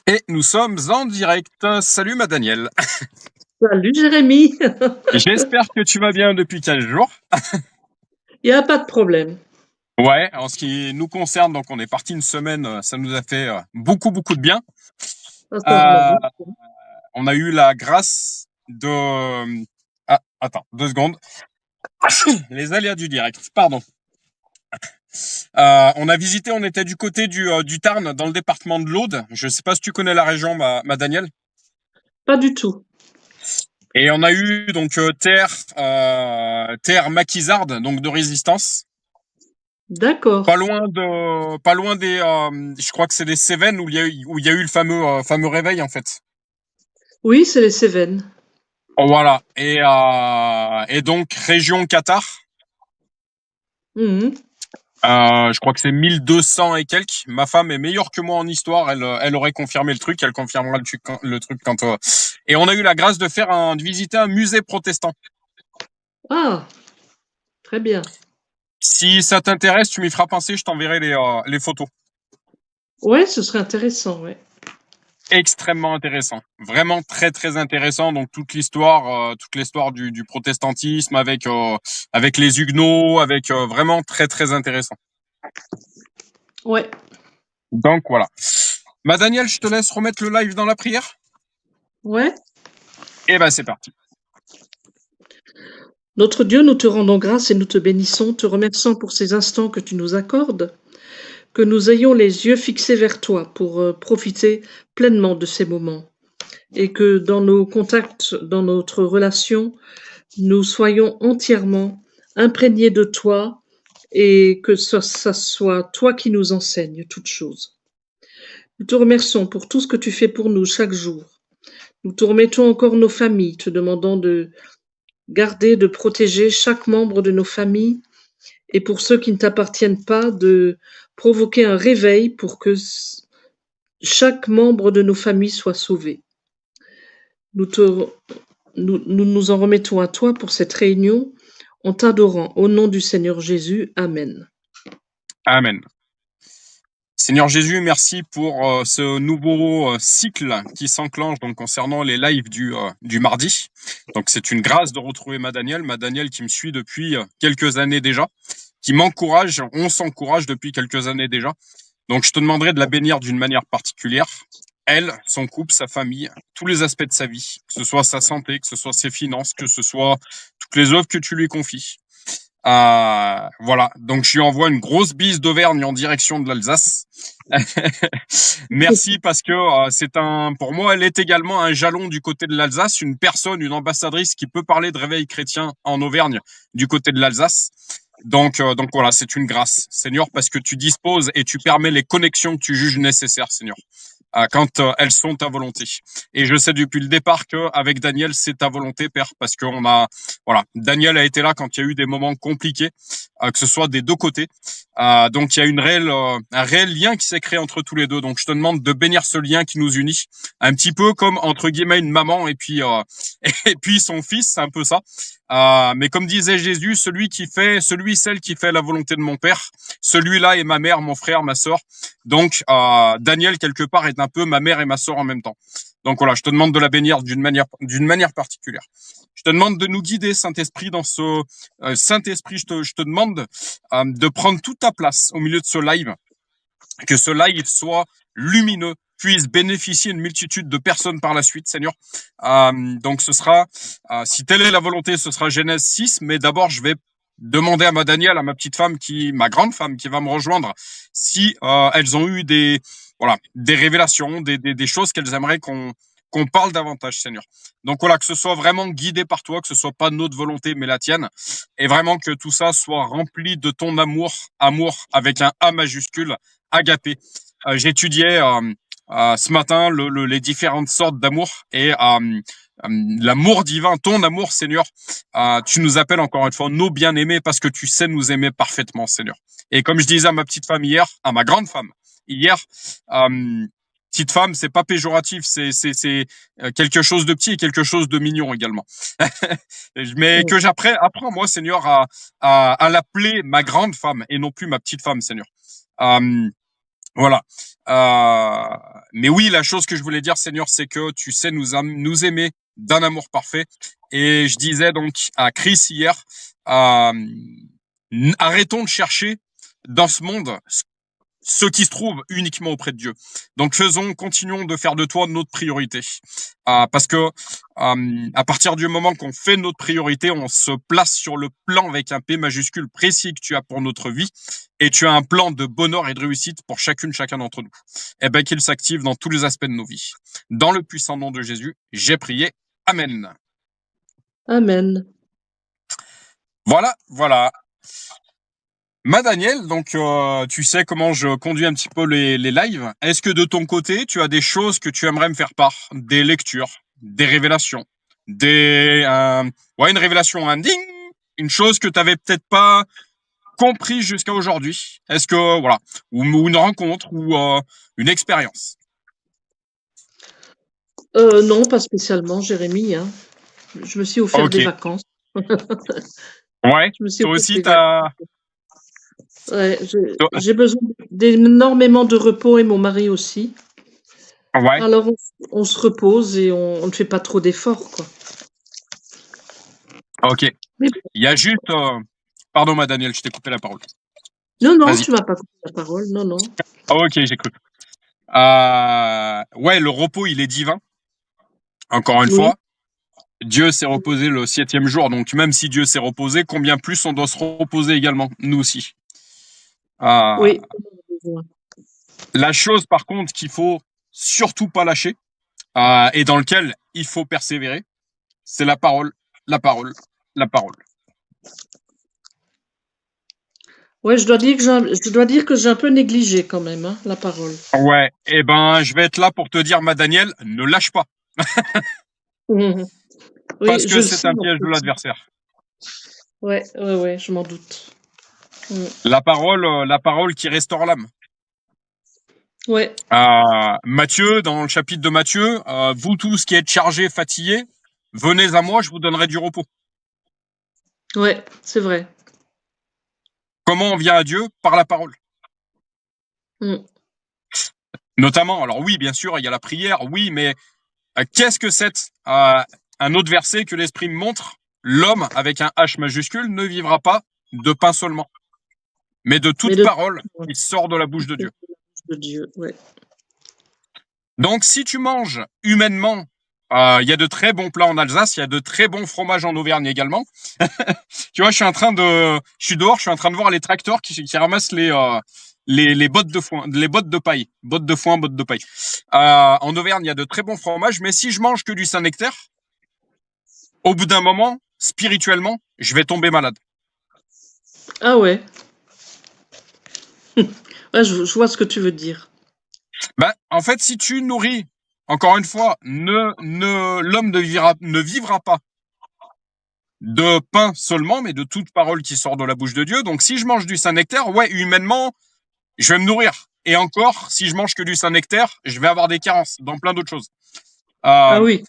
Et nous sommes en direct. Salut ma Danielle. Salut Jérémy, J'espère que tu vas bien depuis 15 jours. il n'y a pas de problème. Ouais, en ce qui nous concerne, donc on est parti une semaine, ça nous a fait beaucoup de bien. Ça, je m'en Euh, doute. on a eu la grâce de... Ah, attends, 2 secondes. Les aléas du direct, pardon. On a visité, on était du côté du Tarn, dans le département de l'Aude. Je sais pas si tu connais la région, ma Danielle. Pas du tout. Et on a eu donc terre maquisarde, donc de résistance. D'accord. Pas loin des, je crois que c'est des Cévennes où il y a eu le fameux réveil en fait. Oui, c'est les Cévennes. Oh, voilà. Et donc région Qatar. Mhm. Je crois que c'est 1200 et quelques. Ma femme est meilleure que moi en histoire. Elle aurait confirmé le truc. Elle confirmera le truc quand. Et on a eu la grâce de visiter un musée protestant. Ah, très bien. Si ça t'intéresse, tu m'y feras penser. Je t'enverrai les photos. Ouais, ce serait intéressant, ouais. Extrêmement intéressant, vraiment très intéressant. Donc toute l'histoire du protestantisme avec les Huguenots, avec vraiment très intéressant. Ouais, Donc voilà. Ma Danielle, je te laisse remettre le live dans la prière. ouais. Et ben c'est parti. Notre Dieu, nous te rendons grâce et nous te bénissons, te remercions pour ces instants que tu nous accordes, que nous ayons les yeux fixés vers toi pour profiter pleinement de ces moments et que dans nos contacts, dans notre relation, nous soyons entièrement imprégnés de toi et que ça soit toi qui nous enseignes toutes choses. Nous te remercions pour tout ce que tu fais pour nous chaque jour. Nous te remettons encore nos familles, te demandant de garder, de protéger chaque membre de nos familles et pour ceux qui ne t'appartiennent pas, de provoquer un réveil pour que chaque membre de nos familles soit sauvé. Nous nous en remettons à toi pour cette réunion en t'adorant au nom du Seigneur Jésus. Amen. Amen. Seigneur Jésus, merci pour ce nouveau cycle qui s'enclenche donc concernant les lives du mardi. Donc c'est une grâce de retrouver ma Danielle qui me suit depuis quelques années déjà, qui m'encourage, on s'encourage depuis quelques années déjà. Donc je te demanderai de la bénir d'une manière particulière. Elle, son couple, sa famille, tous les aspects de sa vie, que ce soit sa santé, que ce soit ses finances, que ce soit toutes les œuvres que tu lui confies. Voilà, donc je lui envoie une grosse bise d'Auvergne en direction de l'Alsace. Merci parce que pour moi, elle est également un jalon du côté de l'Alsace, une personne, une ambassadrice qui peut parler de réveil chrétien en Auvergne du côté de l'Alsace. Donc voilà, c'est une grâce, Seigneur, parce que tu disposes et tu permets les connexions que tu juges nécessaires, Seigneur, quand elles sont ta volonté. Et je sais depuis le départ que avec Daniel, c'est ta volonté, Père, parce que voilà, Daniel a été là quand il y a eu des moments compliqués, que ce soit des deux côtés. Donc il y a un réel lien qui s'est créé entre tous les deux. Donc je te demande de bénir ce lien qui nous unit, un petit peu comme entre guillemets une maman et puis et puis son fils, c'est un peu ça. Mais comme disait Jésus, celle qui fait la volonté de mon Père, celui-là est ma mère, mon frère, ma sœur. Donc Daniel quelque part est un peu ma mère et ma sœur en même temps. Donc voilà, je te demande de la bénir d'une manière particulière. Je te demande de nous guider, Saint-Esprit, dans ce Saint-Esprit. Je te demande de prendre toute ta place au milieu de ce live, que ce live soit lumineux, puisse bénéficier une multitude de personnes par la suite, Seigneur. Donc ce sera, si telle est la volonté, ce sera Genèse 6, mais d'abord je vais demander à ma Danielle, à ma petite femme, ma grande femme qui va me rejoindre, si elles ont eu des révélations, des choses qu'elles aimeraient qu'on parle davantage, Seigneur. Donc voilà, que ce soit vraiment guidé par toi, que ce soit pas notre volonté, mais la tienne, et vraiment que tout ça soit rempli de ton amour avec un A majuscule, agapé. J'étudiais ce matin les différentes sortes d'amour et l'amour divin, ton amour, Seigneur. Tu nous appelles encore une fois nos bien-aimés parce que tu sais nous aimer parfaitement, Seigneur. Et comme je disais à ma petite femme hier, à ma grande femme hier, petite femme, c'est pas péjoratif, c'est quelque chose de petit et quelque chose de mignon également. Mais que apprends moi, Seigneur, à l'appeler ma grande femme et non plus ma petite femme, Seigneur. Voilà. mais oui, la chose que je voulais dire, Seigneur, c'est que tu sais nous aimer d'un amour parfait. Et je disais donc à Chris hier, euh, arrêtons de chercher dans ce monde ce qui se trouve uniquement auprès de Dieu. Donc continuons de faire de toi notre priorité. Parce que à partir du moment qu'on fait notre priorité, on se place sur le plan avec un P majuscule précis que tu as pour notre vie, et tu as un plan de bonheur et de réussite pour chacun d'entre nous. Et ben qu'il s'active dans tous les aspects de nos vies. Dans le puissant nom de Jésus, j'ai prié. Amen. Amen. Voilà. Daniel, donc tu sais comment je conduis un petit peu les lives. Est-ce que de ton côté, tu as des choses que tu aimerais me faire part? Des lectures, des révélations, une révélation, un ding, une chose que tu n'avais peut-être pas compris jusqu'à aujourd'hui. Est-ce que, voilà, ou une rencontre, ou une expérience? Non, pas spécialement, Jérémy, hein. Je me suis offert des Ok. vacances. Ouais. Je me suis Toi offert aussi, des vacances. t'as. Ouais, j'ai besoin d'énormément de repos et mon mari aussi. Ouais. Alors on se repose et on ne fait pas trop d'efforts, quoi. Ok. Mais Il y a juste. Pardon, Daniel, je t'ai coupé la parole. non, Vas-y. tu m'as pas coupé la parole, non. Ok, j'ai cru. Ouais, le repos, il est divin. Encore une Oui, fois, Dieu s'est reposé le 7e jour. Donc, même si Dieu s'est reposé, combien plus on doit se reposer également, nous aussi. Euh, oui. la chose, par contre, qu'il faut surtout pas lâcher, et dans lequel il faut persévérer, c'est la parole, la parole, la parole. Ouais, je dois dire que j'ai un peu négligé quand même, hein, la parole. Ouais, eh ben, je vais être là pour te dire, Daniel, ne lâche pas, Mhm. Oui, parce je que le c'est sais un en piège de fait. l'adversaire. Ouais, je m'en doute. Mm. La parole qui restaure l'âme. Ouais, Matthieu, dans le chapitre de Matthieu, vous tous qui êtes chargés, fatigués, venez à moi, je vous donnerai du repos. ouais, c'est vrai. Comment on vient à Dieu? Par la parole. Mm. Notamment, alors oui, bien sûr, il y a la prière, oui, mais qu'est-ce que c'est un autre verset que l'Esprit me montre? L'homme, avec un H majuscule, ne vivra pas de pain seulement, mais de Mais toute parole ouais, qui sort de la bouche de Dieu. de Dieu, ouais. Donc, si tu manges humainement, il y a de très bons plats en Alsace, il y a de très bons fromages en Auvergne également. Tu vois, je suis dehors, je suis en train de voir les tracteurs qui ramassent les bottes de foin, les bottes de paille, bottes de foin, bottes de paille. En Auvergne, il y a de très bons fromages, mais si je mange que du Saint-Nectaire, au bout d'un moment, spirituellement, je vais tomber malade. Ah ouais. Ouais, je vois ce que tu veux dire. Ben, en fait, si tu nourris, encore une fois, l'homme ne vivra pas de pain seulement, mais de toute parole qui sort de la bouche de Dieu. Donc, si je mange du Saint-Nectaire, ouais, humainement, je vais me nourrir. Et encore, si je mange que du Saint-Nectaire, je vais avoir des carences dans plein d'autres choses. Ah Euh, oui.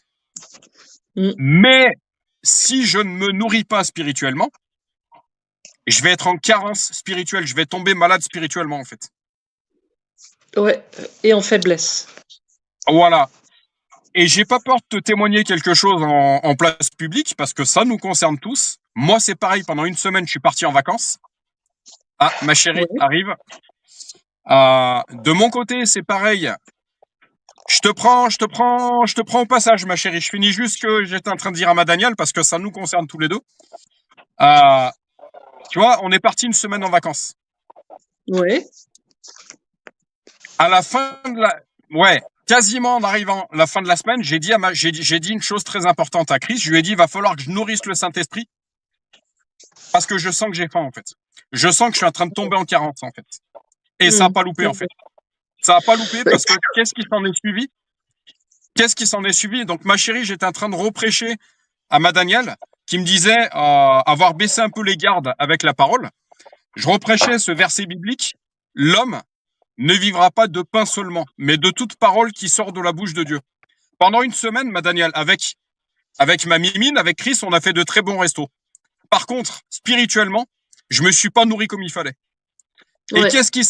Mm. mais si je ne me nourris pas spirituellement, je vais être en carence spirituelle. Je vais tomber malade spirituellement, en fait. Ouais. Et en faiblesse. Voilà. Et j'ai pas peur de te témoigner quelque chose en place publique parce que ça nous concerne tous. Moi, c'est pareil. Pendant une semaine, je suis parti en vacances. Ah, ma chérie Ouais. arrive. De mon côté, c'est pareil. Je te prends au passage, ma chérie. Je finis juste ce que j'étais en train de dire à Daniel parce que ça nous concerne tous les deux. Euh, Tu vois, on est parti une semaine en vacances. Ouais. À la fin de ouais, quasiment en arrivant à la fin de la semaine, j'ai dit une chose très importante à Chris. Je lui ai dit, il va falloir que je nourrisse le Saint-Esprit parce que je sens que j'ai faim, en fait. Je sens que je suis en train de tomber en carence, en fait. Et ça n'a Mm. pas loupé, en fait. Ça n'a pas loupé Ouais. parce que qu'est-ce qui s'en est suivi? Qu'est-ce qui s'en est suivi? Donc, ma chérie, j'étais en train de reprêcher à Daniel qui me disait avoir baissé un peu les gardes avec la parole. Je reprêchais ce verset biblique. L'homme ne vivra pas de pain seulement, mais de toute parole qui sort de la bouche de Dieu. Pendant une semaine, Daniel, avec ma mimine, avec Chris, on a fait de très bons restos. Par contre, spirituellement, je me suis pas nourri comme il fallait. Et Ouais. qu'est-ce qui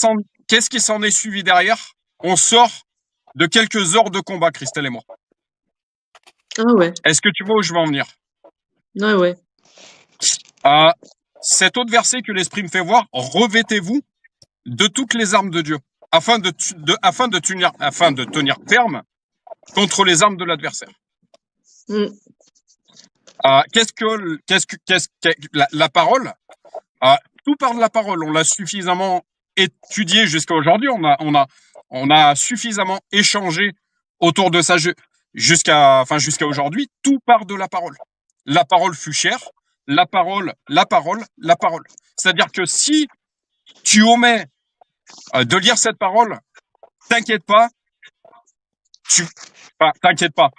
s'en est suivi derrière? On sort de quelques heures de combat, Christelle et moi. Ah ouais, Est-ce que tu vois où je veux en venir? ah ouais. Cet autre verset que l'Esprit me fait voir, revêtez-vous de toutes les armes de Dieu, afin de tenir ferme contre les armes de l'adversaire. Mm. La parole? Tout par la parole. On l'a suffisamment étudié jusqu'à aujourd'hui. On a suffisamment échangé autour de ça jusqu'à aujourd'hui. Tout part de la parole. La parole fut chère. La parole, la parole, la parole. C'est-à-dire que si tu omets de lire cette parole, t'inquiète pas, t'inquiète pas.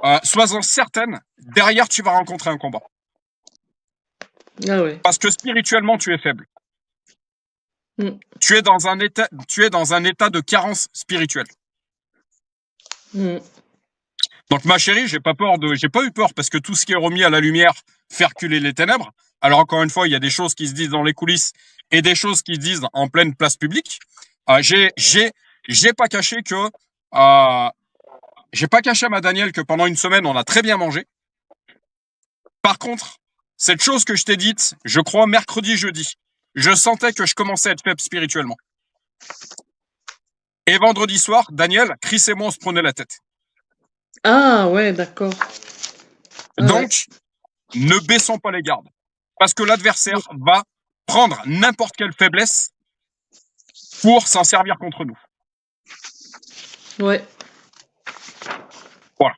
Euh, Sois-en certaine, derrière tu vas rencontrer un combat. Ah ouais. Parce que spirituellement tu es faible. Mm. Tu es dans un état de carence spirituelle. Mm. Donc ma chérie, j'ai pas eu peur parce que tout ce qui est remis à la lumière fait reculer les ténèbres. Alors encore une fois, il y a des choses qui se disent dans les coulisses et des choses qui se disent en pleine place publique. J'ai pas caché que j'ai pas caché à ma Danielle que pendant une semaine on a très bien mangé. Par contre, cette chose que je t'ai dite, je crois mercredi, jeudi, je sentais que je commençais à être faible spirituellement. Et vendredi soir, Daniel, Chris et moi, on se prenait la tête. Ah ouais, d'accord. Ah ouais. Donc, ne baissons pas les gardes. Parce que l'adversaire va prendre n'importe quelle faiblesse pour s'en servir contre nous. Ouais. Voilà.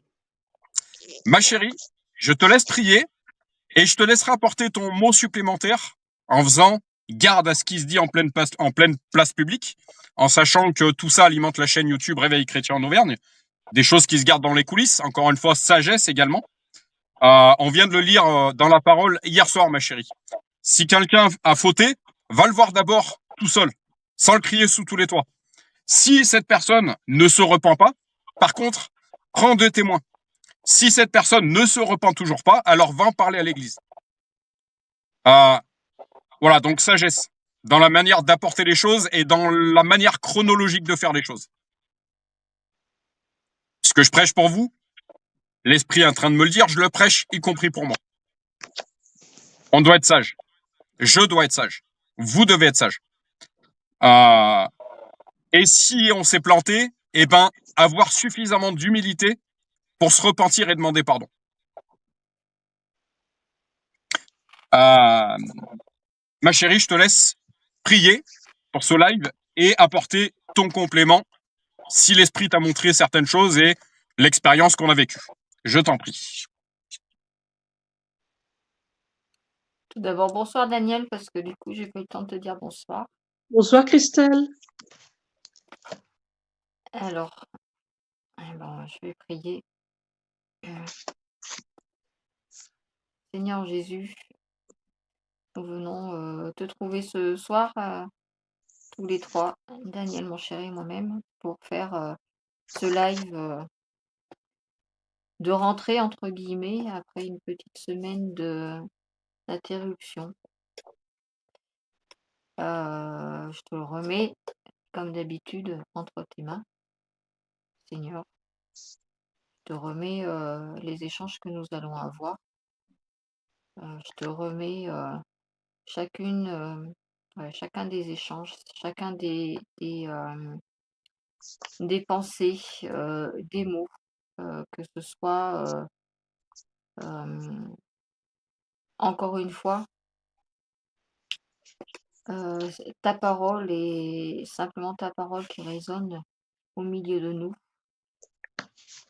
Ma chérie, je te laisse prier et je te laisserai apporter ton mot supplémentaire en faisant garde à ce qui se dit en pleine place publique, en sachant que tout ça alimente la chaîne YouTube Réveil Chrétien en Auvergne. Des choses qui se gardent dans les coulisses. Encore une fois, sagesse également. On vient de le lire dans la parole hier soir, ma chérie. Si quelqu'un a fauté, va le voir d'abord tout seul, sans le crier sous tous les toits. Si cette personne ne se repent pas, par contre, prends 2 témoins. Si cette personne ne se repent toujours pas, alors va en parler à l'église. Voilà, donc sagesse dans la manière d'apporter les choses et dans la manière chronologique de faire les choses. Ce que je prêche pour vous, l'esprit est en train de me le dire, je le prêche, y compris pour moi. On doit être sage. Je dois être sage. Vous devez être sage. Et si on s'est planté, eh ben, avoir suffisamment d'humilité pour se repentir et demander pardon. Ma chérie, je te laisse prier pour ce live et apporter ton complément si l'esprit t'a montré certaines choses et l'expérience qu'on a vécue. Je t'en prie. Tout d'abord, bonsoir Daniel, parce que du coup, j'ai pas eu le temps de te dire bonsoir. Bonsoir Christelle. Alors, je vais prier. Seigneur Jésus, nous venons te trouver ce soir, tous les trois, Daniel, mon chéri, et moi-même, pour faire ce live de rentrée, entre guillemets, après une petite semaine d'interruption. Je te le remets, comme d'habitude, entre tes mains, Seigneur. Je te remets les échanges que nous allons avoir. Je te remets chacun des échanges, chacun des pensées, des mots, que ce soit encore une fois ta parole et simplement ta parole qui résonne au milieu de nous,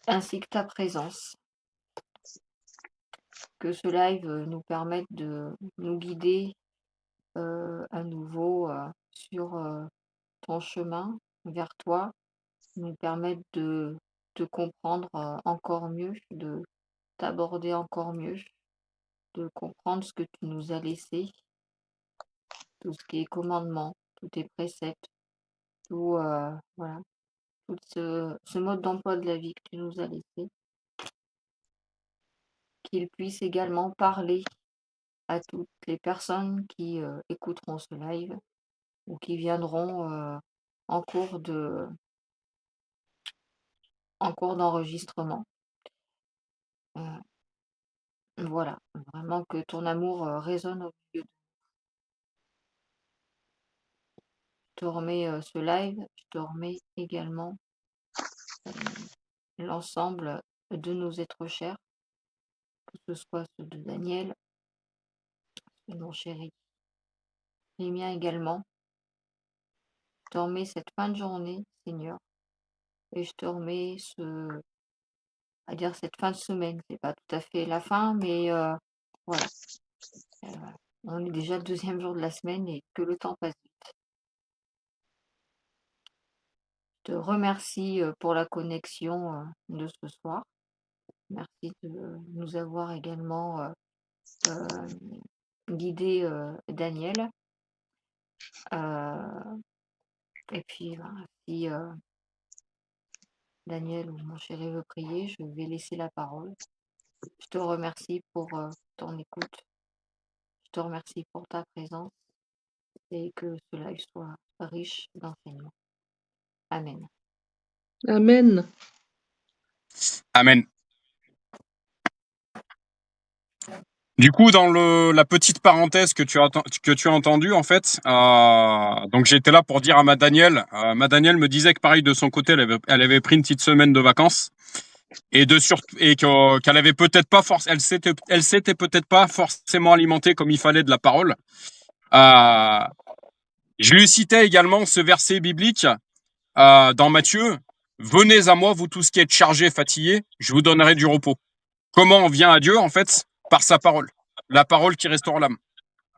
ainsi que ta présence. Que ce live nous permette de nous guider à nouveau sur ton chemin vers toi, nous permette de te comprendre encore mieux, de t'aborder encore mieux, de comprendre ce que tu nous as laissé, tout ce qui est commandement, tous tes préceptes, tout, voilà, tout ce mode d'emploi de la vie que tu nous as laissé, qu'il puisse également parler à toutes les personnes qui écouteront ce live ou qui viendront en cours en cours d'enregistrement. Voilà, vraiment que ton amour, résonne au milieu. Je te remets, ce live, je te remets également, l'ensemble de nos êtres chers, que ce soit ceux de Daniel, ceux de mon chéri, les miens également. Je te remets cette fin de journée, Seigneur, et je te remets à dire cette fin de semaine. C'est pas tout à fait la fin, mais voilà, heu, on est déjà le 2e jour de la semaine et que le temps passe vite. Je te remercie, pour la connexion, de ce soir. Merci de nous avoir également, guidé, Daniel. Heu et puis, ben, si, Daniel ou mon chéri veut prier, je vais laisser la parole. Je te remercie pour, ton écoute. Je te remercie pour ta présence et que ce live soit riche d'enseignements. Amen. Amen. Amen. Du coup, dans la petite parenthèse que tu as entendue, en fait, donc j'étais là pour dire à ma Danielle me disait que pareil de son côté, elle avait pris une petite semaine de vacances et qu'elle avait peut-être pas elle s'était peut-être pas forcément alimentée comme il fallait de la parole. Je lui citais également ce verset biblique dans Matthieu: venez à moi, vous tous qui êtes chargés, fatigués, je vous donnerai du repos. Comment on vient à Dieu, en fait? Par sa parole. La parole qui restaure l'âme.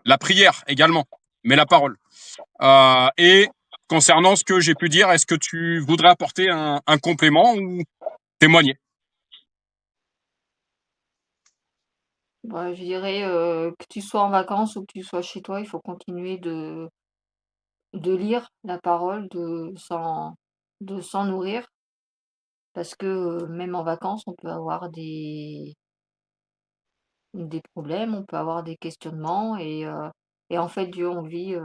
La prière également, mais la parole. Et concernant ce que j'ai pu dire, est-ce que tu voudrais apporter un complément ou témoigner? Bah, je dirais, que tu sois en vacances ou que tu sois chez toi, il faut continuer de lire la parole, de s'en nourrir parce que, même en vacances, on peut avoir des problèmes, on peut avoir des questionnements et en fait Dieu on le vit,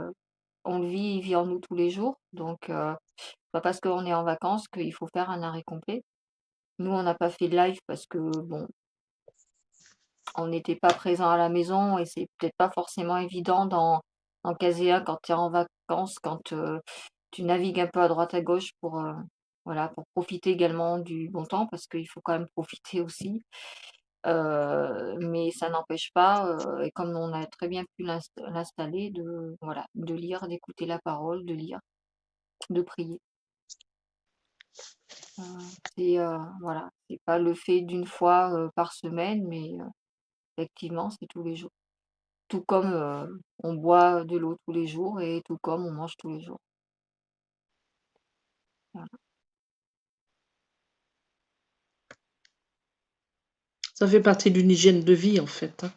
il vit en nous tous les jours donc pas parce qu'on est en vacances qu'il faut faire un arrêt complet. Nous, on n'a pas fait de live parce que bon, on n'était pas présent à la maison et c'est peut-être pas forcément évident d'en caser un quand tu es en vacances, quand, tu navigues un peu à droite à gauche pour, voilà, pour profiter également du bon temps parce qu'il faut quand même profiter aussi. Mais ça n'empêche pas, et comme on a très bien pu l'installer de voilà, de lire, d'écouter la parole, de lire, de prier. Heu, voilà, c'est pas le fait d'une fois, par semaine, mais effectivement, c'est tous les jours. Tout comme, on boit de l'eau tous les jours et tout comme on mange tous les jours. Voilà. Ça fait partie d'une hygiène de vie, en fait, hein.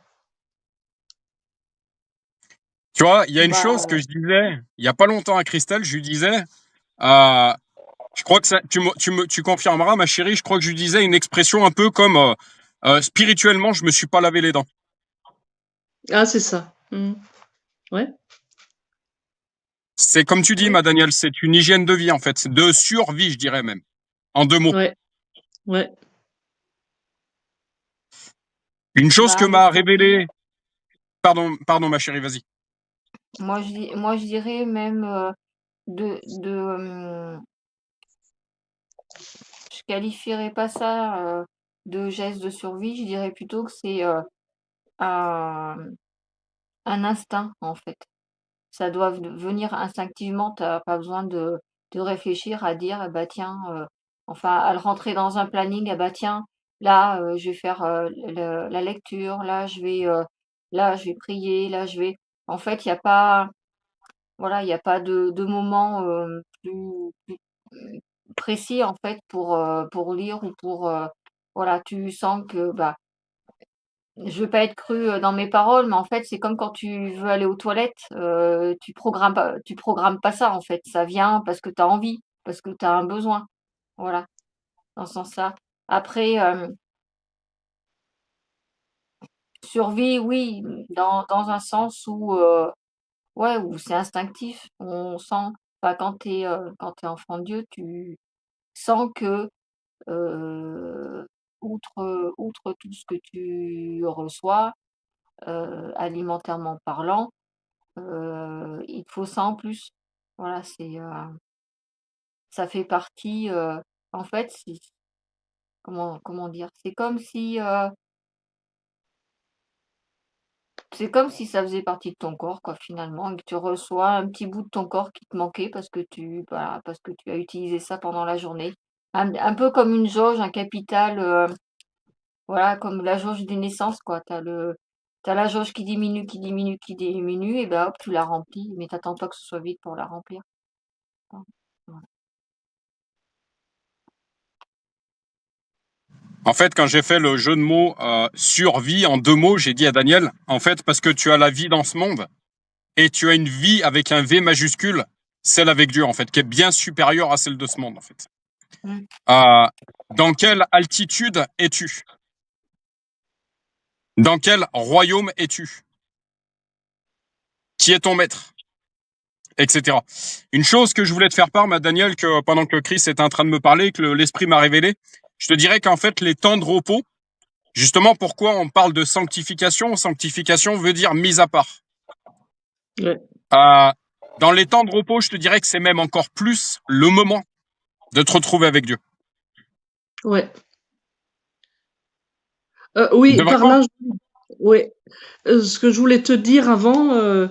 Tu vois, il y a une Bah, chose que je disais il y a pas longtemps à Christelle, je lui disais, euh, je crois que ça, tu confirmeras, ma chérie, je crois que je lui disais une expression un peu comme spirituellement, je me suis pas lavé les dents. Ah, c'est ça. Mmh. Ouais, C'est comme tu dis, ouais, ma Danielle, c'est une hygiène de vie en fait, de survie, je dirais même, en 2 mots. ouais, ouais. Une chose que bah, de m'a survie, révélé, pardon, ma chérie, vas-y. moi je dirais même, je qualifierais pas ça, de geste de survie, je dirais plutôt que c'est, un un instinct, en fait. Ça doit venir instinctivement, tu as pas besoin de réfléchir à dire: «Ah bah tiens», enfin à le rentrer dans un planning: «Ah bah tiens, là, je vais faire, la lecture, là je vais prier, là je vais» en fait, il y a pas voilà, il y a pas de moment, plus, précis en fait pour lire ou pour, voilà, tu sens que, bah, je veux pas être crue, dans mes paroles, mais en fait, c'est comme quand tu veux aller aux toilettes, tu programmes pas ça, en fait. Ça vient parce que tu as envie, parce que tu as un besoin. Voilà, dans ce sens-là. Après, survie, oui, dans un sens où, ouais, où c'est instinctif. On sent, bah, quand tu es enfant de Dieu, tu sens que, outre tout ce que tu reçois, alimentairement parlant, il te faut ça en plus. Voilà, ça fait partie, en fait, comment dire? C'est comme si ça faisait partie de ton corps, quoi, finalement, et que tu reçois un petit bout de ton corps qui te manquait parce que tu as utilisé ça pendant la journée. Un peu comme une jauge, un capital, voilà, comme la jauge des naissances, quoi. T'as la jauge qui diminue, qui diminue, qui diminue, et ben hop, tu la remplis, mais t'attends pas que ce soit vide pour la remplir. Hein. Voilà. En fait, quand j'ai fait le jeu de mots survie en 2 mots, j'ai dit à Daniel, en fait, parce que tu as la vie dans ce monde et tu as une vie avec un V majuscule, celle avec Dieu, en fait, qui est bien supérieure à celle de ce monde, en fait. Mm. Dans quelle altitude es-tu? Dans quel royaume es-tu? Qui est ton maître? Etc. Une chose que je voulais te faire part, Daniel, que pendant que Chris était en train de me parler, que l'esprit m'a révélé, je te dirais qu'en fait, les temps de repos, justement, pourquoi on parle de sanctification? Sanctification veut dire mise à part. Ouais. Dans les temps de repos, je te dirais que c'est même encore plus le moment de te retrouver avec Dieu. Ouais. Oui, par Vraiment. là, ouais. Ce que je voulais te dire avant,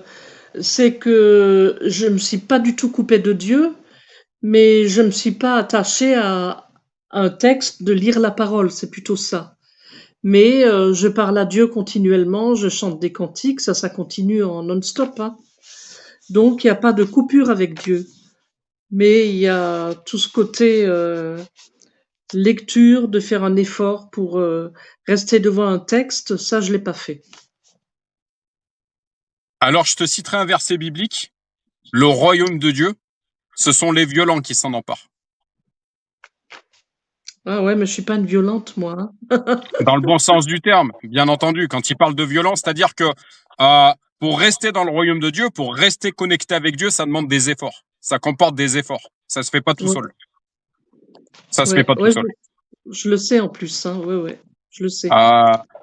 c'est que je me suis pas du tout coupée de Dieu, mais je me suis pas attachée à un texte de lire la parole, c'est plutôt ça. Mais je parle à Dieu continuellement, je chante des cantiques, ça continue en non-stop, hein. Donc il n'y a pas de coupure avec Dieu. Mais il y a tout ce côté lecture, de faire un effort pour rester devant un texte, ça je l'ai pas fait. Alors, je te citerai un verset biblique. Le royaume de Dieu, ce sont les violents qui s'en emparent. Ah ouais, mais je suis pas une violente, moi, hein. Dans le bon sens du terme, bien entendu. Quand il parle de violence, c'est-à-dire que pour rester dans le royaume de Dieu, pour rester connecté avec Dieu, ça demande des efforts. Ça comporte des efforts. Ça se fait pas tout Ouais, seul. Ça se fait ouais, pas tout ouais, seul. je le sais en plus, hein. Ouais, ouais, je le sais.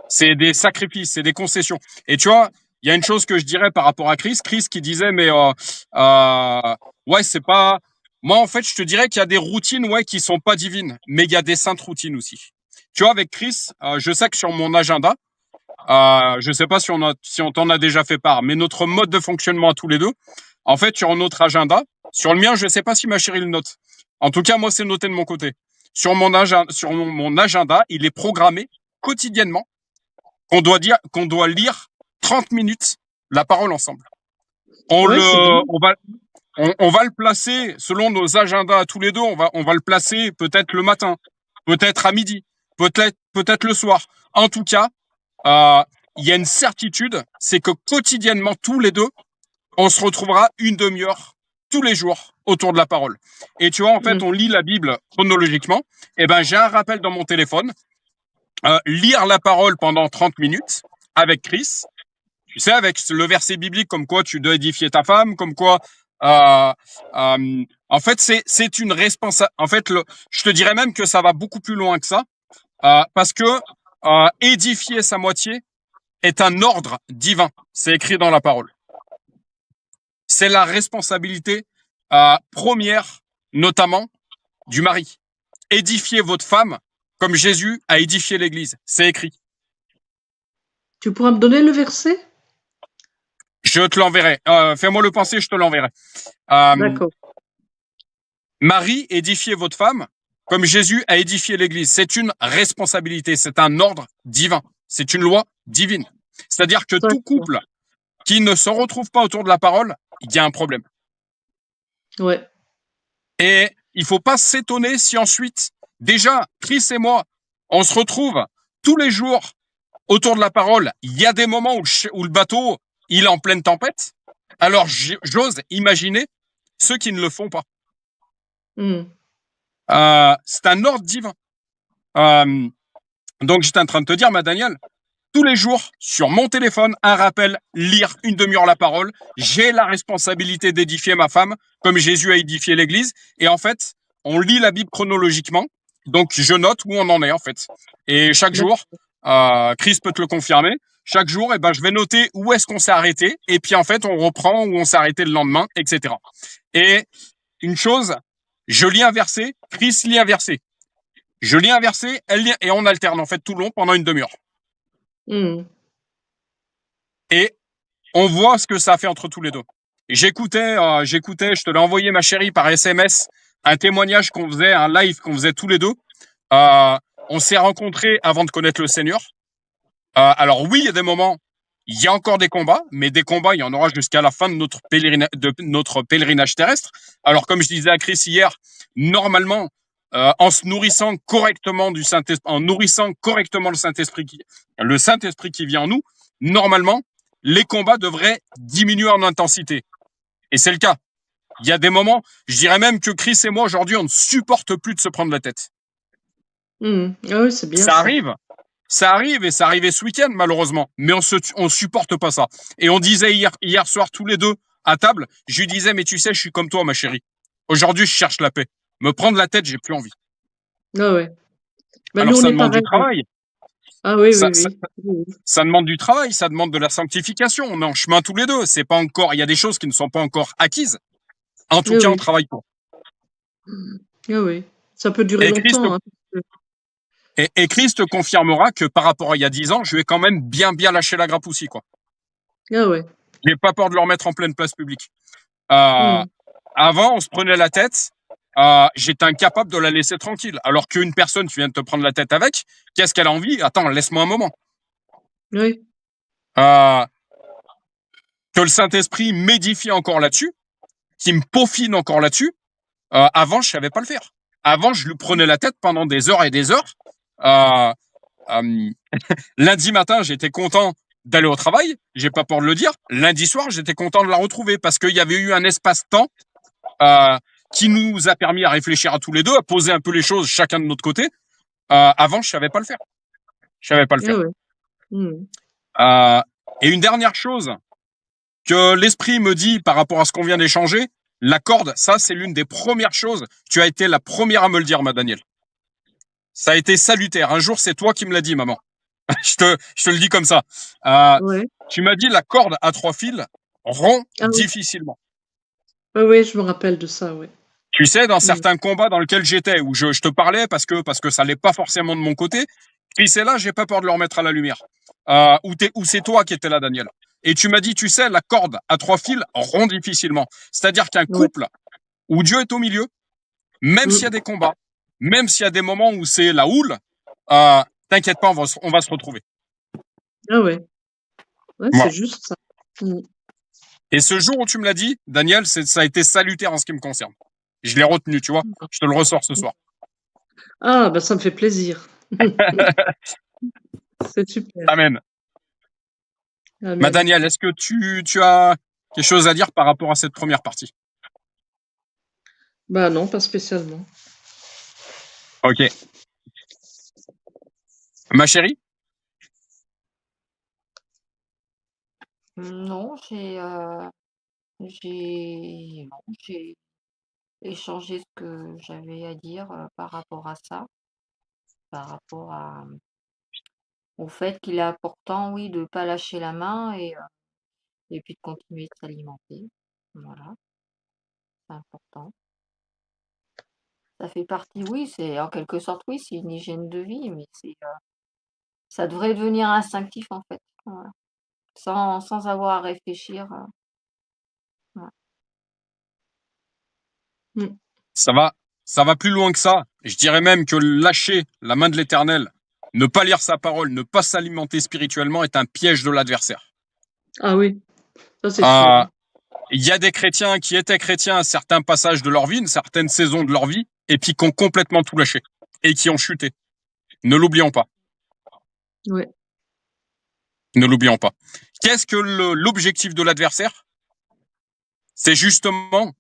C'est des sacrifices, c'est des concessions. Et tu vois, il y a une chose que je dirais par rapport à Chris qui disait, mais ouais, c'est pas. Moi, en fait, je te dirais qu'il y a des routines, ouais, qui sont pas divines, mais il y a des saintes routines aussi. Tu vois, avec Chris, je sais que sur mon agenda, je sais pas si on t'en a déjà fait part, mais notre mode de fonctionnement à tous les deux, en fait, sur notre agenda, sur le mien, je sais pas si ma chérie le note. En tout cas, moi, c'est noté de mon côté. Sur mon agenda, il est programmé quotidiennement qu'on doit lire 30 minutes la parole ensemble. Ouais, c'est bien. On va le placer selon nos agendas à tous les deux. On va le placer peut-être le matin, peut-être à midi, peut-être le soir. En tout cas, il y a une certitude, c'est que quotidiennement, tous les deux, on se retrouvera une demi-heure tous les jours autour de la parole. Et tu vois, en fait, Mm. on lit la Bible chronologiquement. Et ben, j'ai un rappel dans mon téléphone. Lire la parole pendant 30 minutes avec Chris. Tu sais, avec le verset biblique comme quoi tu dois édifier ta femme, comme quoi en fait, c'est une responsabilité. En fait, je te dirais même que ça va beaucoup plus loin que ça, parce que édifier sa moitié est un ordre divin. C'est écrit dans la parole. C'est la responsabilité première, notamment, du mari. Édifiez votre femme comme Jésus a édifié l'Église. C'est écrit. Tu pourras me donner le verset? Je te l'enverrai. Fais-moi le penser, je te l'enverrai. D'accord. Marie, édifiez votre femme comme Jésus a édifié l'Église. C'est une responsabilité, c'est un ordre divin, c'est une loi divine. C'est-à-dire que tout D'accord. couple qui ne se retrouve pas autour de la parole, il y a un problème. Ouais. Et il faut pas s'étonner si ensuite, déjà, Chris et moi, on se retrouve tous les jours autour de la parole. Il y a des moments où le bateau, il est en pleine tempête. Alors, j'ose imaginer ceux qui ne le font pas. Mm. C'est un ordre divin. Donc, j'étais en train de te dire, Daniel, tous les jours, sur mon téléphone, un rappel, lire une demi-heure la parole. J'ai la responsabilité d'édifier ma femme, comme Jésus a édifié l'Église. Et en fait, on lit la Bible chronologiquement. Donc, je note où on en est, en fait. Et chaque jour, Chris peut te le confirmer, chaque jour, je vais noter où est-ce qu'on s'est arrêté. Et puis, en fait, on reprend où on s'est arrêté le lendemain, etc. Et une chose, je lis un verset, Chris lit un verset. Je lis un verset, elle lit, et on alterne, en fait, tout le long pendant une demi-heure. Et on voit ce que ça a fait entre tous les deux. J'écoutais, je te l'ai envoyé, ma chérie, par SMS, un témoignage qu'on faisait, un live qu'on faisait tous les deux. On s'est rencontrés avant de connaître le Seigneur. Alors oui, il y a des moments, il y a encore des combats, mais des combats, il y en aura jusqu'à la fin de notre pèlerinage terrestre. Alors comme je disais à Chris hier, normalement, en se nourrissant correctement du Saint-Esprit, en nourrissant correctement le Saint-Esprit qui vient en nous, normalement, les combats devraient diminuer en intensité. Et c'est le cas. Il y a des moments, je dirais même que Chris et moi, aujourd'hui, on ne supporte plus de se prendre la tête. Ah oui, c'est bien. Ça arrive. Ça arrive, et ça arrivait ce week-end, malheureusement. Mais on supporte pas ça. Et on disait hier soir, tous les deux, à table, je lui disais, mais tu sais, je suis comme toi, ma chérie. Aujourd'hui, je cherche la paix. Me prendre la tête, j'ai plus envie. Ah ouais. Bah, Alors, nous, on ça est demande du pareil. travail. Ah oui, Ça, oui, ça, oui. ça demande du travail, ça demande de la sanctification. On est en chemin tous les deux. C'est pas encore, il y a des choses qui ne sont pas encore acquises. En tout Oui, cas, on oui. travaille pour. Ah oui. Ça peut durer Et Christ, longtemps. Hein. et Christ te confirmera que par rapport à il y a 10 ans, je vais quand même bien lâcher la grappe aussi, quoi. Ah ouais. J'ai pas peur de le remettre en pleine place publique. Avant, on se prenait la tête. J'étais incapable de la laisser tranquille. Alors qu'une personne, tu viens de te prendre la tête avec, qu'est-ce qu'elle a envie? Attends, laisse-moi un moment. Oui. Que le Saint-Esprit m'édifie encore là-dessus, qui me peaufine encore là-dessus. Avant, je savais pas le faire. Avant, je lui prenais la tête pendant des heures et des heures. Lundi matin, j'étais content d'aller au travail. J'ai pas peur de le dire. Lundi soir, j'étais content de la retrouver parce qu'il y avait eu un espace-temps qui nous a permis à réfléchir à tous les deux, à poser un peu les choses chacun de notre côté. Avant, je savais pas le faire. Je savais pas le faire. Et une dernière chose que l'esprit me dit par rapport à ce qu'on vient d'échanger, la corde, ça, c'est l'une des premières choses. Tu as été la première à me le dire, ma Danielle. Ça a été salutaire. Un jour, c'est toi qui me l'as dit, maman. je te le dis comme ça. Tu m'as dit la corde à 3 fils rompt difficilement. Oui, je me rappelle de ça, oui. Tu sais, dans certains combats dans lesquels j'étais, où je te parlais parce que ça l'est pas forcément de mon côté, puis c'est là, j'ai pas peur de le remettre à la lumière. Ou c'est toi qui étais là, Daniel. Et tu m'as dit, tu sais, la corde à 3 fils rompt difficilement. C'est-à-dire qu'un couple où Dieu est au milieu, même s'il y a des combats, même s'il y a des moments où c'est la houle, t'inquiète pas, on va se retrouver. Ah ouais. C'est juste ça. Et ce jour où tu me l'as dit, Daniel, ça a été salutaire en ce qui me concerne. Je l'ai retenu, tu vois. Je te le ressors ce soir. Ah, bah ça me fait plaisir. C'est super. Amen. Ma Daniel, est-ce que tu as quelque chose à dire par rapport à cette première partie? Bah non, pas spécialement. Ok. Ma chérie? Non, j'ai échangé ce que j'avais à dire par rapport à ça, par rapport au fait qu'il est important, oui, de ne pas lâcher la main et puis de continuer de s'alimenter. Voilà, c'est important. Ça fait partie, oui, c'est en quelque sorte, oui, c'est une hygiène de vie, mais ça devrait devenir instinctif en fait, voilà. Sans avoir à réfléchir. Mmh. Ça va plus loin que ça. Je dirais même que lâcher la main de l'Éternel, ne pas lire sa parole, ne pas s'alimenter spirituellement est un piège de l'adversaire. Ah oui, ça c'est sûr. Il y a des chrétiens qui étaient chrétiens à certains passages de leur vie, une certaine saison de leur vie, et puis qui ont complètement tout lâché et qui ont chuté. Ne l'oublions pas. Ouais. Ne l'oublions pas. Qu'est-ce que l'objectif de l'adversaire? C'est justement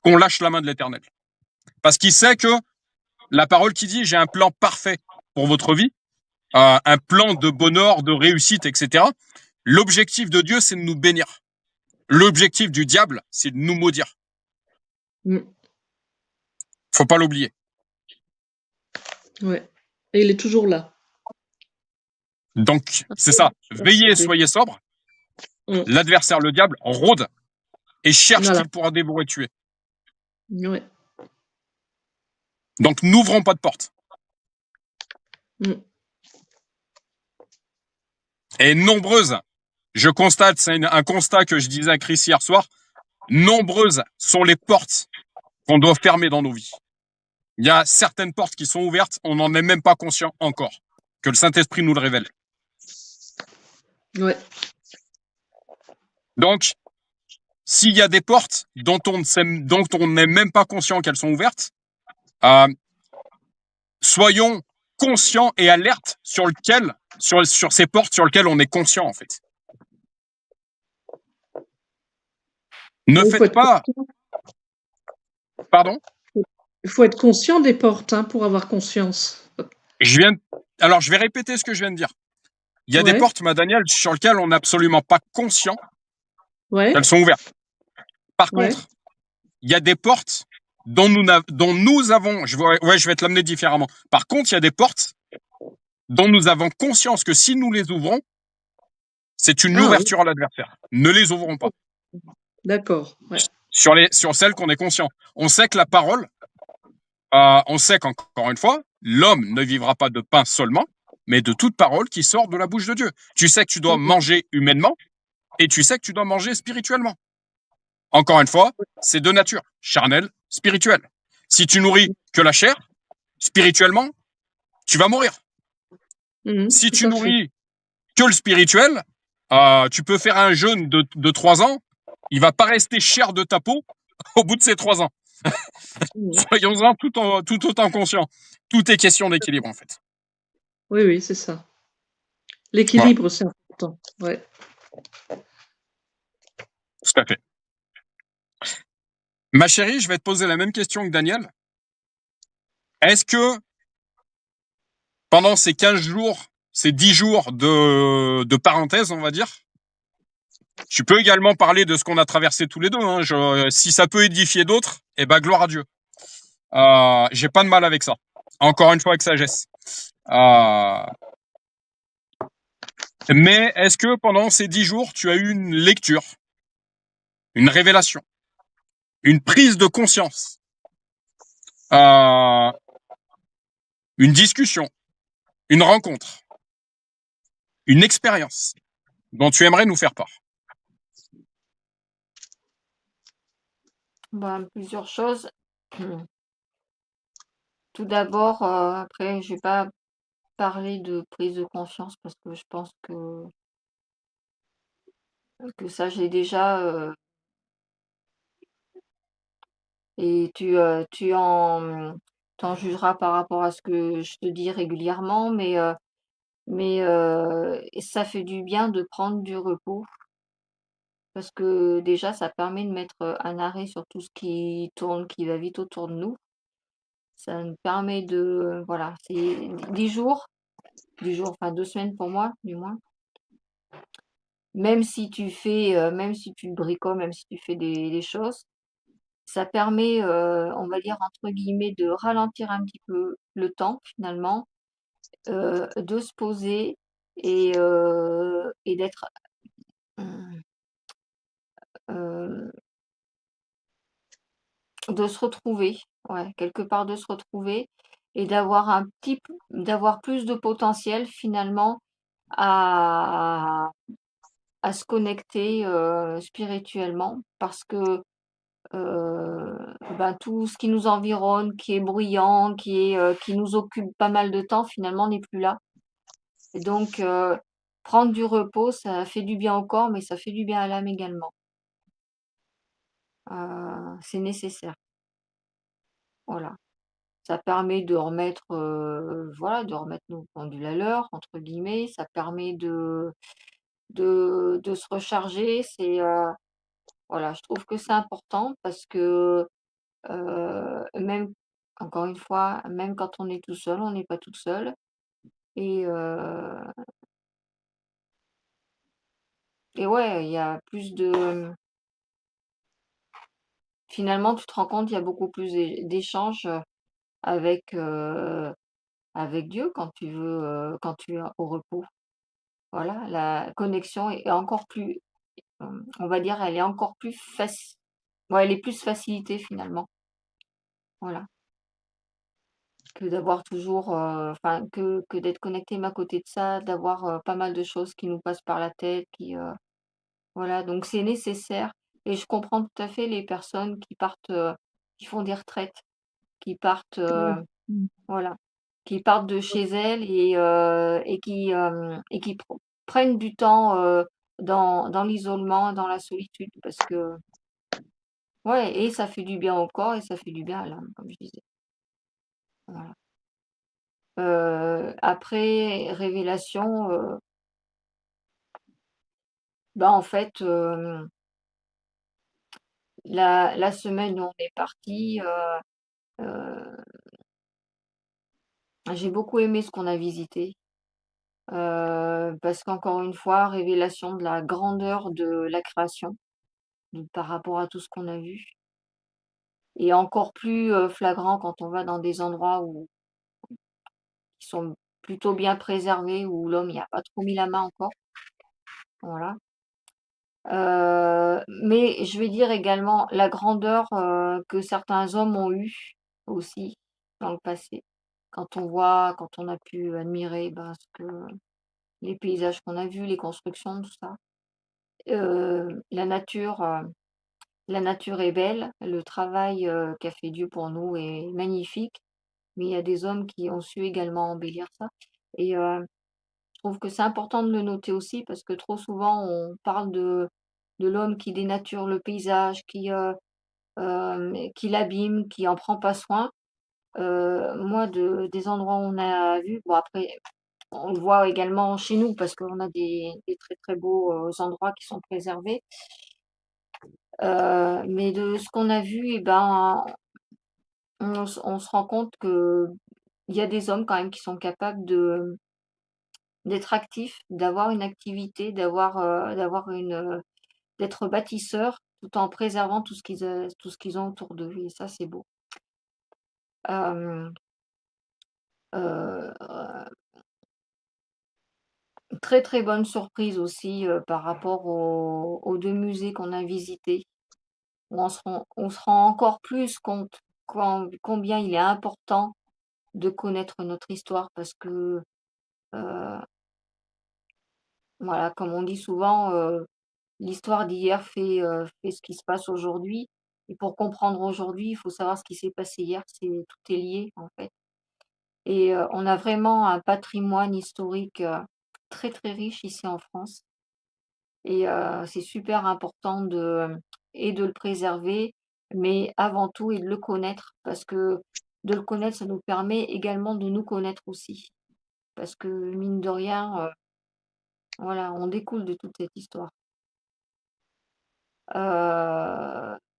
qu'on lâche la main de l'Éternel. Parce qu'il sait que la parole qui dit « j'ai un plan parfait pour votre vie », un plan de bonheur, de réussite, etc. L'objectif de Dieu, c'est de nous bénir. L'objectif du diable, c'est de nous maudire. Faut pas l'oublier. Ouais. Et il est toujours là. Donc, c'est ça. Veillez, Persuadé. soyez sobre. Mm. L'adversaire, le diable, rôde et cherche Voilà. qui pourra dévorer et tuer. Ouais. Donc, n'ouvrons pas de porte. Mm. Et nombreuses, je constate, c'est un constat que je disais à Chris hier soir, nombreuses sont les portes qu'on doit fermer dans nos vies. Il y a certaines portes qui sont ouvertes, on n'en est même pas conscient encore, que le Saint-Esprit nous le révèle. Ouais. Donc, s'il y a des portes dont on n'est même pas conscient qu'elles sont ouvertes, soyons conscients et alertes sur ces portes sur lesquelles on est conscient, en fait. Ne Il faut faites être pas, conscient. pardon, Il faut être conscient des portes, hein, pour avoir conscience. alors je vais répéter ce que je viens de dire. Il y a des Ouais. portes, ma Daniel, sur lesquelles on n'est absolument pas conscient Ouais. qu'elles sont ouvertes. Par Ouais. contre, il y a des portes dont nous avons, je vais te l'amener différemment. Par contre, il y a des portes dont nous avons conscience que si nous les ouvrons, c'est une Ah oui, ouverture à l'adversaire. Ne les ouvrons pas. d'accord. Ouais. Sur celles qu'on est conscient. On sait que la parole, on sait qu'encore une fois, l'homme ne vivra pas de pain seulement, mais de toute parole qui sort de la bouche de Dieu. Tu sais que tu dois manger humainement et tu sais que tu dois manger spirituellement. Encore une fois, c'est de nature, charnelle, spirituelle. Si tu nourris que la chair, spirituellement, tu vas mourir. Si Tout tu à fait. nourris que le spirituel, tu peux faire un jeûne de 3 ans, il va pas rester cher de ta peau au bout de ces 3 ans. Mhm. Soyons-en tout autant conscients. Tout est question d'équilibre, en fait. Oui, oui, c'est ça. Voilà, L'équilibre, c'est important. Ouais. tout à fait. Ma chérie, je vais te poser la même question que Daniel. Est-ce que pendant ces 15 jours, ces 10 jours de parenthèse, on va dire, tu peux également parler de ce qu'on a traversé tous les deux. Hein. Si ça peut édifier d'autres, eh ben gloire à Dieu. J'ai pas de mal avec ça. Encore une fois avec sagesse. Mais est-ce que pendant ces 10 jours, tu as eu une lecture, une révélation, une prise de conscience, euh, une discussion, une rencontre, une expérience dont tu aimerais nous faire part? Ben, plusieurs choses. Tout d'abord, après, je vais pas parler de prise de conscience parce que je pense que ça, j'ai déjà, et t'en jugeras par rapport à ce que je te dis régulièrement, mais ça fait du bien de prendre du repos parce que déjà, ça permet de mettre, un arrêt sur tout ce qui tourne, qui va vite autour de nous. Ça nous permet de, voilà, c'est 10 jours, enfin 2 semaines pour moi, du moins. Même si tu bricoles, même si tu fais des choses, ça permet, on va dire, entre guillemets, de ralentir un petit peu le temps finalement, de se poser et d'être, mmh, hem, de se retrouver, ouais, quelque part de se retrouver et d'avoir plus de potentiel finalement à se connecter, spirituellement parce que, ben, tout ce qui nous environne, qui est bruyant, qui nous occupe pas mal de temps finalement n'est plus là et donc prendre du repos, ça fait du bien au corps, mais ça fait du bien à l'âme également. C'est nécessaire, voilà. Ça permet de remettre, voilà, de remettre nos pendules à l'heure, entre guillemets. Ça permet de se recharger. Voilà, je trouve que c'est important parce que, même encore une fois, même quand on est tout seul, on n'est pas toute seule et et ouais, il y a plus de finalement, tu te rends compte, il y a beaucoup plus d'échanges, avec, avec Dieu quand tu es au repos. Voilà, la connexion est encore plus, on va dire, elle est encore plus ouais, elle est plus facilitée finalement. Voilà, que d'avoir toujours, enfin que d'être connecté, mais à côté de ça, d'avoir, pas mal de choses qui nous passent par la tête, voilà, donc c'est nécessaire et je comprends tout à fait les personnes qui partent, qui font des retraites, qui partent, Ouais. Mmh. voilà, qui partent de chez elles et qui prennent du temps, dans l'isolement, dans la solitude parce que ouais et ça fait du bien au corps et ça fait du bien à l'âme, comme je disais. Voilà. Après révélation, bah, en fait, la semaine où on est partis, heu, j'ai beaucoup aimé ce qu'on a visité, parce qu'encore une fois, révélation de la grandeur de la création, par rapport à tout ce qu'on a vu et encore plus, flagrant quand on va dans des endroits qui sont plutôt bien préservés, où l'homme n'y a pas trop mis la main encore, voilà. Mais je vais dire également la grandeur, que certains hommes ont eue aussi dans le passé. Quand on a pu admirer, ben, ce que les paysages qu'on a vus, les constructions, tout ça. La nature est belle, le travail, qu'a fait Dieu pour nous est magnifique, mais il y a des hommes qui ont su également embellir ça et je trouve que c'est important de le noter aussi parce que trop souvent on parle de l'homme qui dénature le paysage, qui l'abîme, qui en prend pas soin. Moi des endroits où on a vu, bon après on le voit également chez nous parce qu'on a des très, très beaux, endroits qui sont préservés. Mais de ce qu'on a vu et ben, on se rend compte qu'il y a des hommes quand même qui sont capables d'être actifs, d'avoir une activité, d'avoir d'être bâtisseurs tout en préservant tout ce qu'ils ont autour d'eux et ça, c'est beau. Hem, heu, Très, très bonne surprise aussi, par rapport aux 2 musées qu'on a visités, où on se rend encore plus compte combien il est important de connaître notre histoire parce que, heu, voilà, comme on dit souvent, l'histoire d'hier fait ce qui se passe aujourd'hui et pour comprendre aujourd'hui, il faut savoir ce qui s'est passé hier, tout est lié, en fait et on a vraiment un patrimoine historique, très, très riche ici en France et c'est super important de le préserver, mais avant tout et de le connaître parce que de le connaître, ça nous permet également de nous connaître aussi. Parce que mine de rien, voilà, on découle de toute cette histoire.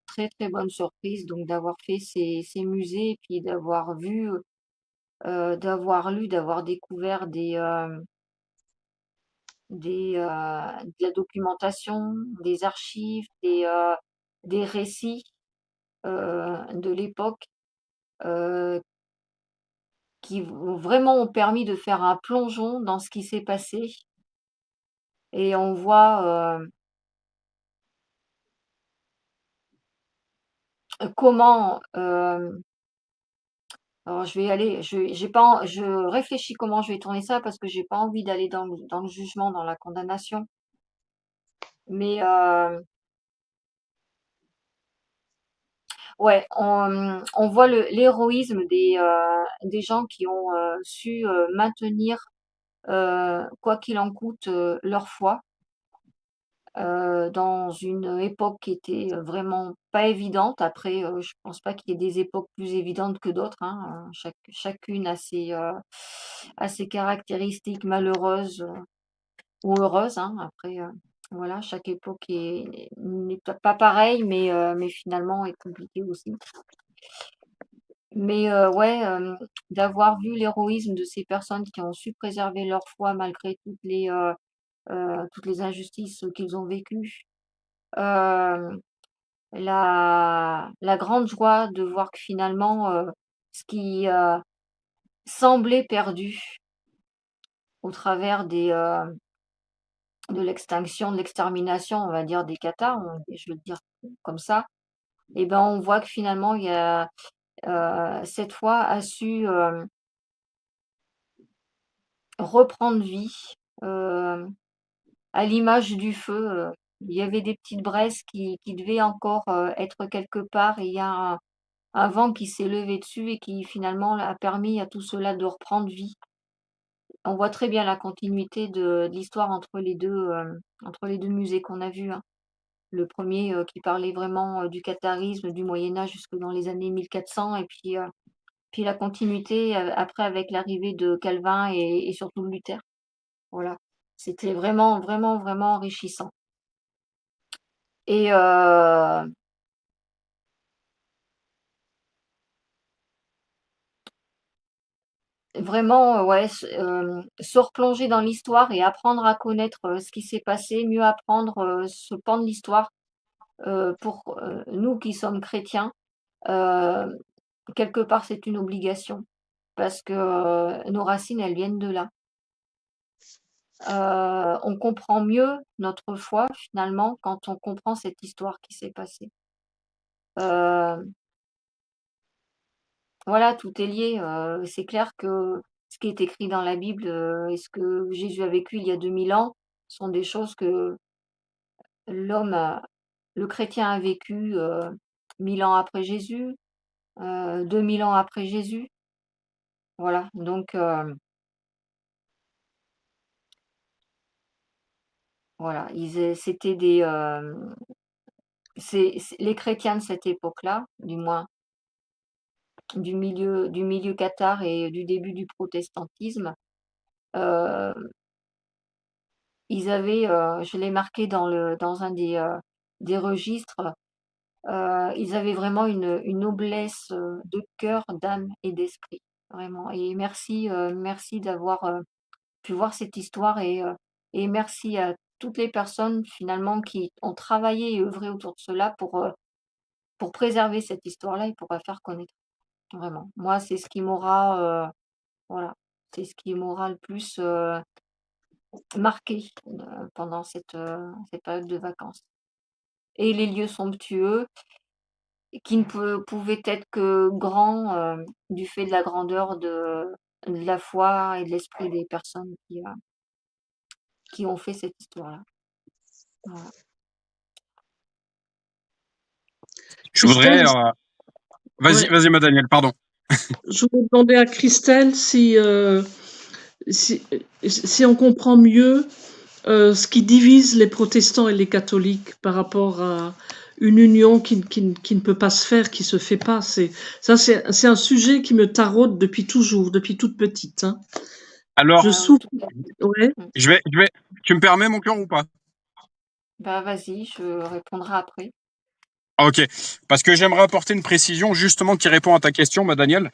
Très, très bonne surprise donc d'avoir fait ces musées et puis d'avoir vu, d'avoir lu, d'avoir découvert de la documentation, des archives, des récits, de l'époque, heu, qui vraiment ont permis de faire un plongeon dans ce qui s'est passé et on voit, comment, alors je vais aller j'ai pas en je réfléchis comment je vais tourner ça parce que j'ai pas envie d'aller dans le jugement, dans la condamnation. Mais, ouais, on voit l'héroïsme des gens qui ont, su, maintenir, quoi qu'il en coûte, leur foi, dans une époque qui était, vraiment pas évidente. Après, je pense pas qu'il y ait des époques plus évidentes que d'autres, hein, chacune a ses caractéristiques malheureuses, ou heureuses, hein. Après, voilà, chaque époque n'est pas pareille, mais finalement est compliquée aussi. Mais, ouais, d'avoir vu l'héroïsme de ces personnes qui ont su préserver leur foi malgré toutes les injustices qu'ils ont vécues. Hem, la grande joie de voir que finalement, ce qui, semblait perdu au travers de l'extinction, de l'extermination, on va dire, des Cathares, je veux le dire comme ça, et ben, on voit que finalement il y a, cette foi a su, reprendre vie, à l'image du feu, il y avait des petites braises qui devaient encore, être quelque part, et il y a un vent qui s'est levé dessus et qui finalement a permis à tout cela de reprendre vie. On voit très bien la continuité de l'histoire entre les 2 musées qu'on a vus, hein. Le premier qui parlait vraiment, du catharisme, du Moyen Âge jusque dans les années 1400, et puis la continuité, après avec l'arrivée de Calvin et surtout de Luther. Voilà. C'était vraiment, vraiment, vraiment enrichissant, et vraiment, ouais, se replonger dans l'histoire et apprendre à connaître, ce qui s'est passé, mieux apprendre, ce pan de l'histoire, pour, nous qui sommes chrétiens, heu, quelque part, c'est une obligation parce que, nos racines, elles viennent de là. On comprend mieux notre foi, finalement, quand on comprend cette histoire qui s'est passée. Heu, voilà, tout est lié, c'est clair que ce qui est écrit dans la Bible, et ce que Jésus a vécu il y a 2000 ans sont des choses que l'homme a le chrétien a vécu, 1000 ans après Jésus, 2000 ans après Jésus. Voilà, donc voilà, c'était des, c'est les chrétiens de cette époque-là, du moins du milieu cathare et du début du protestantisme, heu, ils avaient, je l'ai marqué dans un des registres, ils avaient vraiment une noblesse, de cœur, d'âme et d'esprit, vraiment, et merci d'avoir, pu voir cette histoire, et merci à toutes les personnes finalement qui ont travaillé et œuvré autour de cela pour préserver cette histoire-là et pour la faire connaître, vraiment. Moi, c'est ce qui m'aura, voilà, c'est ce qui m'aura le plus, marquée, pendant cette période de vacances, et les lieux somptueux qui ne pouvaient être que grands, du fait de la grandeur de la foi et de l'esprit des personnes qui ont fait cette histoire-là. Voilà. Je voudrais. Christelle, Vas-y, ouais, vas-y, ma Daniel, pardon. je voulais demander à Christelle si, si on comprend mieux ce qui divise les protestants et les catholiques par rapport à une union qui ne peut pas se faire, qui se fait pas. C'est un sujet qui me taraude depuis toujours, depuis toute petite, hein. Je Alors, souffre. Tout à Ouais. mmh. tu me permets, mon cœur, ou pas? Bah, vas-y, je répondrai après. Ah, ok. Parce que j'aimerais apporter une précision justement qui répond à ta question, ma Daniel.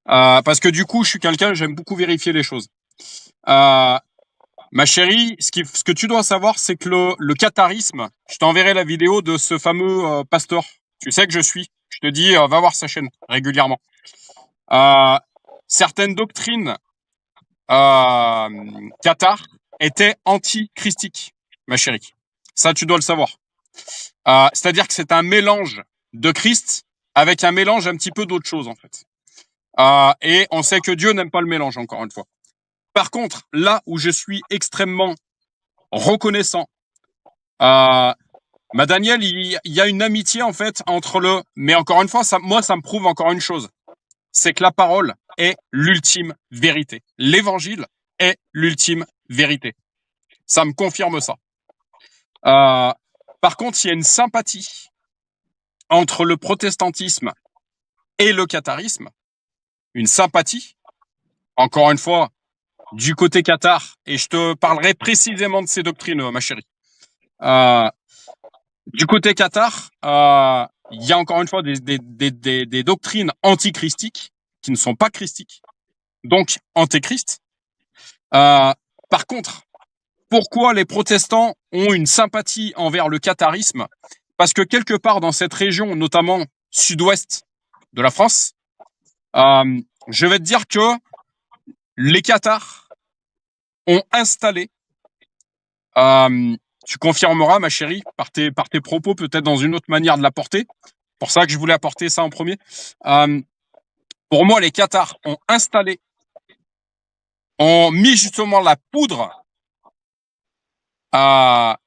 Parce que du coup, je suis quelqu'un, j'aime beaucoup vérifier les choses. Euh, Ma chérie, ce que tu dois savoir, c'est que le catharisme, je t'enverrai la vidéo de ce fameux pasteur. Tu sais que je suis. Je te dis, va voir sa chaîne régulièrement. Euh, Certaines doctrines cathare étaient antichristiques, ma chérie. Ça, tu dois le savoir. C'est-à-dire que c'est un mélange de Christ avec un mélange un petit peu d'autre chose, en fait. Et on sait que Dieu n'aime pas le mélange, encore une fois. Par contre, là où je suis extrêmement reconnaissant, ma Daniel, il y a une amitié, en fait, entre le... Mais encore une fois, moi, ça me prouve encore une chose. C'est que la parole est l'ultime vérité. L'évangile est l'ultime vérité. Ça me confirme ça. Par contre, il y a une sympathie entre le protestantisme et le catharisme, une sympathie, encore une fois, du côté cathare, et je te parlerai précisément de ces doctrines, ma chérie. Euh, du côté cathare, il y a encore une fois des doctrines antichristiques qui ne sont pas christiques, donc antéchrist. Par contre, pourquoi les protestants ont une sympathie envers le catharisme? Parce que quelque part dans cette région, notamment sud-ouest de la France, je vais te dire que les cathares ont installé, tu confirmeras, ma chérie, par tes propos, peut-être dans une autre manière de l'apporter. Pour ça que je voulais apporter ça en premier. Pour moi, les cathares ont installé, ont mis justement la poudre, ont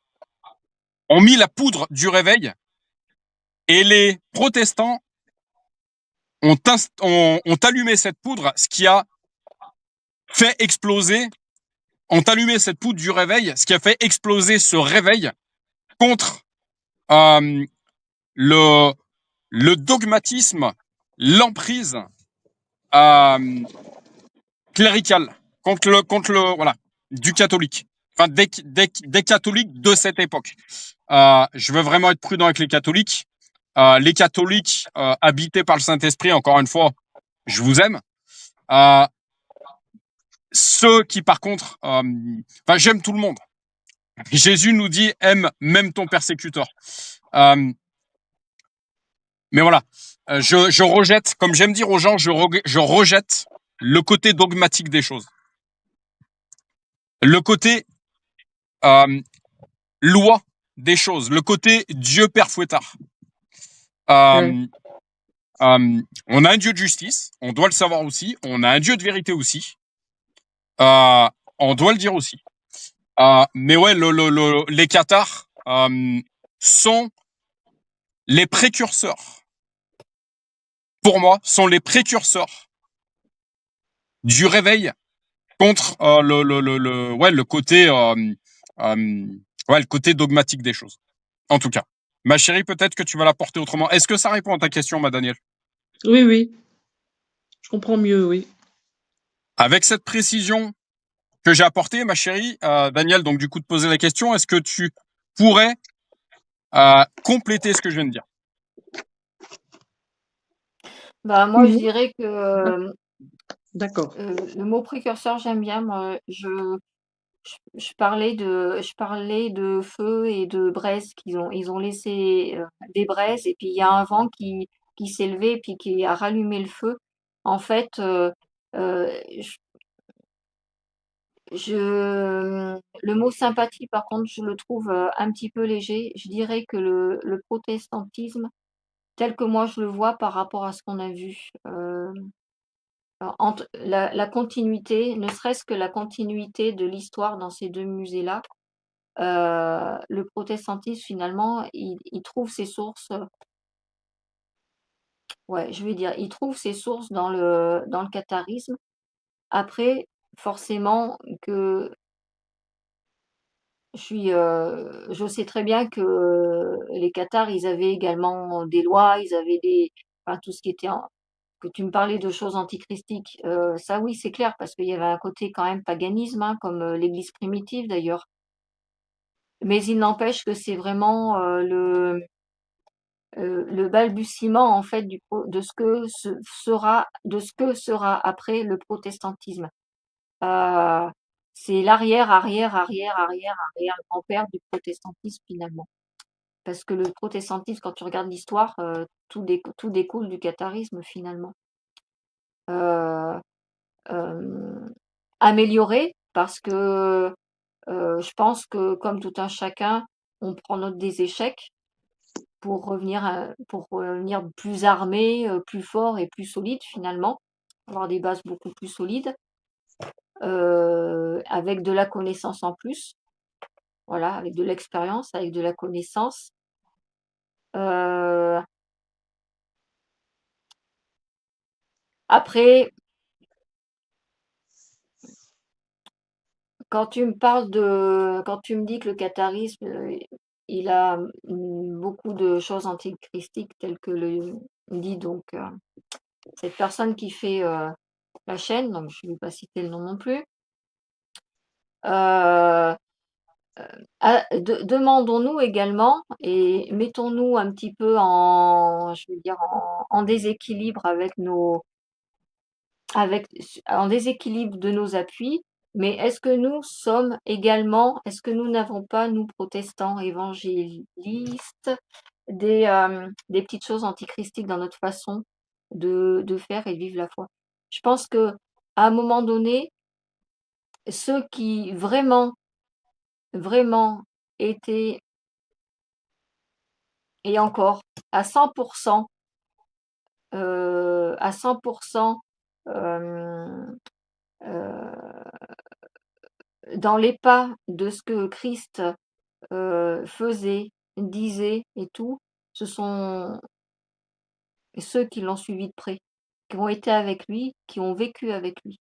mis la poudre du réveil, et les protestants ont allumé cette poudre, ce qui a fait exploser, ont allumé cette poudre du réveil, ce qui a fait exploser ce réveil contre le dogmatisme, l'emprise cléricale, contre le voilà, du catholique, enfin des catholiques de cette époque. Je veux vraiment être prudent avec les catholiques. Les catholiques habités par le Saint-Esprit, encore une fois, je vous aime. Ceux qui, par contre, enfin, j'aime tout le monde. Jésus nous dit aime même ton persécuteur. Mais voilà, je rejette, comme j'aime dire aux gens, je rejette le côté dogmatique des choses, le côté loi des choses, le côté Dieu Père Fouettard. On a un Dieu de justice, on doit le savoir aussi. On a un Dieu de vérité aussi. On doit le dire aussi. Mais ouais, les cathares sont les précurseurs. Pour moi, sont les précurseurs du réveil contre le côté le côté dogmatique des choses. En tout cas, ma chérie, peut-être que tu vas l'apporter autrement. Est-ce que ça répond à ta question, ma Danielle? Oui, oui. Je comprends mieux, oui. Avec cette précision que j'ai apportée, ma chérie, Danielle, donc du coup de poser la question, est-ce que tu pourrais compléter ce que je viens de dire? Bah, moi, je dirais que D'accord. le mot précurseur, j'aime bien. Moi, je parlais de feu et de braise ils ont laissé des braises, et puis il y a un vent qui s'est levé, puis qui a rallumé le feu. En fait, je, le mot sympathie, par contre, je le trouve un petit peu léger. Je dirais que le protestantisme, tel que moi je le vois par rapport à ce qu'on a vu, entre la continuité, ne serait-ce que la continuité de l'histoire dans ces deux musées-là. Le protestantisme, finalement, il trouve ses sources, ouais, je vais dire, il trouve ses sources dans le catharisme. Après, forcément que je sais très bien que les cathares, ils avaient également des lois, ils avaient enfin, tout ce qui était que tu me parlais de choses antichristiques, ça oui, c'est clair, parce qu'il y avait un côté quand même paganisme, hein, comme l'Église primitive d'ailleurs. Mais il n'empêche que c'est vraiment le balbutiement en fait de ce que sera après le protestantisme. Euh, c'est l'arrière, arrière, arrière, arrière, arrière grand-père du protestantisme finalement. Parce que le protestantisme, quand tu regardes l'histoire, tout découle du catharisme finalement. Euh, Amélioré parce que je pense que comme tout un chacun, on prend note des échecs pour revenir plus armé, plus fort et plus solide finalement, avoir des bases beaucoup plus solides, avec de la connaissance en plus, voilà, avec de l'expérience, avec de la connaissance. Heu, Après, quand tu me dis que le catharisme, il a, beaucoup de choses antichristiques telles que le dit donc, cette personne qui fait, la chaîne, donc je ne vais pas citer le nom non plus. Heu, Demandons-nous également et mettons-nous un petit peu je veux dire en déséquilibre en déséquilibre de nos appuis, mais est-ce que nous n'avons pas, nous protestants évangélistes, des petites choses antichristiques dans notre façon de faire et de vivre la foi? Je pense que à un moment donné, ceux qui vraiment, vraiment étaient et encore à 100 à 100 hem, dans les pas de ce que Christ, faisait, disait et tout, ce sont ceux qui l'ont suivi de près, qui ont été avec lui, qui ont vécu avec lui.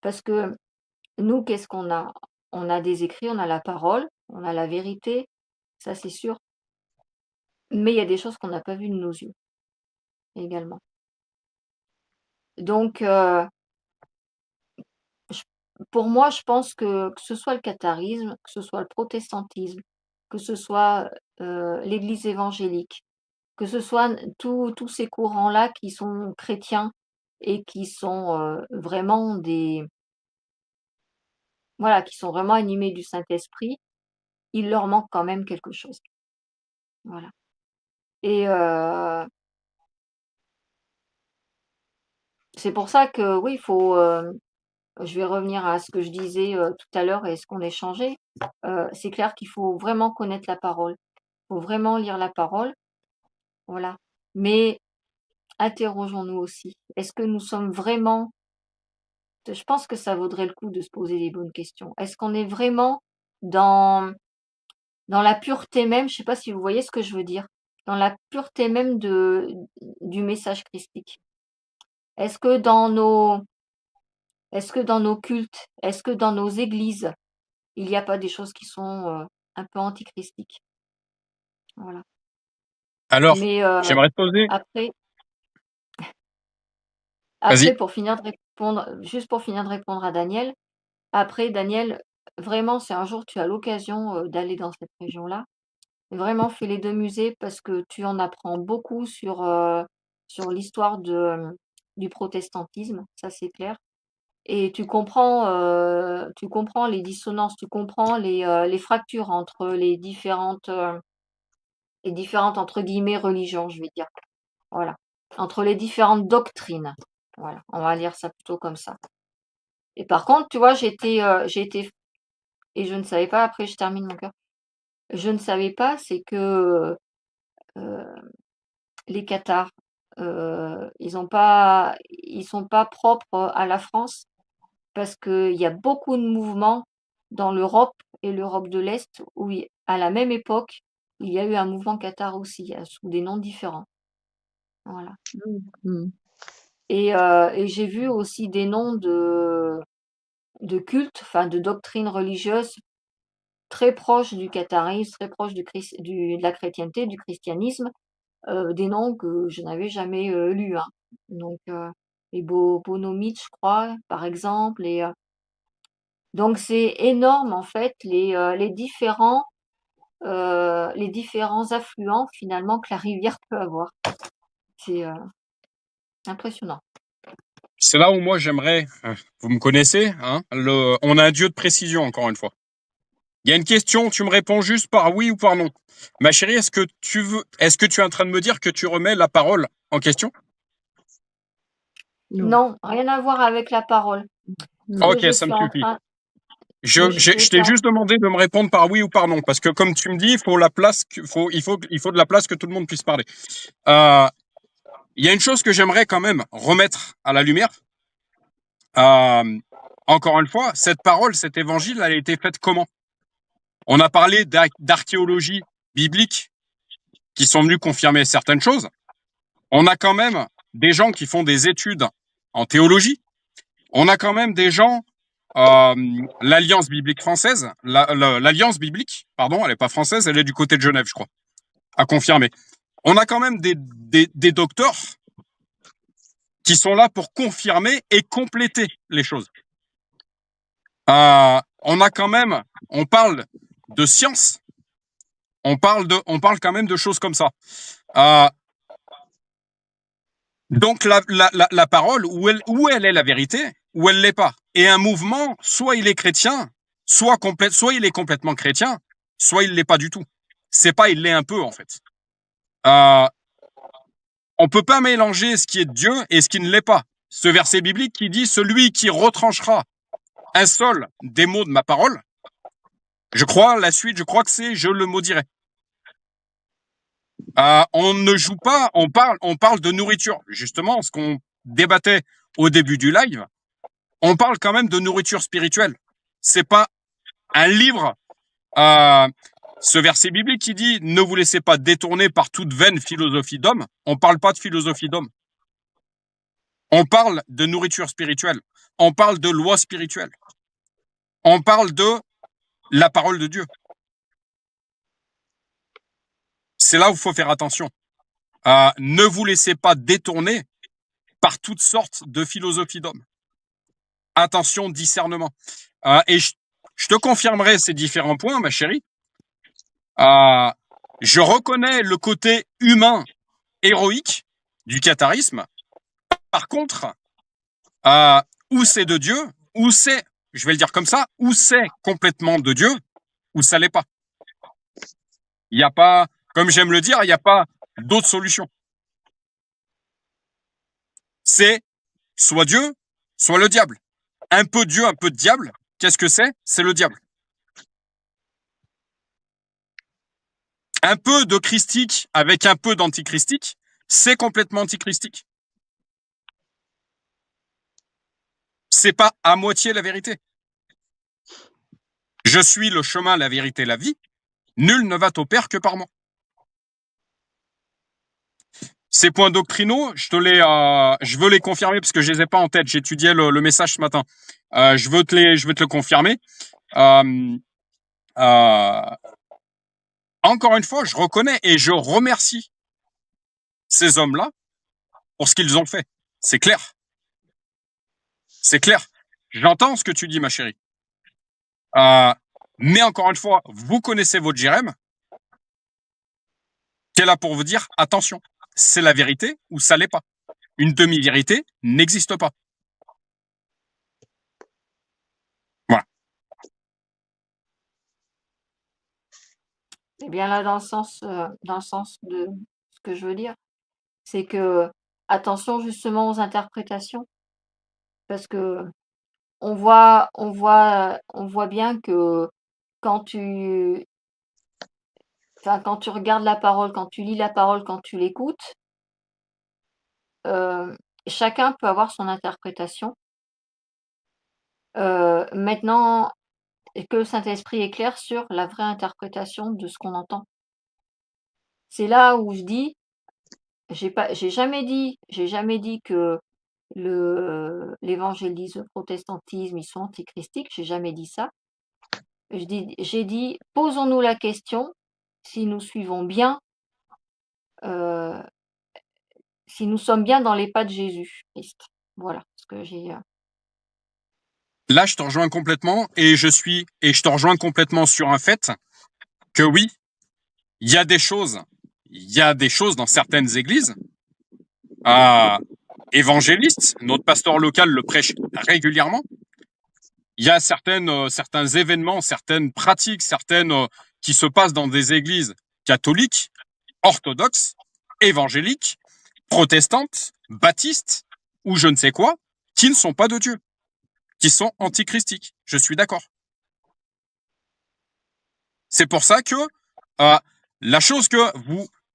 Parce que nous, qu'est-ce qu'on a? On a des écrits, on a la parole, on a la vérité, ça c'est sûr, mais il y a des choses qu'on n'a pas vues de nos yeux également. Donc j pour moi, je pense que ce soit le catharisme, que ce soit le protestantisme, que ce soit, l'Église évangélique, que ce soit tous ces courants-là qui sont chrétiens et qui sont, vraiment voilà, qui sont vraiment animés du Saint-Esprit, il leur manque quand même quelque chose. Voilà et c'est pour ça que oui, il faut, je vais revenir à ce que je disais, tout à l'heure et ce qu'on échangeait. C'est clair qu'il faut vraiment connaître la parole. Il faut vraiment lire la parole, voilà. Mais interrogeons-nous aussi. Est-ce que nous sommes vraiment je pense que ça vaudrait le coup de se poser les bonnes questions. Est-ce qu'on est vraiment dans la pureté même? Je sais pas si vous voyez ce que je veux dire? Dans la pureté même du message christique? Est-ce que dans nos est-ce que dans nos cultes, est-ce que dans nos églises, il n'y a pas des choses qui sont, un peu antichristiques? Voilà. Alors, Mais, j'aimerais te poser. après Vas-y. pour finir de répondre juste pour finir de répondre à Daniel, après Daniel, vraiment si un jour tu as l'occasion, d'aller dans cette région-là, vraiment fais les 2 musées parce que tu en apprends beaucoup sur l'histoire du protestantisme, ça c'est clair et tu comprends les dissonances, tu comprends les fractures entre les différentes entre guillemets «religions», je vais dire. Voilà. Entre les différentes doctrines. Voilà, on va lire ça plutôt comme ça. Et par contre, tu vois, j'ai été et je ne savais pas, après je termine mon cœur. Je ne savais pas, c'est que, heu, les Cathares, ils sont pas propres à la France parce qu'il y a beaucoup de mouvements dans l'Europe et l'Europe de l'Est où à la même époque, il y a eu un mouvement cathare aussi, sous des noms différents. Voilà. Mmh. Et j'ai vu aussi des noms de cultes, enfin de doctrines religieuses très proches du catharisme, très proches de la chrétienté, du christianisme, des noms que je n'avais jamais, lus, hein. Donc les Bonomites, je crois, par exemple donc c'est énorme en fait les différents affluents finalement que la rivière peut avoir. C'est, impressionnant. C'est là où moi j'aimerais, vous me connaissez, hein, on a un Dieu de précision encore une fois. Il y a une question, tu me réponds juste par oui ou par non. Ma chérie, est-ce que tu es en train de me dire que tu remets la parole en question? Non. Non, rien à voir avec la parole. Ce Non. que Ok, je ça me suis en suffit. train Je t'ai juste demandé de me répondre par oui ou par non, parce que comme tu me dis, il faut il faut de la place que tout le monde puisse parler. Euh, Il y a une chose que j'aimerais quand même remettre à la lumière. Euh, Encore une fois, cette parole, cet évangile, elle a été faite comment? On a parlé d'archéologie biblique qui sont venus confirmer certaines choses. On a quand même des gens qui font des études en théologie. On a quand même des gens, l'Alliance biblique française, l'Alliance biblique, pardon, elle n'est pas française, elle est du côté de Genève, je crois, à confirmer. On a quand même des docteurs qui sont là pour confirmer et compléter les choses. On a quand même, on parle de science, on parle quand même de choses comme ça. Euh, Donc la parole, où elle est la vérité, où elle l'est pas. Et un mouvement, soit il est chrétien, soit il est complètement chrétien, soit il l'est pas du tout. C'est pas il l'est un peu en fait. Euh, on peut pas mélanger ce qui est de Dieu et ce qui ne l'est pas. Ce verset biblique qui dit celui qui retranchera un seul des mots de ma parole, je crois que c'est je le maudirai. On ne joue pas, on parle de nourriture. Justement, ce qu'on débattait au début du live, on parle quand même de nourriture spirituelle. C'est pas un livre, ce verset biblique qui dit « Ne vous laissez pas détourner par toute vaine philosophie d'homme », on parle pas de philosophie d'homme. On parle de nourriture spirituelle. On parle de loi spirituelle. On parle de la parole de Dieu. C'est là où il faut faire attention. Ne vous laissez pas détourner par toutes sortes de philosophies d'hommes. Attention, discernement. Et je te confirmerai ces différents points, ma chérie. Je reconnais le côté humain, héroïque du catharisme. Par contre, où c'est de Dieu, où c'est, je vais le dire comme ça, où c'est complètement de Dieu, où ça l'est pas. Il n'y a pas, comme j'aime le dire, il n'y a pas d'autre solution. C'est soit Dieu, soit le diable. Un peu Dieu, un peu de diable. Qu'est-ce que c'est? C'est le diable. Un peu de christique avec un peu d'antichristique, c'est complètement antichristique. C'est pas à moitié la vérité. Je suis le chemin, la vérité, la vie. Nul ne va au Père que par moi. Ces points doctrinaux, je veux les confirmer parce que je les ai pas en tête. J'étudiais le message ce matin. Je veux te le confirmer. Encore une fois, je reconnais et je remercie ces hommes-là pour ce qu'ils ont fait. C'est clair. C'est clair. J'entends ce que tu dis, ma chérie. Mais encore une fois, vous connaissez votre Jérém, qui est là pour vous dire, attention, c'est la vérité ou ça l'est pas. Une demi-vérité n'existe pas. Voilà. Eh bien là, dans le sens de ce que je veux dire, c'est que attention justement aux interprétations, parce que on voit bien que quand tu regardes la parole, quand tu lis la parole, quand tu l'écoutes, chacun peut avoir son interprétation. Maintenant, que le Saint-Esprit est clair sur la vraie interprétation de ce qu'on entend. C'est là où je dis, j'ai jamais dit que l'évangélisme, le protestantisme, ils sont antichristiques, j'ai jamais dit ça. J'ai dit, posons-nous la question si nous suivons bien, si nous sommes bien dans les pas de Jésus-Christ. Voilà ce que j'ai. Là, je te rejoins complètement et je te rejoins complètement sur un fait que oui, il y a des choses dans certaines églises, évangélistes, notre pasteur local le prêche régulièrement. Il y a certains événements, certaines pratiques, qui se passent dans des églises catholiques, orthodoxes, évangéliques, protestantes, baptistes, ou je ne sais quoi, qui ne sont pas de Dieu, qui sont antichristiques. Je suis d'accord. C'est pour ça que la chose que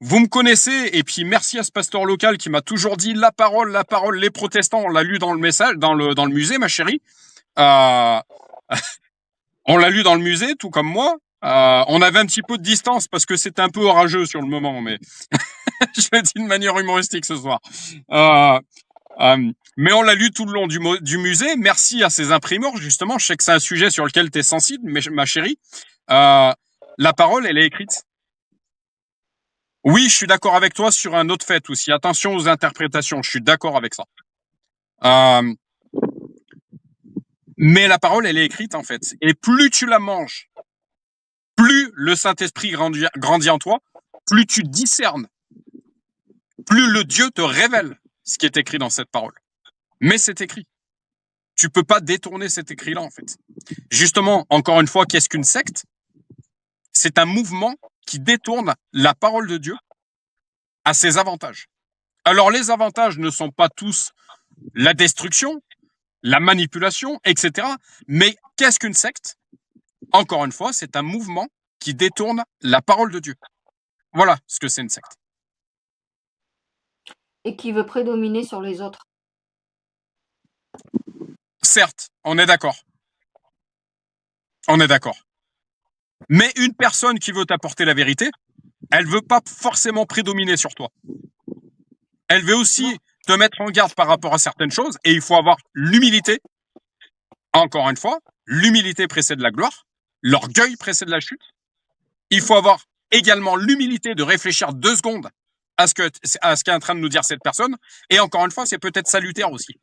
vous me connaissez, et puis merci à ce pasteur local qui m'a toujours dit la parole, les protestants, on l'a lu dans le message, dans le musée, ma chérie. On l'a lu dans le musée, tout comme moi. On avait un petit peu de distance parce que c'était un peu orageux sur le moment, mais je le dis de manière humoristique ce soir. Mais on l'a lu tout le long du musée. Merci à ces imprimeurs, justement. Je sais que c'est un sujet sur lequel tu es sensible, mais ma chérie. La parole, elle est écrite. Oui, je suis d'accord avec toi sur un autre fait aussi. Attention aux interprétations, je suis d'accord avec ça. Mais la parole, elle est écrite en fait. Et plus tu la manges, plus le Saint-Esprit grandit en toi, plus tu discernes, plus le Dieu te révèle ce qui est écrit dans cette parole. Mais c'est écrit. Tu peux pas détourner cet écrit-là en fait. Justement, encore une fois, qu'est-ce qu'une secte? C'est un mouvement qui détourne la parole de Dieu à ses avantages. Alors les avantages ne sont pas tous la destruction, la manipulation, etc. Mais qu'est-ce qu'une secte? Encore une fois, c'est un mouvement qui détourne la parole de Dieu. Voilà ce que c'est une secte. Et qui veut prédominer sur les autres. Certes, on est d'accord. On est d'accord. Mais une personne qui veut t'apporter la vérité, elle veut pas forcément prédominer sur toi. Elle veut aussi te mettre en garde par rapport à certaines choses, et il faut avoir l'humilité. Encore une fois, l'humilité précède la gloire, l'orgueil précède la chute. Il faut avoir également l'humilité de réfléchir 2 secondes à ce qu'est en train de nous dire cette personne. Et encore une fois, c'est peut-être salutaire aussi.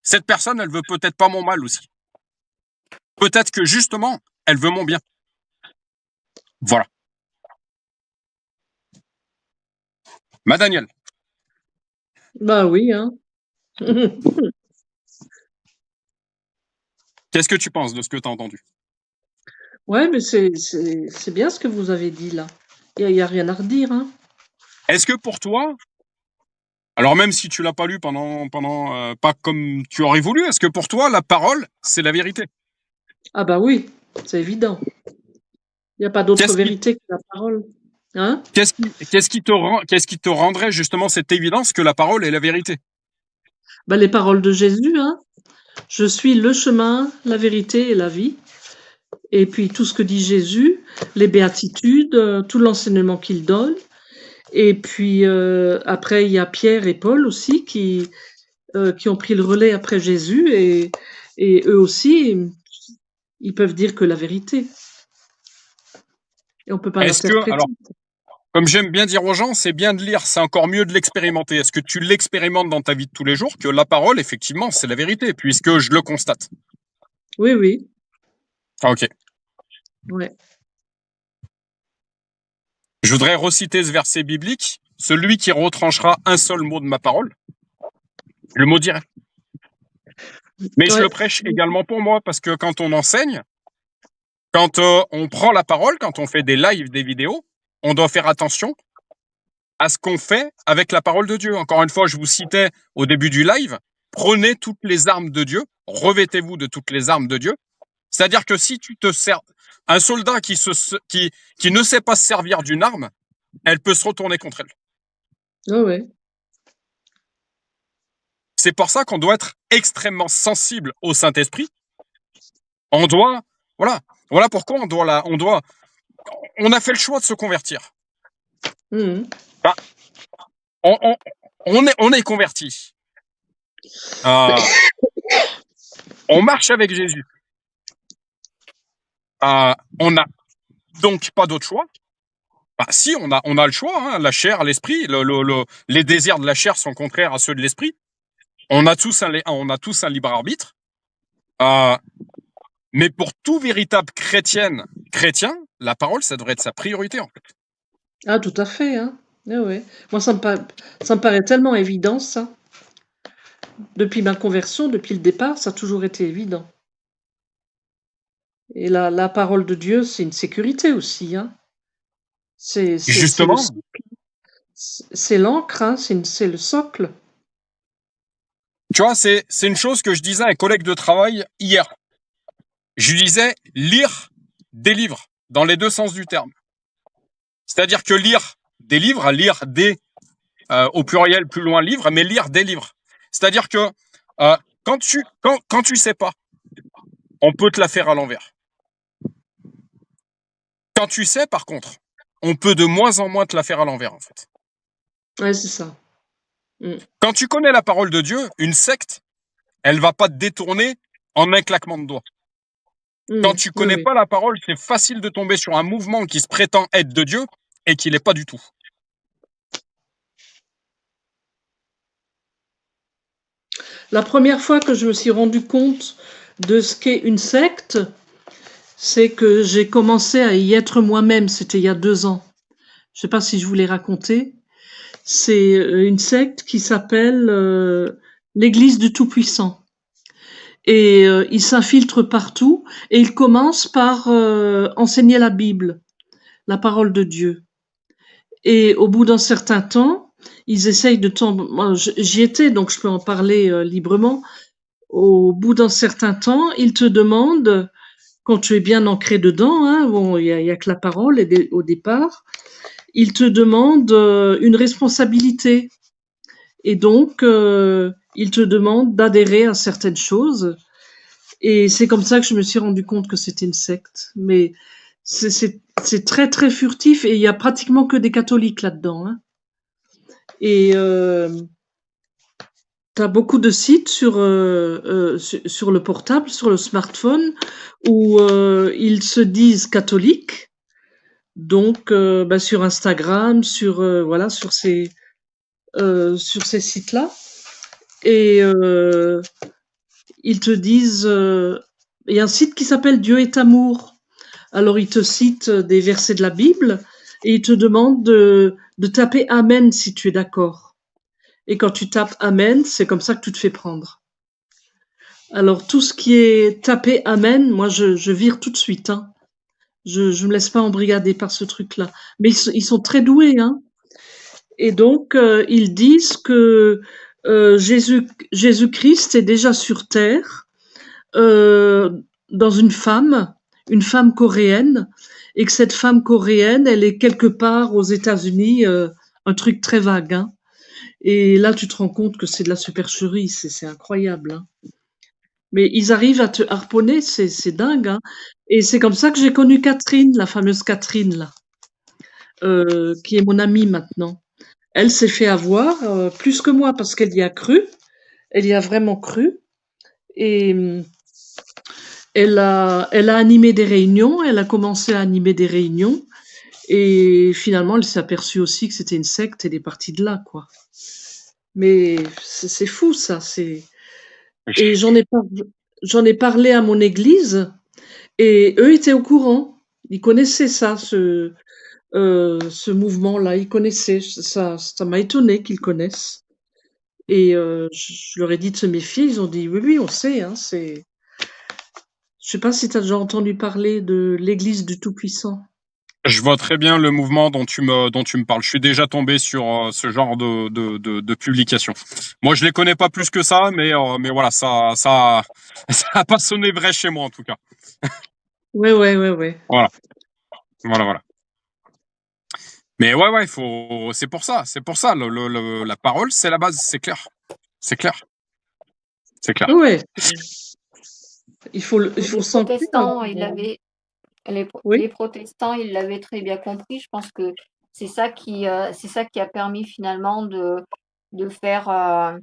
Cette personne, elle veut peut-être pas mon mal aussi. Peut-être que justement, elle veut mon bien. Voilà. Ma Daniel, Bah oui, hein. qu'est-ce que tu penses de ce que tu as entendu? Ouais, mais c'est bien ce que vous avez dit là. Il y a rien à redire, hein. Est-ce que pour toi, alors même si tu l'as pas lu pendant pas comme tu aurais voulu, est-ce que pour toi la parole c'est la vérité? Ah bah oui, c'est évident. Il n'y a pas d'autre Qu'est-ce qui, vérité que la parole. Hein? qu'est-ce qui te rendrait justement cette évidence que la parole est la vérité? Bah, les paroles de Jésus, hein. Je suis le chemin, la vérité et la vie. Et puis tout ce que dit Jésus, les béatitudes, tout l'enseignement qu'il donne. Et puis après, il y a Pierre et Paul aussi qui ont pris le relais après Jésus et eux aussi, ils peuvent dire que la vérité. Et on peut pas Est-ce que, l'interpréter. alors, comme j'aime bien dire aux gens, c'est bien de lire, c'est encore mieux de l'expérimenter. Est-ce que tu l'expérimentes dans ta vie de tous les jours que la parole, effectivement, c'est la vérité, puisque je le constate? Oui, oui, Ah, ok. ouais. Je voudrais reciter ce verset biblique. Celui qui retranchera un seul mot de ma parole, le maudirait. Mais je Ouais. le prêche également pour moi, parce que quand on enseigne, quand on prend la parole, quand on fait des lives, des vidéos, on doit faire attention à ce qu'on fait avec la parole de Dieu. Encore une fois, je vous citais au début du live, prenez toutes les armes de Dieu, revêtez-vous de toutes les armes de Dieu. C'est-à-dire que si tu te sers, un soldat qui ne sait pas se servir d'une arme, elle peut se retourner contre elle. Ouais, ouais. C'est pour ça qu'on doit être extrêmement sensible au Saint-Esprit. On doit, voilà pourquoi on a fait le choix de se convertir. Mhm. Bah, on est converti. On marche avec Jésus. On n'a donc pas d'autre choix. Bah, si, on a le choix, hein, la chair, l'esprit, les désirs de la chair sont contraires à ceux de l'esprit. On a tous un libre arbitre. Mais pour tout véritable chrétien, la parole, ça devrait être sa priorité, en fait. Ah, tout à fait, hein. Ouais, ouais. Moi, ça me paraît tellement évident, ça. Depuis ma conversion, depuis le départ, ça a toujours été évident. Et la parole de Dieu, c'est une sécurité aussi, hein. C'est Justement, l'encre, hein, c'est le socle. tu vois, c'est une chose que je disais à un collègue de travail hier. Je lui disais, lire des livres, dans les 2 sens du terme. C'est-à-dire que lire des livres, lire des, au pluriel, plus loin, livres, mais lire des livres. C'est-à-dire que quand tu sais pas, on peut te la faire à l'envers. Quand tu sais, par contre, on peut de moins en moins te la faire à l'envers, en fait. Ouais, c'est ça. Quand tu connais la parole de Dieu, une secte, elle va pas te détourner en un claquement de doigts. Quand tu connais Oui, oui. pas la parole, c'est facile de tomber sur un mouvement qui se prétend être de Dieu et qui l'est pas du tout. La première fois que je me suis rendu compte de ce qu'est une secte, c'est que j'ai commencé à y être moi-même. C'était il y a 2 ans. Je sais pas si je vous l'ai raconté. C'est une secte qui s'appelle l'Église du Tout-Puissant. Et ils s'infiltrent partout et ils commencent par enseigner la Bible, la parole de Dieu. Et au bout d'un certain temps, ils essayent de tomber. Moi, j'y étais, donc je peux en parler librement. au bout d'un certain temps, il te demande, quand tu es bien ancré dedans, hein, bon, il y a que la parole au départ, il te demande une responsabilité. Et donc, il te demande d'adhérer à certaines choses. Et c'est comme ça que je me suis rendu compte que c'était une secte. Mais c'est très très furtif et il y a pratiquement que des catholiques là-dedans. Hein. Et tu as beaucoup de sites sur le portable, sur le smartphone, où ils se disent catholiques. Donc, bah, sur Instagram, voilà, sur ces sites-là. Et ils te disent, il y a un site qui s'appelle Dieu est amour. Alors ils te citent des versets de la Bible et ils te demandent de taper Amen si tu es d'accord. Et quand tu tapes Amen, c'est comme ça que tu te fais prendre. Alors tout ce qui est taper Amen, moi je vire tout de suite. Hein. Je me laisse pas embrigader par ce truc-là. Mais ils sont très doués. Hein. Et donc ils disent que Jésus-Christ est déjà sur terre euh, dans une femme coréenne, et que cette femme coréenne, elle est quelque part aux États-Unis, un truc très vague. Hein. Et là, tu te rends compte que c'est de la supercherie, c'est incroyable. Hein. Mais ils arrivent à te harponner, c'est dingue. Hein. Et c'est comme ça que j'ai connu Catherine, la fameuse Catherine, là, qui est mon amie maintenant. Elle s'est fait avoir plus que moi parce qu'elle y a cru, elle y a vraiment cru. Et elle a animé des réunions, elle a commencé à animer des réunions, et finalement, elle s'est aperçue aussi que c'était une secte, et elle est partie de là, quoi. Mais c'est fou, ça. Et j'en ai parlé à mon église, et eux étaient au courant. Ils connaissaient ça, ce mouvement-là. Ils connaissaient. Ça m'a étonné qu'ils connaissent. Et je leur ai dit de se méfier. Ils ont dit oui, oui, on sait. Hein, je sais pas si tu as déjà entendu parler de l'Église du Tout-Puissant. Je vois très bien le mouvement dont tu me parles. Je suis déjà tombé sur ce genre de publication. Moi, je les connais pas plus que ça, mais voilà, ça a pas sonné vrai chez moi en tout cas. Ouais, ouais, ouais, ouais. Voilà, voilà. Mais ouais, c'est pour ça, la parole, c'est la base, c'est clair, c'est clair, c'est clair. Ouais, il Et faut s'ancrer protestants, dans. les Oui. protestants, ils l'avaient très bien compris. Je pense que c'est ça qui a permis finalement de faire,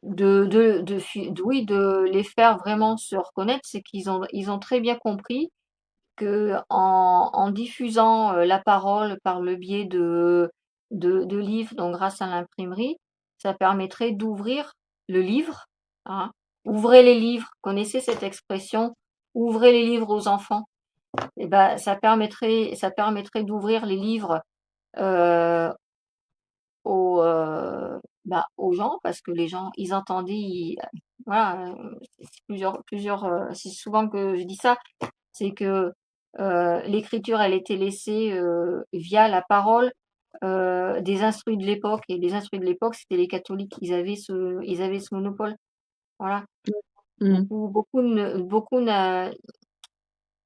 oui, de les faire vraiment se reconnaître. C'est ils ont très bien compris que en diffusant, la parole par le biais de livres, donc grâce à l'imprimerie, ça permettrait d'ouvrir le livre, hein. «Ouvrez les livres», connaissez cette expression? «Ouvrez les livres aux enfants» et ben, ça permettrait d'ouvrir les livres, heu, aux gens parce que les gens, ils entendaient, voilà, c'est souvent que je dis ça, c'est que, l'écriture, elle était laissée, via la parole, des instruits de l'époque et les instruits de l'époque, c'était les catholiques. Ils avaient ce monopole. Voilà. Mmh.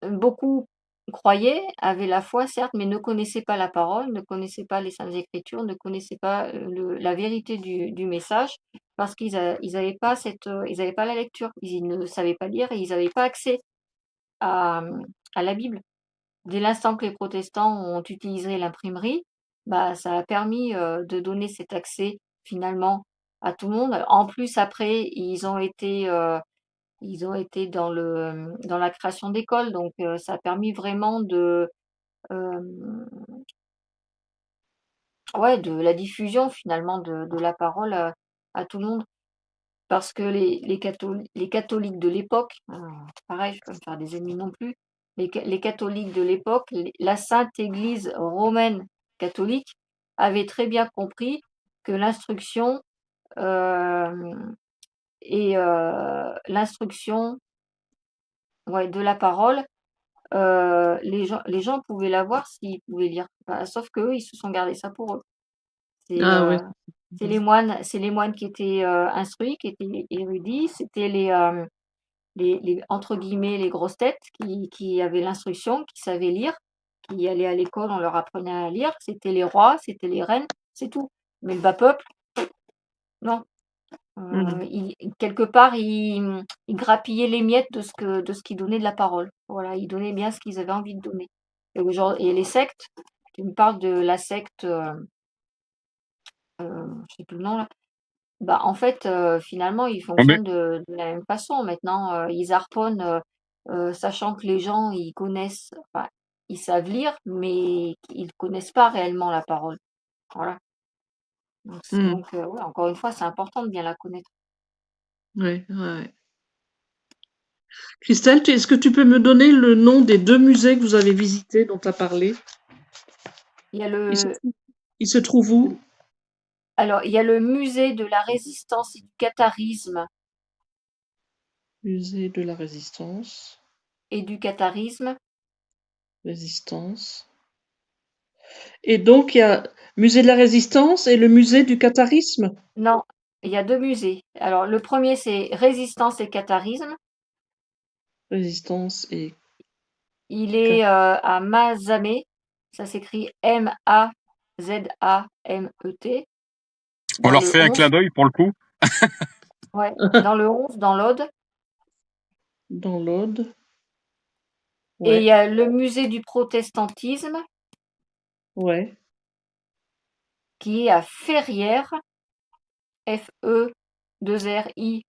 Beaucoup croyaient, avaient la foi certes, mais ne connaissaient pas la parole, ne connaissaient pas les saintes écritures, ne connaissaient pas, la vérité du message parce ils avaient pas ils avaient pas la lecture. Ils ne savaient pas lire et ils avaient pas accès à la Bible. Dès l'instant que les protestants ont utilisé l'imprimerie, bah, ça a permis, de donner cet accès finalement à tout le monde. En plus après, ils ont été dans la création d'écoles, donc ça a permis vraiment hem, ouais, de la diffusion finalement de la parole, à tout le monde. Parce que les catholiques de l'époque, pareil, je ne vais pas me faire des ennemis non plus, les catholiques de l'époque, la Sainte Église romaine catholique avait très bien compris que l'instruction, hem et l'instruction, ouais, de la parole, les gens pouvaient l'avoir s'ils pouvaient lire. Bah, sauf qu'eux, ils se sont gardés ça pour eux. C'est, Ah ouais. C'est les moines qui étaient instruits, qui étaient érudits. C'était les entre guillemets les grosses têtes qui avaient l'instruction, qui savaient lire, qui allaient à l'école, on leur apprenait à lire. C'était les rois, c'était les reines, c'est tout. Mais le bas peuple, non. Mhm. Quelque part, ils grappillaient les miettes de ce qu'ils donnaient de la parole. Voilà, ils donnaient bien ce qu'ils avaient envie de donner. Et les sectes, tu me parles de la secte, je sais plus le nom là. Bah, en fait, finalement, ils Bon, mais fonctionnent de la même façon. Maintenant, ils harponnent, sachant que les gens, ils connaissent, enfin, ils savent lire, mais ils connaissent pas réellement la parole. Voilà. Mhm. Ouais, encore une fois, c'est important de bien la connaître. Ouais, ouais, ouais. Christelle, est-ce que tu peux me donner le nom des 2 musées que vous avez visités, dont tu as parlé? Il y a Ils se le trouvent ils se trouvent où? Alors, il y a le musée de la résistance et du catharisme Musée de la Résistance. et du catharisme. Résistance. Et donc, il y a Musée de la Résistance et le Musée du Catharisme? Non, il y a 2 musées. Alors, le premier, c'est résistance et catharisme. Résistance et Il Cat- est à Mazamet. Ça s'écrit Mazamet, on dans leur le fait un clin 11. d'œil pour le coup. Ouais, dans le 11, dans l'Aude. dans l'Aude. Et il Ouais, y a le musée du protestantisme ouais, qui est à Ferrières, Ferries.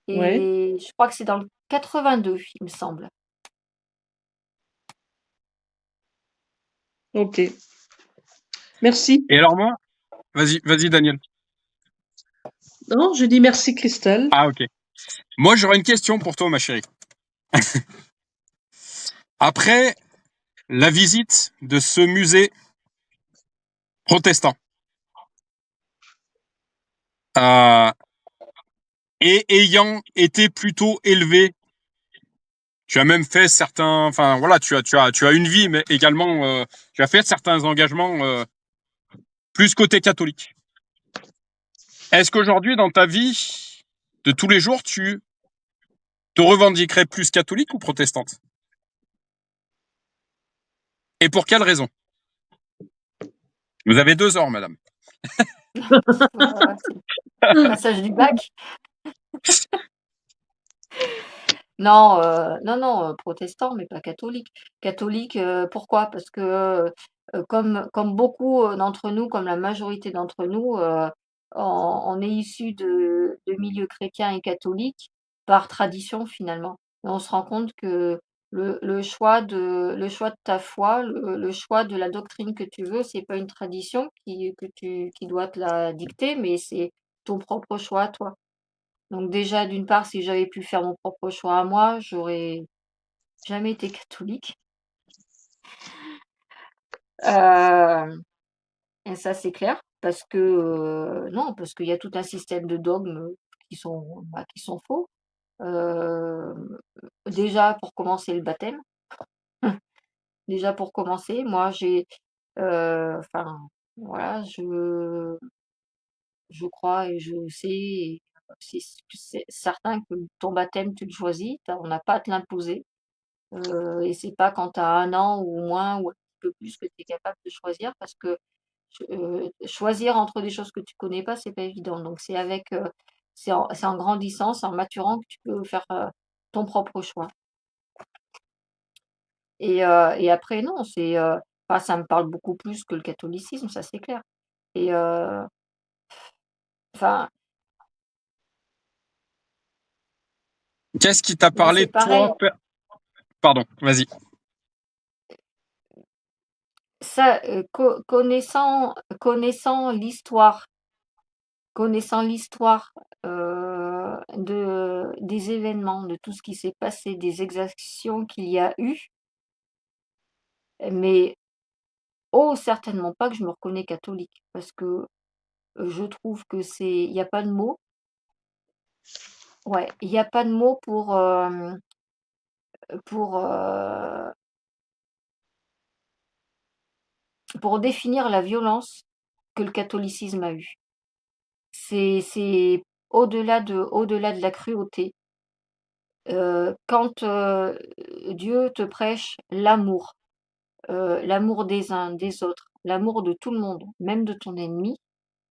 ouais. Et je crois que c'est dans le 82, il me semble. Ok. Merci. Et alors moi, vas-y Daniel. Non, je dis merci, Christelle. Ah ok. Moi j'aurais une question pour toi ma chérie. Après la visite de ce musée protestant, euh, et ayant été plutôt élevé, tu as même fait certains, enfin voilà, tu as une vie, mais également tu as fait certains engagements plus côté catholique. Est-ce qu'aujourd'hui dans ta vie de tous les jours, tu te revendiquerais plus catholique ou protestante? Et pour quelle raison? Vous avez 2 heures, madame. C'est le passage du bac. Non, non, protestant, mais pas catholique. Catholique, pourquoi? Parce que, comme beaucoup, d'entre nous, comme la majorité d'entre nous, on est issus de milieux chrétiens et catholiques par tradition, finalement. Et on se rend compte que le choix de ta foi, le choix de la doctrine que tu veux, c'est pas une tradition qui doit te la dicter, mais c'est ton propre choix à toi. Donc déjà, d'une part, si j'avais pu faire mon propre choix à moi, j'aurais jamais été catholique. Hem et ça, c'est clair parce que, non, parce qu'il y a tout un système de dogmes, qui sont faux. Déjà pour commencer le baptême, déjà pour commencer, moi enfin, voilà, je crois et je sais et c'est certain que ton baptême, tu le choisis, on n'a pas à te l'imposer. Et c'est pas quand tu as 1 an ou moins ou un petit peu plus que tu es capable de choisir parce que choisir entre des choses que tu connais pas, c'est pas évident. Donc c'est en grandissant, c'est en maturant que tu peux faire, ton propre choix. Et après non, enfin ça me parle beaucoup plus que le catholicisme, ça c'est clair. Et enfin, Qu'est-ce qui t'a bah, parlé, c'est pareil. toi? Pardon, vas-y. Ça, connaissant l'histoire, des événements, de tout ce qui s'est passé, des exactions qu'il y a eu, mais oh, certainement pas que je me reconnais catholique parce que, je trouve que il y a pas de mots. Ouais, il y a pas de mots pour, pour définir la violence que le catholicisme a eue. C'est au-delà de la cruauté. Quand Dieu te prêche l'amour, l'amour des uns, des autres, l'amour de tout le monde, même de ton ennemi,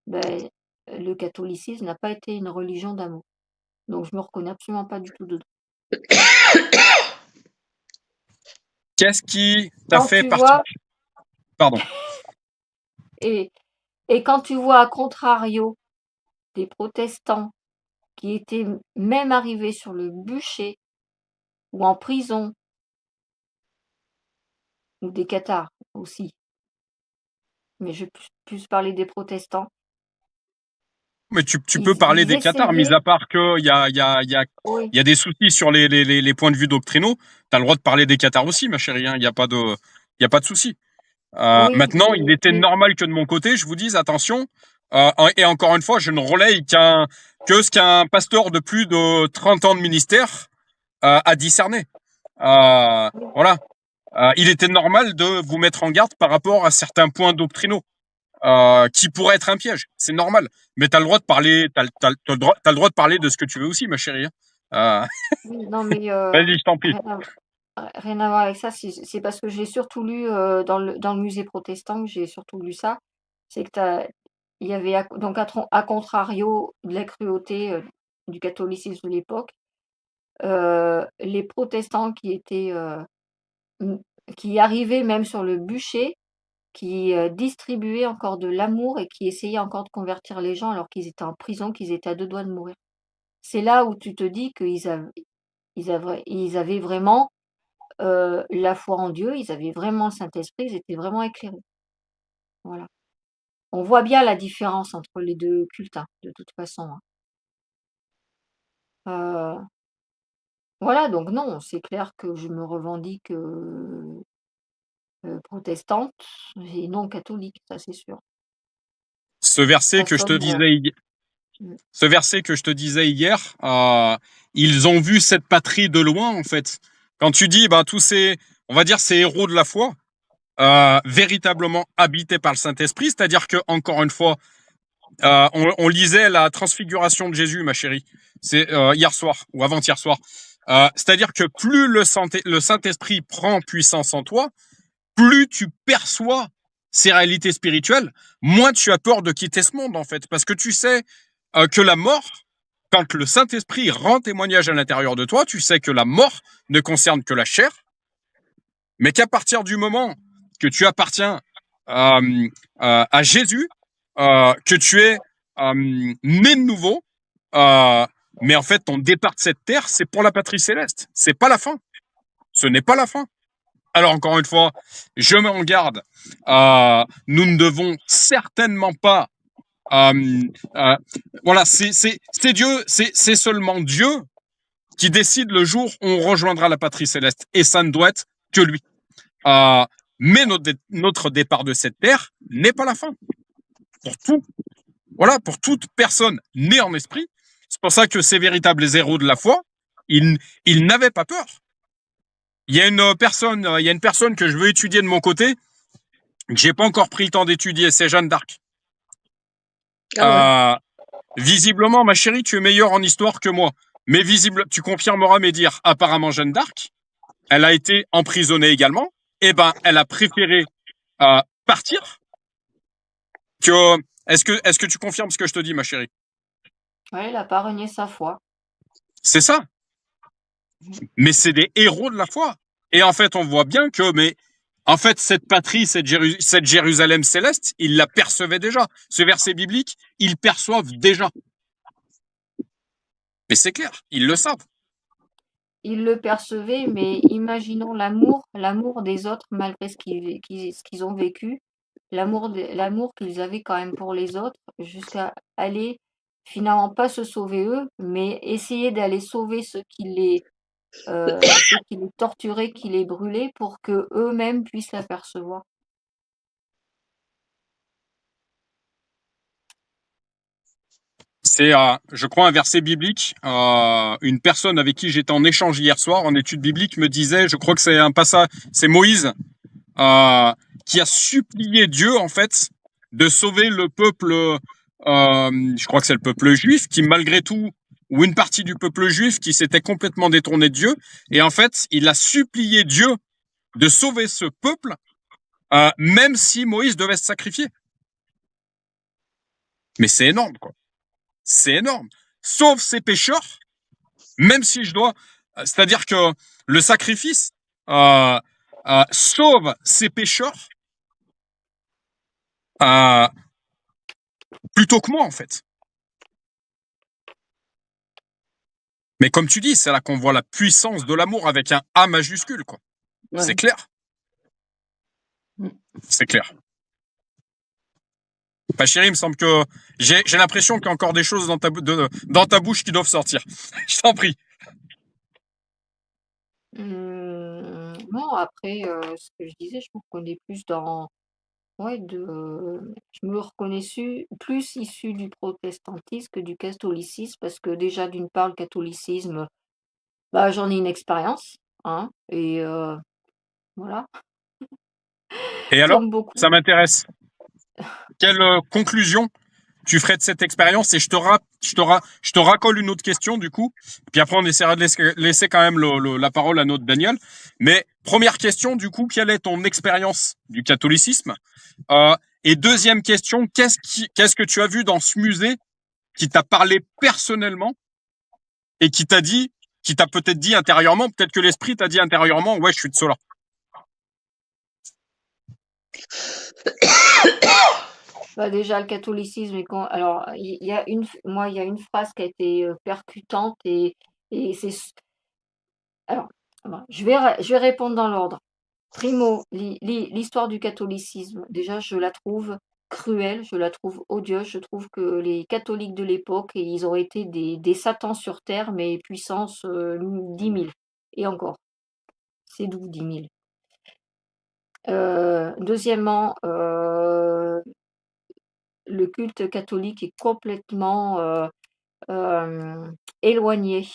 ben, le catholicisme n'a pas été une religion d'amour. Donc je me reconnais absolument pas du tout dedans. Qu'est-ce qui t'a Quand fait tu partir? vois, Pardon. et, et quand tu vois à contrario des protestants qui étaient même arrivés sur le bûcher ou en prison, ou des cathares aussi, mais je vais plus parler des protestants, Mais tu peux parler ils des Qatars, mis essayaient, à part qu'il oui, y a des soucis sur les points de vue doctrinaux. Tu as le droit de parler des Qatars aussi, ma chérie. Il n'y a pas de souci. oui, Maintenant, il était normal que de mon côté, je vous dise, attention, et encore une fois, je ne relaye que ce qu'un pasteur de plus de 30 ans de ministère a discerné. Voilà. Il était normal de vous mettre en garde par rapport à certains points doctrinaux qui pourraient être un piège. C'est normal. Mais tu as le droit de parler, t'as le droit de parler de ce que tu veux aussi, ma chérie. oui, non, mais Vas-y, je t'en prie. rien à voir avec ça, c'est parce que j'ai surtout lu dans le musée protestant, que j'ai surtout lu ça. C'est que il y avait, donc à contrario de la cruauté du catholicisme de l'époque, les protestants m- qui arrivaient même sur le bûcher, qui distribuaient encore de l'amour et qui essayaient encore de convertir les gens alors qu'ils étaient en prison, qu'ils étaient à deux doigts de mourir. C'est là où tu te dis ils avaient vraiment la foi en Dieu, ils avaient vraiment le Saint-Esprit, ils étaient vraiment éclairés. Voilà. On voit bien la différence entre les 2 cultes, hein, de toute façon, hein. Voilà, donc non, c'est clair que je me revendique, protestante et non catholique, ça c'est sûr. Ce verset Ça que je te sonne, disais, mmh, ce verset que je te disais hier, ils ont vu cette patrie de loin, en fait. Quand tu dis, tous ces, on va dire, ces héros de la foi, véritablement habités par le Saint-Esprit, c'est-à-dire que, encore une fois, on lisait la transfiguration de Jésus, ma chérie. C'est hier soir ou avant-hier soir. C'est-à-dire que plus le Saint-Esprit prend puissance en toi, plus tu perçois ces réalités spirituelles, moins tu as peur de quitter ce monde, en fait. Parce que tu sais que la mort, quand le Saint-Esprit rend témoignage à l'intérieur de toi, tu sais que la mort ne concerne que la chair, mais qu'à partir du moment que tu appartiens à Jésus, que tu es né de nouveau, mais en fait, ton départ de cette terre, c'est pour la patrie céleste. C'est pas la fin. Ce n'est pas la fin. Alors, encore une fois, je mets en garde. Nous ne devons certainement pas. Voilà, c'est Dieu, c'est seulement Dieu qui décide le jour où on rejoindra la patrie céleste. Et ça ne doit être que lui. Euh, mais notre départ de cette terre n'est pas la fin. Pour tout, voilà, pour toute personne née en esprit. C'est pour ça que ces véritables héros de la foi, ils n'avaient pas peur. Il y a une personne que je veux étudier de mon côté, que j'ai pas encore pris le temps d'étudier, c'est Jeanne d'Arc. Ah Visiblement, ma chérie, tu es meilleure en histoire que moi. Mais tu confirmeras mes dires. Apparemment, Jeanne d'Arc, elle a été emprisonnée également. Eh ben, elle a préféré partir. Est-ce que tu confirmes ce que je te dis, ma chérie? ouais, il a pas renié sa foi. C'est ça. Mais c'est des héros de la foi. Et en fait, on voit bien que, en fait, cette patrie, cette Jérusalem céleste, ils la percevaient déjà. Ce verset biblique, ils perçoivent déjà. Mais c'est clair, ils le savent. Ils le percevaient, mais imaginons l'amour des autres malgré ce qu'ils ont vécu, l'amour qu'ils avaient quand même pour les autres, jusqu'à aller finalement pas se sauver eux, mais essayer d'aller sauver ceux qui les torturaient, qui les brûlaient, pour que eux-mêmes puissent l'apercevoir. C'est, je crois, un verset biblique. Une personne avec qui j'étais en échange hier soir en études bibliques me disait, je crois que c'est un passage, c'est Moïse, qui a supplié Dieu, en fait, de sauver le peuple, je crois que c'est le peuple juif, qui malgré tout, ou une partie du peuple juif qui s'était complètement détourné de Dieu. Et en fait, il a supplié Dieu de sauver ce peuple, même si Moïse devait se sacrifier. Mais c'est énorme, quoi. C'est énorme. Sauve ces pécheurs, même si je dois. C'est-à-dire que le sacrifice sauve ces pécheurs plutôt que moi, en fait. Mais comme tu dis, c'est là qu'on voit la puissance de l'amour avec un A majuscule, quoi. Ouais. C'est clair. Mm. C'est clair. Bah, chérie, il me semble que j'ai l'impression qu'il y a encore des choses dans ta bouche qui doivent sortir. Je t'en prie. Non, après, ce que je disais, je me reconnais plus dans ouais, je me reconnais plus issu du protestantisme que du catholicisme parce que déjà, d'une part, le catholicisme, bah, j'en ai une expérience, hein, et voilà, Et alors, comme beaucoup. ça m'intéresse. Quelle conclusion tu ferais de cette expérience? Et je te racole une autre question, du coup. Puis après, on essaiera de laisser quand même la parole à notre Daniel. Mais première question, du coup, quelle est ton expérience du catholicisme? Et deuxième question, qu'est-ce que tu as vu dans ce musée qui t'a parlé personnellement et qui t'a peut-être dit intérieurement, peut-être que l'esprit t'a dit intérieurement, ouais, je suis de cela. Bah, déjà, le catholicisme, alors, il y a une phrase qui a été percutante et c'est. Alors, je vais répondre dans l'ordre. Primo, l'histoire du catholicisme, déjà, je la trouve cruelle, je la trouve odieuse. Je trouve que les catholiques de l'époque, ils auraient été des satans sur terre, mais puissance 10 000. Et encore, c'est d'où 10 000. Deuxièmement, le culte catholique est complètement éloigné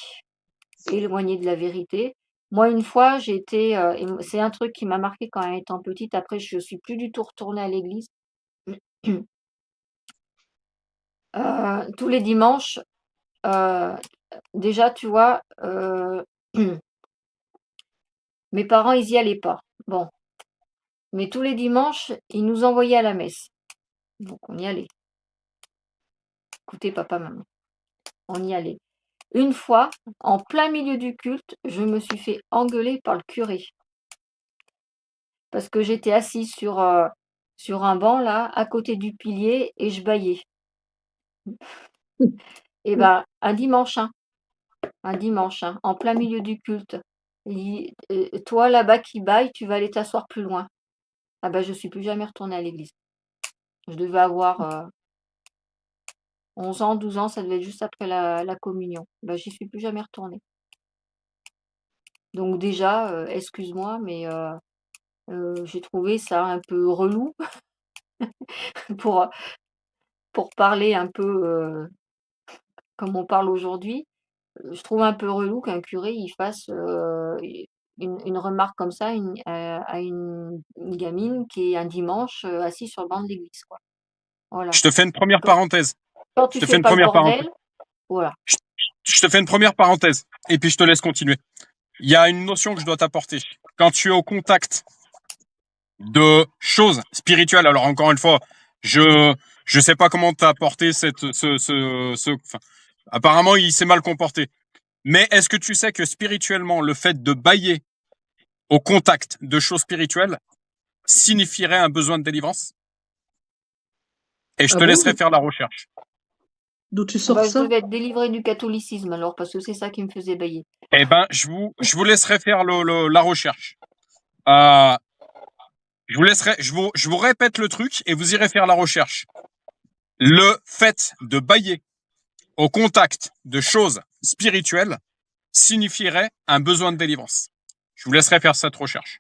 de la vérité. Moi, une fois, j'ai été, et c'est un truc qui m'a marqué quand même étant petite. Après, je suis plus du tout retournée à l'église. Tous les dimanches, déjà, tu vois, mes parents, ils y allaient pas. Bon, mais tous les dimanches, ils nous envoyaient à la messe. Donc, on y allait. Écoutez, papa, maman, on y allait. Une fois, en plein milieu du culte, je me suis fait engueuler par le curé. Parce que j'étais assise sur un banc, là, à côté du pilier, et je bâillais. Et ben, un dimanche, en plein milieu du culte, toi là-bas qui baille, tu vas aller t'asseoir plus loin. Ah ben, je suis plus jamais retournée à l'église. Je devais avoir 11 ans, 12 ans, ça devait être juste après la communion. Ben, j'y suis plus jamais retournée. Donc déjà, excuse-moi, mais j'ai trouvé ça un peu relou pour, pour parler un peu comme on parle aujourd'hui. Je trouve un peu relou qu'un curé il fasse une remarque comme ça à une gamine qui est un dimanche assise sur le banc de l'église, quoi. Voilà. Je te fais une première Quand, parenthèse. quand Je tu te fais fais une pas le première parenthèse. bordel, voilà. Je te fais une première parenthèse. Et puis je te laisse continuer. Il y a une notion que je dois t'apporter. Quand tu es au contact de choses spirituelles, alors encore une fois, je sais pas comment t'as apporté enfin, apparemment il s'est mal comporté. Mais est-ce que tu sais que spirituellement, le fait de bailler au contact de choses spirituelles signifierait un besoin de délivrance? Et je Ah te bon? laisserai faire la recherche. D'où tu Ah sors bah, je ça? devais être délivrée du catholicisme alors, parce que c'est ça qui me faisait bailler. Eh ben, je vous laisserai faire la recherche. Euh, je vous répète le truc et vous irez faire la recherche. Le fait de bailler au contact de choses spirituelles signifierait un besoin de délivrance. Je vous laisserai faire cette recherche.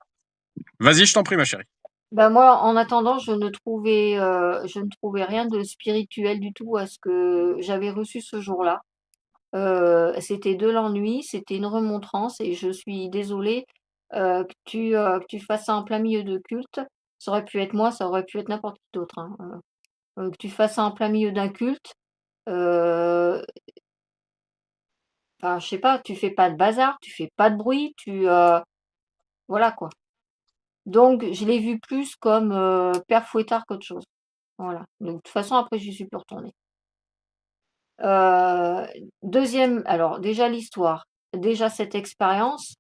Vas-y, je t'en prie, ma chérie. Bah moi, en attendant, je ne trouvais rien de spirituel du tout à ce que j'avais reçu ce jour-là. C'était de l'ennui, c'était une remontrance et je suis désolée que tu fasses ça en plein milieu de culte. Ça aurait pu être moi, ça aurait pu être n'importe qui d'autre, hein, que tu fasses ça en plein milieu d'un culte, heu, enfin, je sais pas, tu fais pas de bazar, tu fais pas de bruit, voilà quoi. Donc je l'ai vu plus comme, père Fouettard qu'autre chose. Voilà. Donc de toute façon après j'y suis plus retournée. Heu, 2 alors déjà l'histoire, déjà cette expérience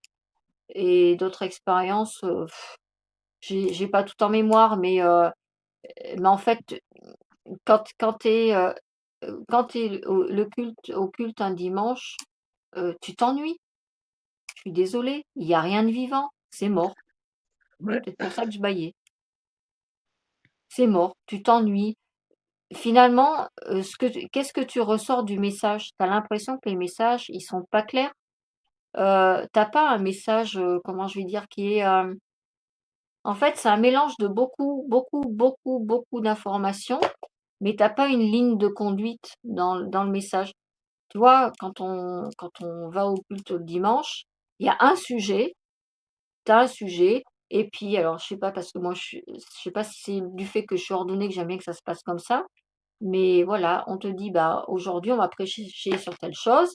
et d'autres expériences, j'ai pas tout en mémoire, mais en fait, quand tu es, quand tu es au culte un dimanche, tu t'ennuies. Je suis désolée, il y a rien de vivant, c'est mort. Ouais. Peut-être pour ça que je bâillais. C'est mort, tu t'ennuies. Finalement, qu'est-ce que tu ressors du message? Tu as l'impression que les messages, ils sont pas clairs. Tu pas un message, comment je vais dire? Qui est, en fait, c'est un mélange de beaucoup, beaucoup, beaucoup, beaucoup d'informations, mais t'as pas une ligne de conduite dans le message. Tu vois, quand on va au culte le dimanche, il y a un sujet, tu as un sujet et puis alors je sais pas parce que moi je sais pas si c'est du fait que je suis ordonnée que j'aime bien que ça se passe comme ça, mais voilà, on te dit: «Bah, aujourd'hui, on va prêcher sur telle chose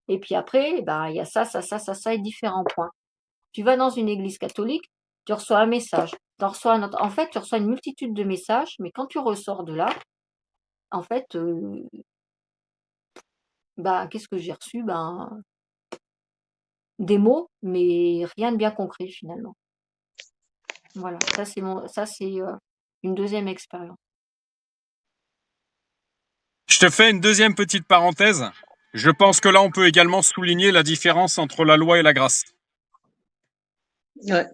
et puis après, bah, il y a ça, ça, ça, ça, ça et différents points». Tu vas dans une église catholique, tu reçois un message, tu en reçois un autre. En fait, tu reçois une multitude de messages, mais quand tu ressors de là, en fait, bah, qu'est-ce que j'ai reçu? Ben, des mots, mais rien de bien concret finalement. Voilà, ça c'est, une deuxième expérience. Je te fais une deuxième petite parenthèse. Je pense que là, on peut également souligner la différence entre la loi et la grâce. Ouais.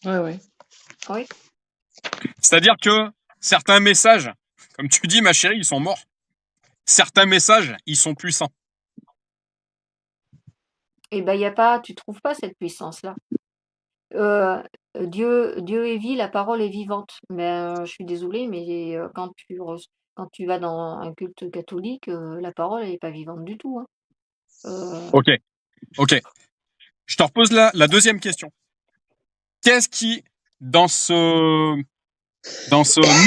Ouais, ouais. Oui, C'est-à-dire que certains messages, comme tu dis, ma chérie, ils sont morts. Certains messages, ils sont puissants. et ben, il y a pas tu trouves pas cette puissance-là. Heu, Dieu est vie, la parole est vivante. Mais, je suis désolée, mais, quand tu vas dans un culte catholique, la parole elle est pas vivante du tout, hein. Heu, Ok, ok. Je te repose la deuxième question. Qu'est-ce qui, dans ce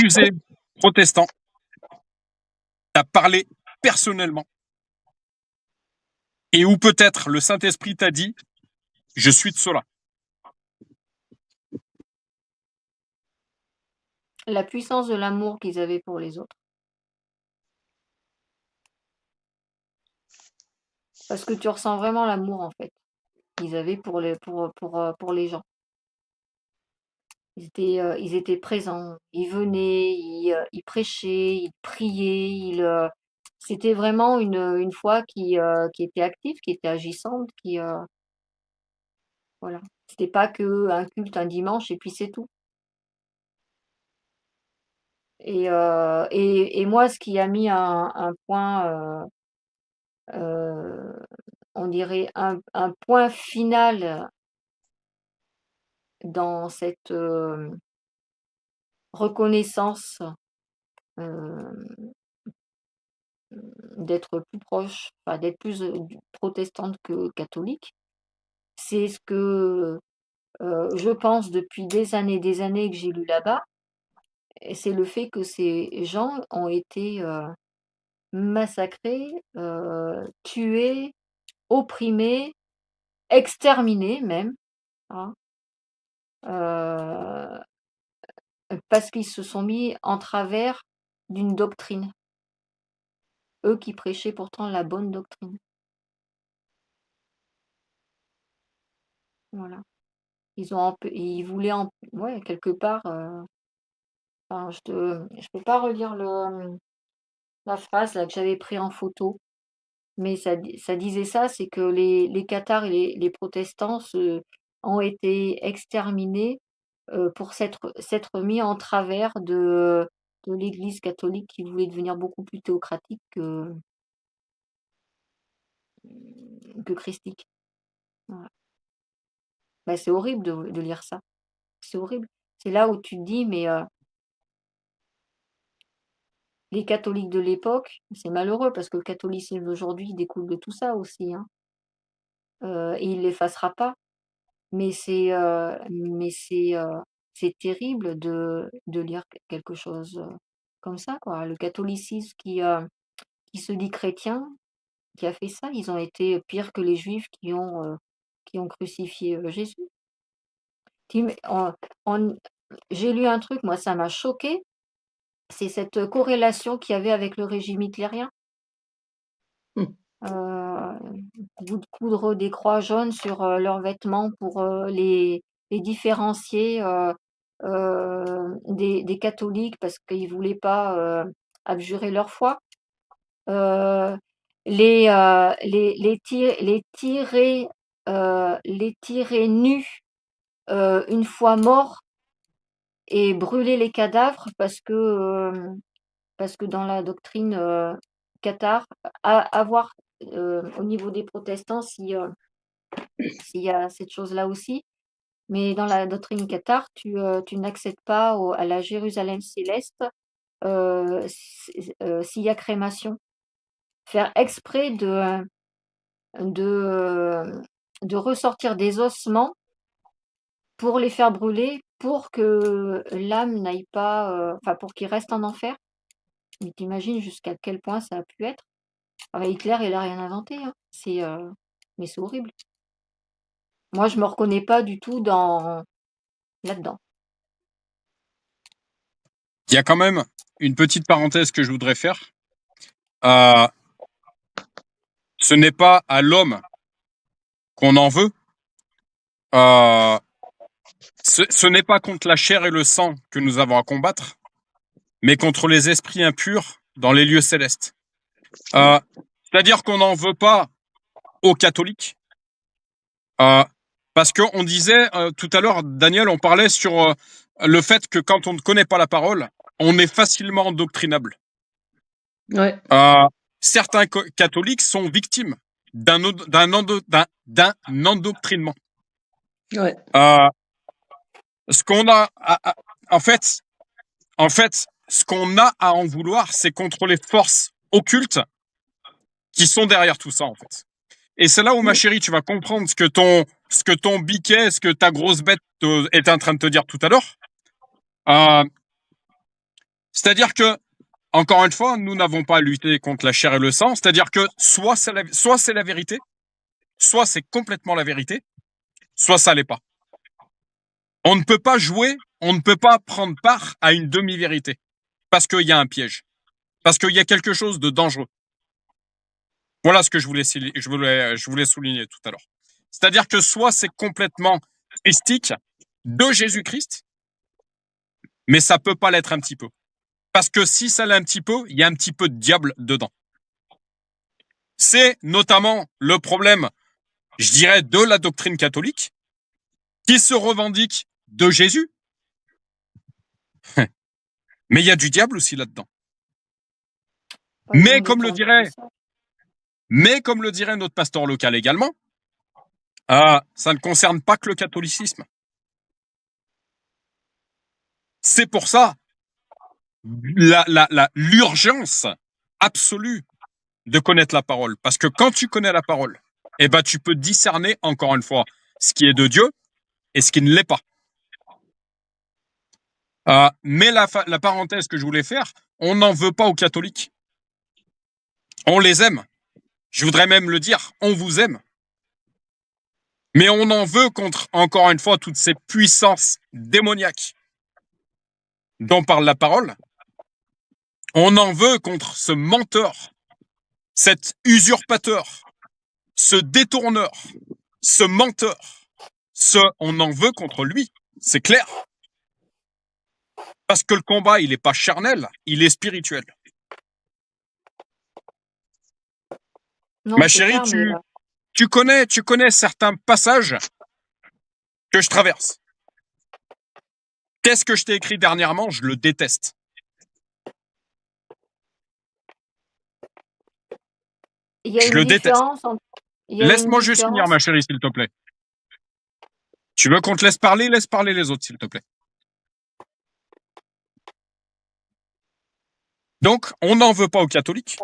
musée protestant, t'a parlé personnellement et où peut-être le Saint-Esprit t'a dit, je suis de cela. la puissance de l'amour qu'ils avaient pour les autres. Parce que tu ressens vraiment l'amour, en fait, qu'ils avaient pour les gens. Ils étaient présents, ils venaient, ils prêchaient, ils priaient, c'était vraiment une foi qui était active, qui était agissante, voilà. C'était pas qu'un culte un dimanche et puis c'est tout. Et moi, ce qui a mis un point, on dirait un point final dans cette, reconnaissance, heu, d'être plus proche, enfin d'être plus, protestante que catholique. C'est ce que, je pense depuis des années que j'ai lu là-bas et c'est le fait que ces gens ont été, massacrés, tués, opprimés, exterminés même, hein, heu, parce qu'ils se sont mis en travers d'une doctrine. Eux qui prêchaient pourtant la bonne doctrine. Voilà. Ils voulaient ouais, quelque part, enfin je peux pas relire la phrase là que j'avais pris en photo, mais ça disait ça, c'est que les cathares et les protestants ont été exterminés, pour s'être mis en travers de l'Église catholique qui voulait devenir beaucoup plus théocratique que christique. Voilà. Bah, c'est horrible de lire ça. C'est horrible. C'est là où tu te dis: «Mais, les catholiques de l'époque», c'est malheureux parce que le catholicisme d'aujourd'hui découle de tout ça aussi, hein, et il l'effacera pas. Mais c'est, c'est terrible de lire quelque chose comme ça, quoi. Le catholicisme qui se dit chrétien, qui a fait ça, ils ont été pires que les juifs qui ont crucifié Jésus. T'im- on- on- j'ai lu un truc, moi ça m'a choqué, c'est cette corrélation qu'il y avait avec le régime hitlérien. Mmh. Coudre des croix jaunes sur leurs vêtements pour les différencier des catholiques parce qu'ils ne voulaient pas abjurer leur foi. Euh, les tirer nus une fois morts et brûler les cadavres parce que dans la doctrine cathare, avoir au niveau des protestants, s'il y a cette chose-là aussi, mais dans la doctrine cathare, tu n'accèdes pas à la Jérusalem céleste s'il y a crémation. Faire exprès de, euh, de ressortir des ossements pour les faire brûler, pour que l'âme n'aille pas, enfin pour qu'il reste en enfer. Mais t'imagines jusqu'à quel point ça a pu être. Ah bah, Hitler, il a rien inventé, hein. Mais c'est horrible. Moi, je me reconnais pas du tout là-dedans. Il y a quand même une petite parenthèse que je voudrais faire. Euh, ce n'est pas à l'homme qu'on en veut. Euh, ce n'est pas contre la chair et le sang que nous avons à combattre, mais contre les esprits impurs dans les lieux célestes. C'est-à-dire qu'on n'en veut pas aux catholiques. Parce qu'on disait tout à l'heure, Daniel, on parlait sur le fait que quand on ne connaît pas la parole, on est facilement endoctrinable. Ouais. Certains catholiques sont victimes d'un endoctrinement. Ouais. Ce qu'on a, en fait, ce qu'on a à en vouloir, c'est contre les forces occultes qui sont derrière tout ça, en fait. Et c'est là où, ma chérie, tu vas comprendre ce que ton biquet, ce que ta grosse bête est en train de te dire tout à l'heure. C'est-à-dire que, encore une fois, nous n'avons pas à lutter contre la chair et le sang. C'est-à-dire que soit c'est la vérité, soit c'est complètement la vérité, soit ça l'est pas. On ne peut pas jouer, on ne peut pas prendre part à une demi-vérité. Parce qu'il y a un piège. Parce qu'il y a quelque chose de dangereux. Voilà ce que je voulais souligner tout à l'heure. C'est-à-dire que soit c'est complètement christique de Jésus-Christ, mais ça peut pas l'être un petit peu. Parce que si ça l'est un petit peu, il y a un petit peu de diable dedans. C'est notamment le problème, je dirais, de la doctrine catholique, qui se revendique de Jésus. Mais il y a du diable aussi là-dedans. Ouais, ils Mais ont des comme le tendances. dirait notre pasteur local également, ça ne concerne pas que le catholicisme. C'est pour ça l'urgence absolue de connaître la parole. Parce que quand tu connais la parole, eh ben, tu peux discerner, encore une fois, ce qui est de Dieu et ce qui ne l'est pas. Mais la parenthèse que je voulais faire, on n'en veut pas aux catholiques. On les aime. Je voudrais même le dire, on vous aime. Mais on en veut contre, encore une fois, toutes ces puissances démoniaques dont parle la parole. On en veut contre ce menteur, cet usurpateur, ce détourneur, ce menteur. On en veut contre lui, c'est clair. Parce que le combat, il n'est pas charnel, il est spirituel. Non, Ma c'est chérie, clair, mais tu connais certains passages que je traverse. Qu'est-ce que je t'ai écrit dernièrement? Je le déteste. il y a Je une le déteste. différence entre. Il y a une Laisse-moi juste finir, différence. ma chérie, s'il te plaît. Tu veux qu'on te laisse parler les autres, s'il te plaît. Donc, on n'en veut pas aux catholiques.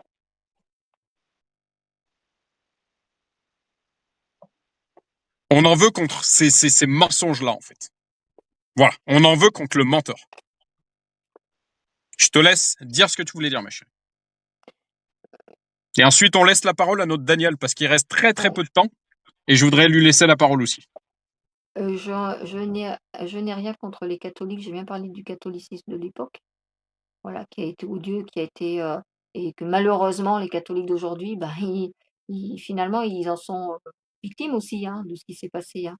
On en veut contre ces mensonges-là, en fait. Voilà, on en veut contre le menteur. Je te laisse dire ce que tu voulais dire, ma chérie. Et ensuite, on laisse la parole à notre Daniel, parce qu'il reste très très Ouais. peu de temps, et je voudrais lui laisser la parole aussi. Je n'ai rien contre les catholiques, j'ai bien parlé du catholicisme de l'époque, voilà, qui a été odieux, qui a été, et que malheureusement les catholiques d'aujourd'hui, ben, ils finalement, ils en sont, victimes aussi, hein, de ce qui s'est passé, hein.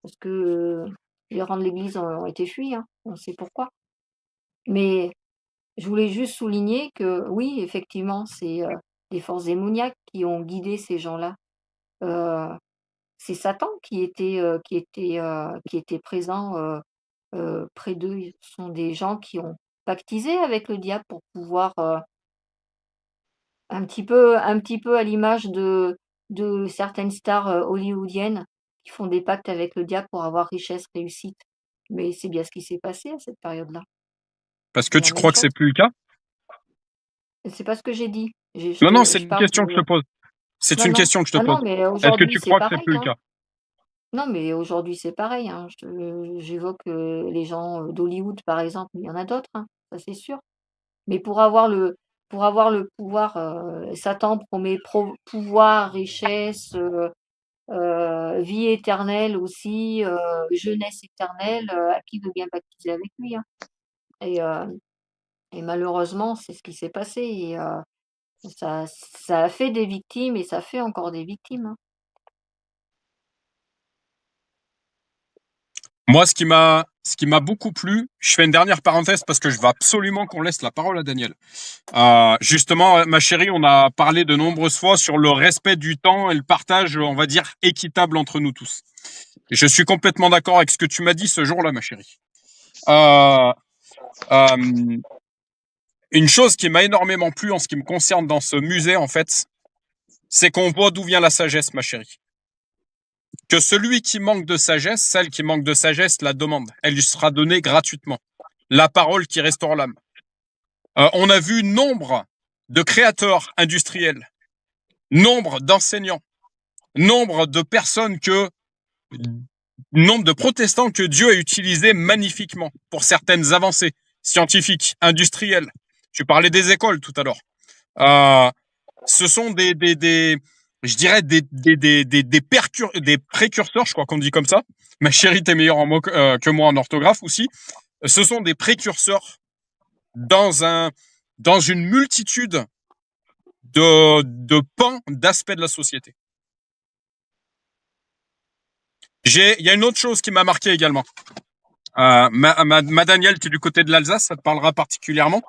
Parce que, les rangs de l'église ont été fuis, hein, on sait pourquoi. Mais je voulais juste souligner que oui, effectivement, c'est, des forces démoniaques qui ont guidé ces gens-là. Heu, c'est Satan qui était présent, près d'eux. Ce sont des gens qui ont pactisé avec le diable pour pouvoir, un petit peu à l'image de certaines stars, hollywoodiennes qui font des pactes avec le diable pour avoir richesse, réussite. Mais c'est bien ce qui s'est passé à cette période-là. Parce que C'est la tu même crois que chose. c'est plus le cas? Et c'est pas ce que j'ai dit. Non, non, c'est Je une parle question que je de te pose. C'est non, une non. question que je te Ah pose. non, mais Est-ce que aujourd'hui, tu c'est crois que c'est pareil, plus le hein. cas? Non, mais aujourd'hui, c'est pareil, hein. J'évoque, les gens, d'Hollywood, par exemple, mais il y en a d'autres, hein, ça c'est sûr. Mais pour avoir le pouvoir, Satan promet pouvoir, richesse, vie éternelle aussi, jeunesse éternelle, à qui veut bien baptiser avec lui, hein. Et et malheureusement, c'est ce qui s'est passé et ça a fait des victimes et ça fait encore des victimes, hein. Moi, ce qui m'a beaucoup plu, je fais une dernière parenthèse parce que je veux absolument qu'on laisse la parole à Daniel. Justement, ma chérie, on a parlé de nombreuses fois sur le respect du temps et le partage, on va dire, équitable entre nous tous. Et je suis complètement d'accord avec ce que tu m'as dit ce jour-là, ma chérie. Euh, euh, une chose qui m'a énormément plu en ce qui me concerne dans ce musée, en fait, c'est qu'on voit d'où vient la sagesse, ma chérie. Que celui qui manque de sagesse, celle qui manque de sagesse, la demande. Elle lui sera donnée gratuitement. La parole qui restaure l'âme. On a vu nombre de créateurs industriels, nombre d'enseignants, nombre de personnes nombre de protestants que Dieu a utilisés magnifiquement pour certaines avancées scientifiques, industrielles. Tu parlais des écoles tout à l'heure. Euh, Ce sont je dirais des précurseurs, je crois qu'on dit comme ça. Ma chérie, t'es meilleure en mots que moi en orthographe aussi. Ce sont des précurseurs dans dans une multitude de pans, d'aspects de la société. Il y a une autre chose qui m'a marqué également. Ma Danielle, tu es du côté de l'Alsace, ça te parlera particulièrement.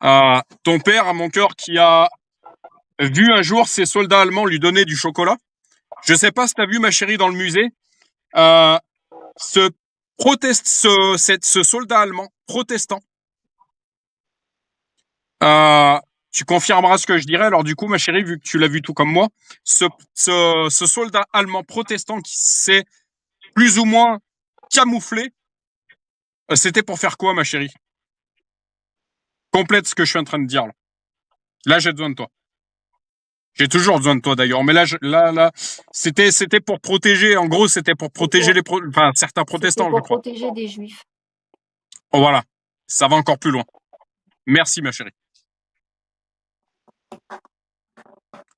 Ton père, à mon cœur, qui a vu un jour ses soldats allemands lui donner du chocolat. Je sais pas si tu as vu, ma chérie, dans le musée, euh, ce, ce soldat allemand protestant. Euh, Tu confirmeras ce que je dirais. Alors du coup, ma chérie, vu que tu l'as vu tout comme moi, ce soldat allemand protestant qui s'est plus ou moins camouflé, c'était pour faire quoi, ma chérie? Complète ce que je suis en train de dire là. Là, j'ai besoin de toi. J'ai toujours besoin de toi d'ailleurs, mais là, c'était pour protéger. En gros, c'était pour C'est protéger pour enfin certains C'était protestants, je pour crois. protéger des juifs. Oh voilà, ça va encore plus loin. Merci, ma chérie.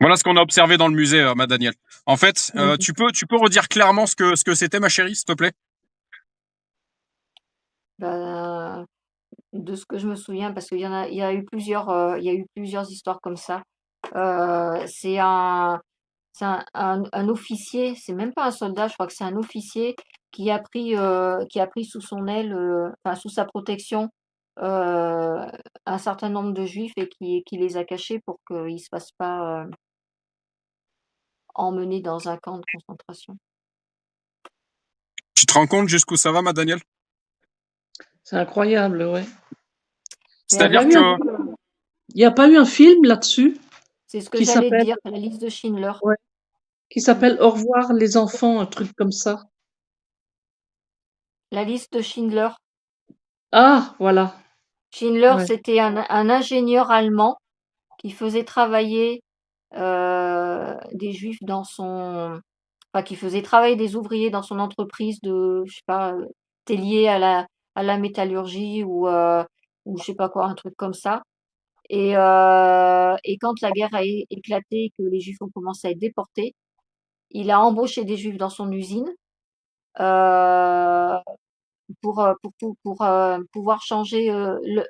Voilà ce qu'on a observé dans le musée, ma Danielle. En fait, Mhm. tu peux redire clairement ce que c'était, ma chérie, s'il te plaît? Ben, de ce que je me souviens, parce il y a eu il y a eu plusieurs histoires comme ça. C'est un officier, c'est même pas un soldat, je crois que c'est un officier qui a pris sous son aile, enfin sous sa protection, un certain nombre de juifs et qui les a cachés pour qu'ils ne se fassent pas, emmener dans un camp de concentration. Tu te rends compte jusqu'où ça va, ma Danielle? C'est incroyable, ouais. Mais Il y a C'est-à-dire eu que, il y a pas eu un film là-dessus c'est ce que qui j'allais te s'appelle dire, la liste de Schindler. ouais, qui Mmh. s'appelle Au revoir les enfants, un truc comme ça. La liste de Schindler. Ah, voilà. Schindler, Ouais. c'était un ingénieur allemand qui faisait travailler, des juifs qui faisait travailler des ouvriers dans son entreprise de, je sais pas, c'était lié à la métallurgie ou je sais pas quoi, un truc comme ça. Et quand la guerre a éclaté, que les Juifs ont commencé à être déportés, il a embauché des Juifs dans son usine euh, pour pouvoir changer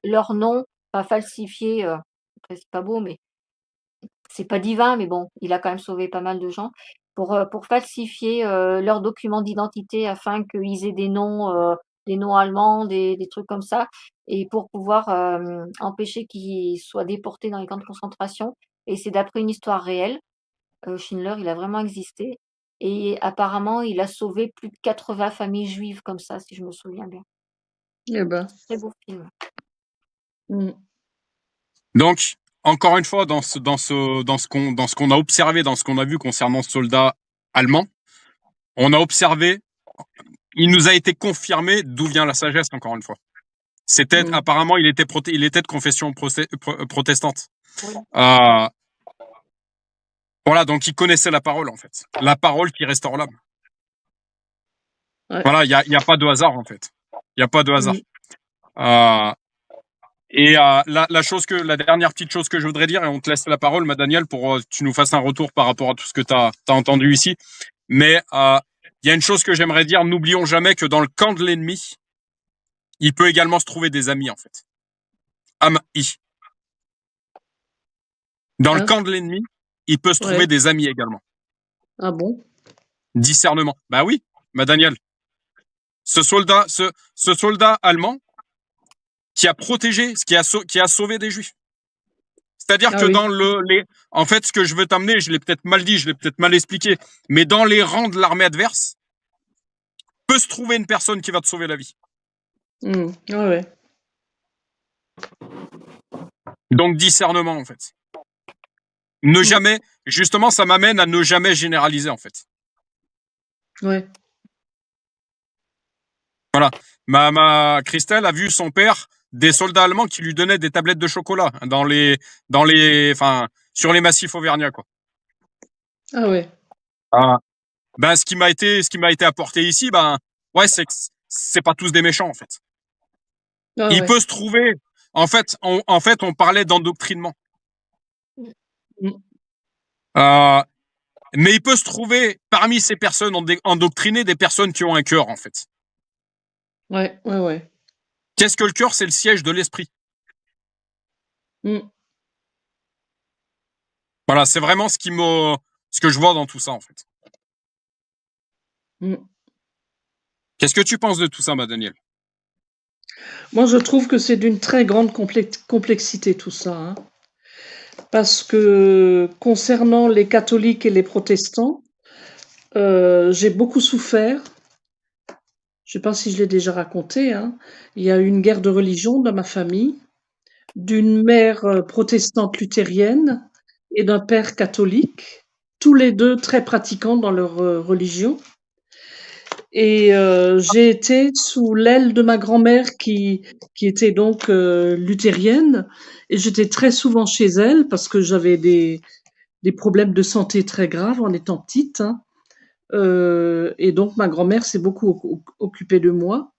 leur nom, pas falsifier. Après, c'est pas beau, mais c'est pas divin, mais bon, il a quand même sauvé pas mal de gens pour falsifier leurs documents d'identité afin qu'ils aient des noms allemands, des trucs comme ça, et pour pouvoir empêcher qu'ils soient déportés dans les camps de concentration. Et c'est d'après une histoire réelle. Schindler, il a vraiment existé. Et apparemment, il a sauvé plus de 80 familles juives comme ça, si je me souviens bien. Eh ben. Très beau film. Donc, encore une fois, dans ce qu'on a observé, dans ce qu'on a vu concernant ce soldat allemand, on a observé, il nous a été confirmé d'où vient la sagesse, encore une fois. C'était, apparemment, il était de confession protestante. Oui. Voilà, donc il connaissait la parole, en fait. La parole qui restaure l'âme. Ouais. Voilà, il y a pas de hasard, en fait. Il y a pas de hasard. Et la dernière petite chose que je voudrais dire, et on te laisse la parole, ma Daniel, pour que tu nous fasses un retour par rapport à tout ce que tu as entendu ici. Mais il y a une chose que j'aimerais dire, n'oublions jamais que dans le camp de l'ennemi, il peut également se trouver des amis, en fait. Ami. Dans le camp de l'ennemi, il peut se trouver des amis également. Ah bon? Discernement. Bah oui, ma Daniel. Ce soldat allemand qui a protégé, qui a sauvé des Juifs. C'est-à-dire que dans en fait, ce que je veux t'amener, je l'ai peut-être mal dit, je l'ai peut-être mal expliqué, mais dans les rangs de l'armée adverse, peut se trouver une personne qui va te sauver la vie. Donc discernement, en fait. Ne jamais, justement, ça m'amène à ne jamais généraliser, en fait. Ouais. Voilà. Ma Christelle a vu son père des soldats allemands qui lui donnaient des tablettes de chocolat sur les massifs auvergnats, quoi. Ah ouais. Ben, ce qui m'a été apporté ici, c'est pas tous des méchants, en fait. Il peut se trouver, en fait, on parlait d'endoctrinement. Mais il peut se trouver parmi ces personnes endoctrinées des personnes qui ont un cœur, en fait. Ouais. Qu'est-ce que le cœur? C'est le siège de l'esprit. Voilà, c'est vraiment ce que je vois dans tout ça, en fait. Qu'est-ce que tu penses de tout ça, ma Danielle? Moi, je trouve que c'est d'une très grande complexité tout ça, hein. Parce que concernant les catholiques et les protestants, j'ai beaucoup souffert. Je ne sais pas si je l'ai déjà raconté, hein. Il y a eu une guerre de religion dans ma famille, d'une mère protestante luthérienne et d'un père catholique, tous les deux très pratiquants dans leur religion. Et j'ai été sous l'aile de ma grand-mère qui était donc luthérienne, et j'étais très souvent chez elle parce que j'avais des problèmes de santé très graves en étant petite, hein. Et donc ma grand-mère s'est beaucoup occupée de moi.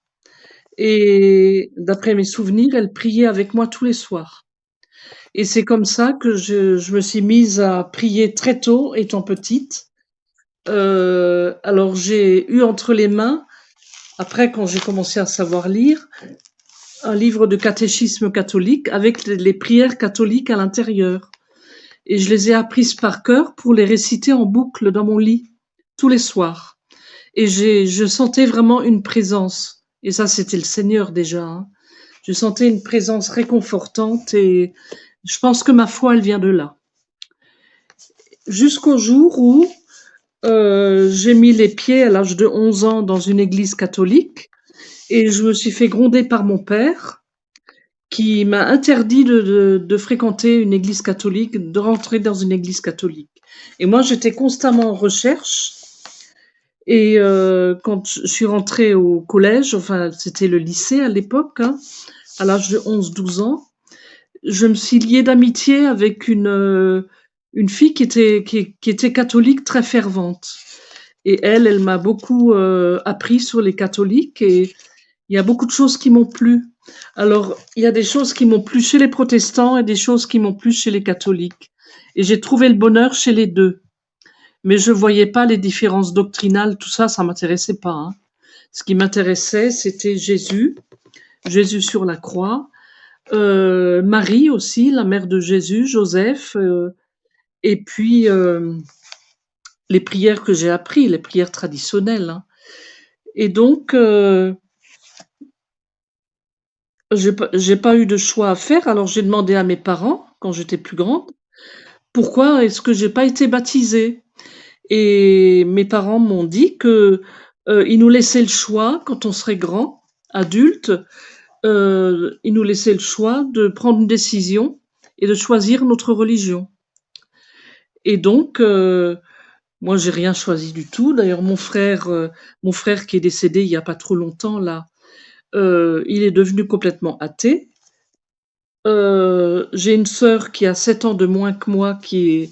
Et d'après mes souvenirs, elle priait avec moi tous les soirs. Et c'est comme ça que je me suis mise à prier très tôt, étant petite. Alors j'ai eu entre les mains, après quand j'ai commencé à savoir lire, un livre de catéchisme catholique avec les prières catholiques à l'intérieur. Et je les ai apprises par cœur pour les réciter en boucle dans mon lit, tous les soirs. Et je sentais vraiment une présence. Et ça, c'était le Seigneur déjà, hein. Je sentais une présence réconfortante et je pense que ma foi, elle vient de là. Jusqu'au jour où j'ai mis les pieds à l'âge de 11 ans dans une église catholique et je me suis fait gronder par mon père qui m'a interdit de fréquenter une église catholique, de rentrer dans une église catholique. Et moi, j'étais constamment en recherche. Et quand je suis rentrée au collège, enfin c'était le lycée à l'époque, hein, à l'âge de 11-12 ans, je me suis liée d'amitié avec une fille qui était catholique très fervente. Et elle m'a beaucoup appris sur les catholiques Il y a beaucoup de choses qui m'ont plu. Alors, il y a des choses qui m'ont plu chez les protestants et des choses qui m'ont plu chez les catholiques. Et j'ai trouvé le bonheur chez les deux. Mais je voyais pas les différences doctrinales, tout ça, ça m'intéressait pas, hein. Ce qui m'intéressait, c'était Jésus sur la croix, Marie aussi, la mère de Jésus, Joseph, et puis les prières que j'ai appris, les prières traditionnelles, hein. Et donc, j'ai pas eu de choix à faire, alors j'ai demandé à mes parents, quand j'étais plus grande, pourquoi est-ce que j'ai pas été baptisée? Et mes parents m'ont dit que ils nous laissaient le choix quand on serait grand, adulte, ils nous laissaient le choix de prendre une décision et de choisir notre religion. Et donc, moi, j'ai rien choisi du tout. D'ailleurs, mon frère qui est décédé il y a pas trop longtemps là, il est devenu complètement athée. J'ai une sœur qui a 7 ans de moins que moi qui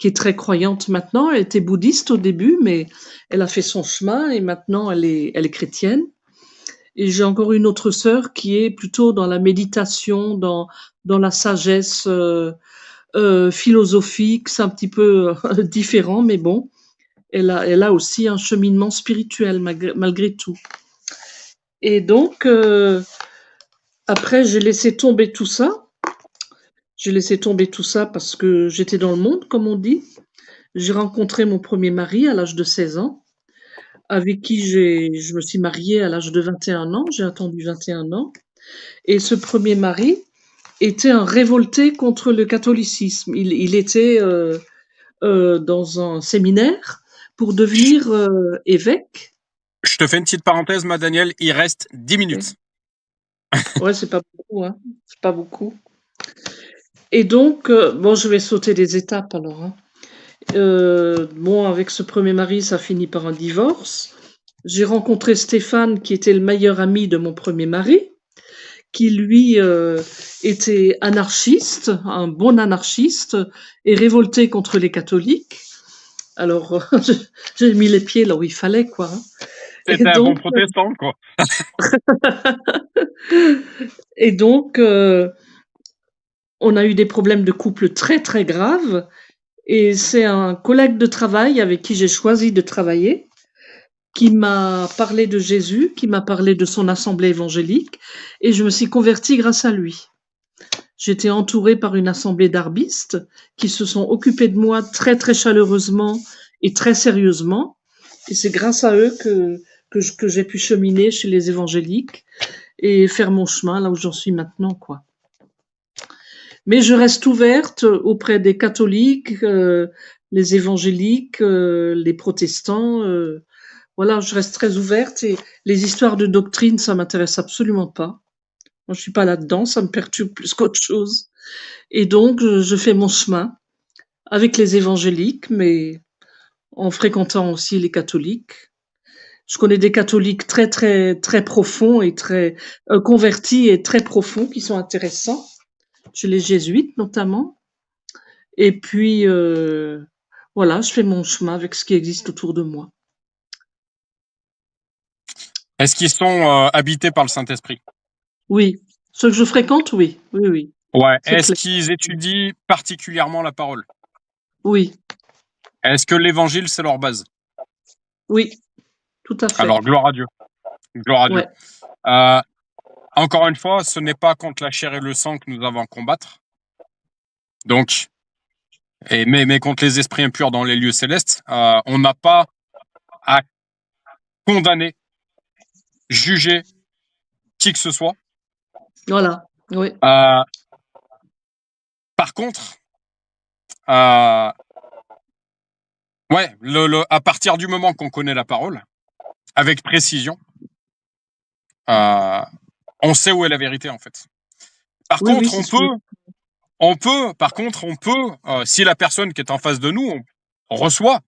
est très croyante maintenant. Elle était bouddhiste au début, mais elle a fait son chemin et maintenant elle est chrétienne. Et j'ai encore une autre sœur qui est plutôt dans la méditation, dans la sagesse philosophique. C'est un petit peu différent, mais bon, elle a aussi un cheminement spirituel malgré tout. Et donc, après, j'ai laissé tomber tout ça. J'ai laissé tomber tout ça parce que j'étais dans le monde, comme on dit. J'ai rencontré mon premier mari à l'âge de 16 ans, avec qui je me suis mariée à l'âge de 21 ans. J'ai attendu 21 ans. Et ce premier mari était un révolté contre le catholicisme. Il était dans un séminaire pour devenir évêque. Je te fais une petite parenthèse, ma Daniel, il reste 10 minutes. Ouais, c'est pas beaucoup, hein. C'est pas beaucoup. Et donc, bon, je vais sauter des étapes alors, hein. Bon, avec ce premier mari, ça finit par un divorce. J'ai rencontré Stéphane, qui était le meilleur ami de mon premier mari, qui lui était anarchiste, un bon anarchiste, et révolté contre les catholiques. Alors, j'ai mis les pieds là où il fallait, quoi, hein. C'était un bon protestant, quoi. Et donc, on a eu des problèmes de couple très très graves. Et c'est un collègue de travail avec qui j'ai choisi de travailler, qui m'a parlé de Jésus, qui m'a parlé de son assemblée évangélique, et je me suis convertie grâce à lui. J'étais entourée par une assemblée d'arbistes qui se sont occupés de moi très très chaleureusement et très sérieusement, et c'est grâce à eux que j'ai pu cheminer chez les évangéliques et faire mon chemin là où j'en suis maintenant, quoi. Mais je reste ouverte auprès des catholiques, les évangéliques, les protestants. Voilà, je reste très ouverte et les histoires de doctrine, ça m'intéresse absolument pas. Moi, je suis pas là-dedans, ça me perturbe plus qu'autre chose. Et donc, je fais mon chemin avec les évangéliques, mais en fréquentant aussi les catholiques. Je connais des catholiques très très très profonds et très convertis et très profonds qui sont intéressants. Chez les jésuites notamment. Et puis, voilà, je fais mon chemin avec ce qui existe autour de moi. Est-ce qu'ils sont habités par le Saint-Esprit? Oui. Ceux que je fréquente, oui. Oui, oui. Ouais. C'est Est-ce clair. qu'ils étudient particulièrement la parole? Oui. Est-ce que l'évangile, c'est leur base? Oui. Tout à fait. Alors, gloire à Dieu. Gloire à Dieu. Ouais. Encore une fois, ce n'est pas contre la chair et le sang que nous avons à combattre. Donc, mais contre les esprits impurs dans les lieux célestes, on n'a pas à condamner, juger qui que ce soit. Voilà. Oui. Par contre, ouais, à partir du moment qu'on connaît la parole, avec précision, on sait où est la vérité, en fait. Par Oui, contre, oui, c'est sûr. on peut, si la personne qui est en face de nous on reçoit,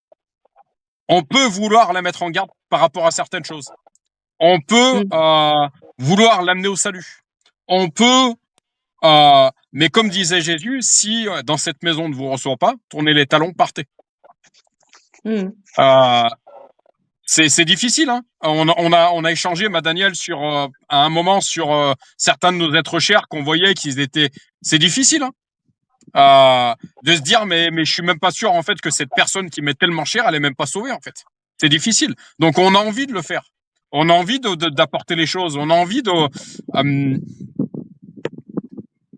on peut vouloir la mettre en garde par rapport à certaines choses. On peut vouloir l'amener au salut. On peut, mais comme disait Jésus, si dans cette maison ne vous reçoit pas, tournez les talons, partez. C'est difficile, hein. On a échangé, Daniel, sur à un moment sur certains de nos êtres chers qu'on voyait qu'ils étaient. C'est difficile, hein, de se dire mais je suis même pas sûr en fait que cette personne qui m'est tellement chère, elle est même pas sauvée en fait. C'est difficile. Donc on a envie de le faire. On a envie d'apporter les choses. On a envie de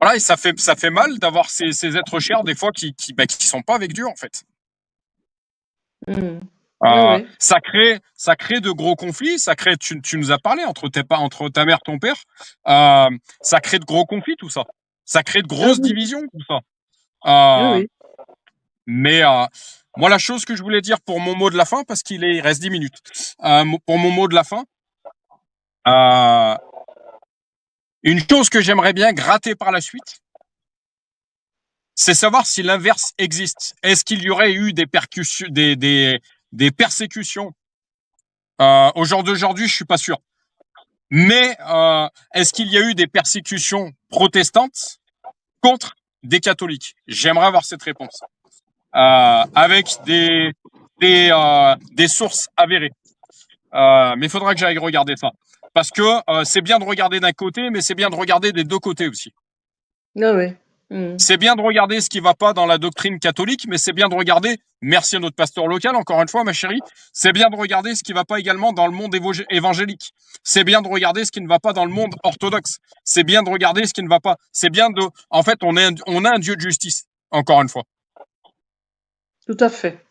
voilà, et ça fait mal d'avoir ces êtres chers des fois qui sont pas avec Dieu en fait. Mmh. Ouais. Ça crée de gros conflits, ça crée, tu nous as parlé entre ta mère, ton père, ça crée de gros conflits tout ça, ça crée de grosses oui. divisions tout ça. Oui. Mais moi la chose que je voulais dire pour mon mot de la fin, parce il reste 10 minutes, pour mon mot de la fin, une chose que j'aimerais bien gratter par la suite, c'est savoir si l'inverse existe. Est-ce qu'il y aurait eu des persécutions au jour d'aujourd'hui? Je suis pas sûr. Mais est-ce qu'il y a eu des persécutions protestantes contre des catholiques? J'aimerais avoir cette réponse avec des sources avérées. Mais il faudra que j'aille regarder ça. Parce que c'est bien de regarder d'un côté, mais c'est bien de regarder des deux côtés aussi. Ah ouais. Mmh. C'est bien de regarder ce qui va pas dans la doctrine catholique, mais c'est bien de regarder, merci à notre pasteur local, encore une fois, ma chérie, c'est bien de regarder ce qui va pas également dans le monde évangélique. C'est bien de regarder ce qui ne va pas dans le monde orthodoxe. C'est bien de regarder ce qui ne va pas. C'est bien de, en fait, on a un Dieu de justice, encore une fois. Tout à fait.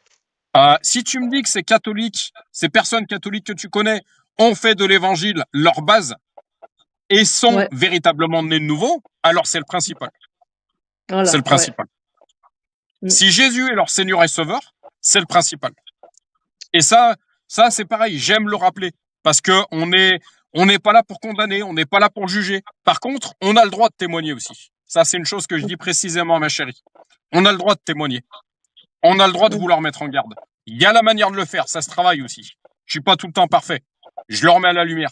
Si tu me dis que ces catholiques, ces personnes catholiques que tu connais, ont fait de l'évangile leur base et sont véritablement nés de nouveau, alors c'est le principal. Voilà, c'est le principal. Ouais. Si Jésus est leur Seigneur et Sauveur, c'est le principal. Et ça c'est pareil. J'aime le rappeler parce que on n'est pas là pour condamner, on n'est pas là pour juger. Par contre, on a le droit de témoigner aussi. Ça, c'est une chose que je dis précisément à ma chérie. On a le droit de témoigner. On a le droit de vouloir mettre en garde. Il y a la manière de le faire, ça se travaille aussi. Je suis pas tout le temps parfait. Je le remets à la lumière.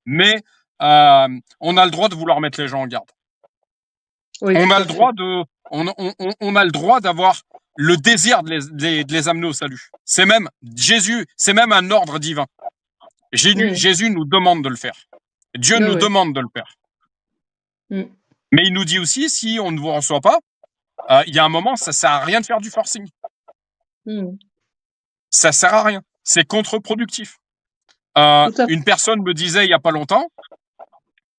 Mais on a le droit de vouloir mettre les gens en garde. Oui, on a le droit d'avoir le désir de les amener au salut. C'est même Jésus, c'est même un ordre divin. Jésus nous demande de le faire. Dieu nous demande de le faire. Mais il nous dit aussi, si on ne vous reçoit pas, il y a un moment, ça sert à rien de faire du forcing. Ça sert à rien. C'est contre-productif. Une personne me disait il y a pas longtemps,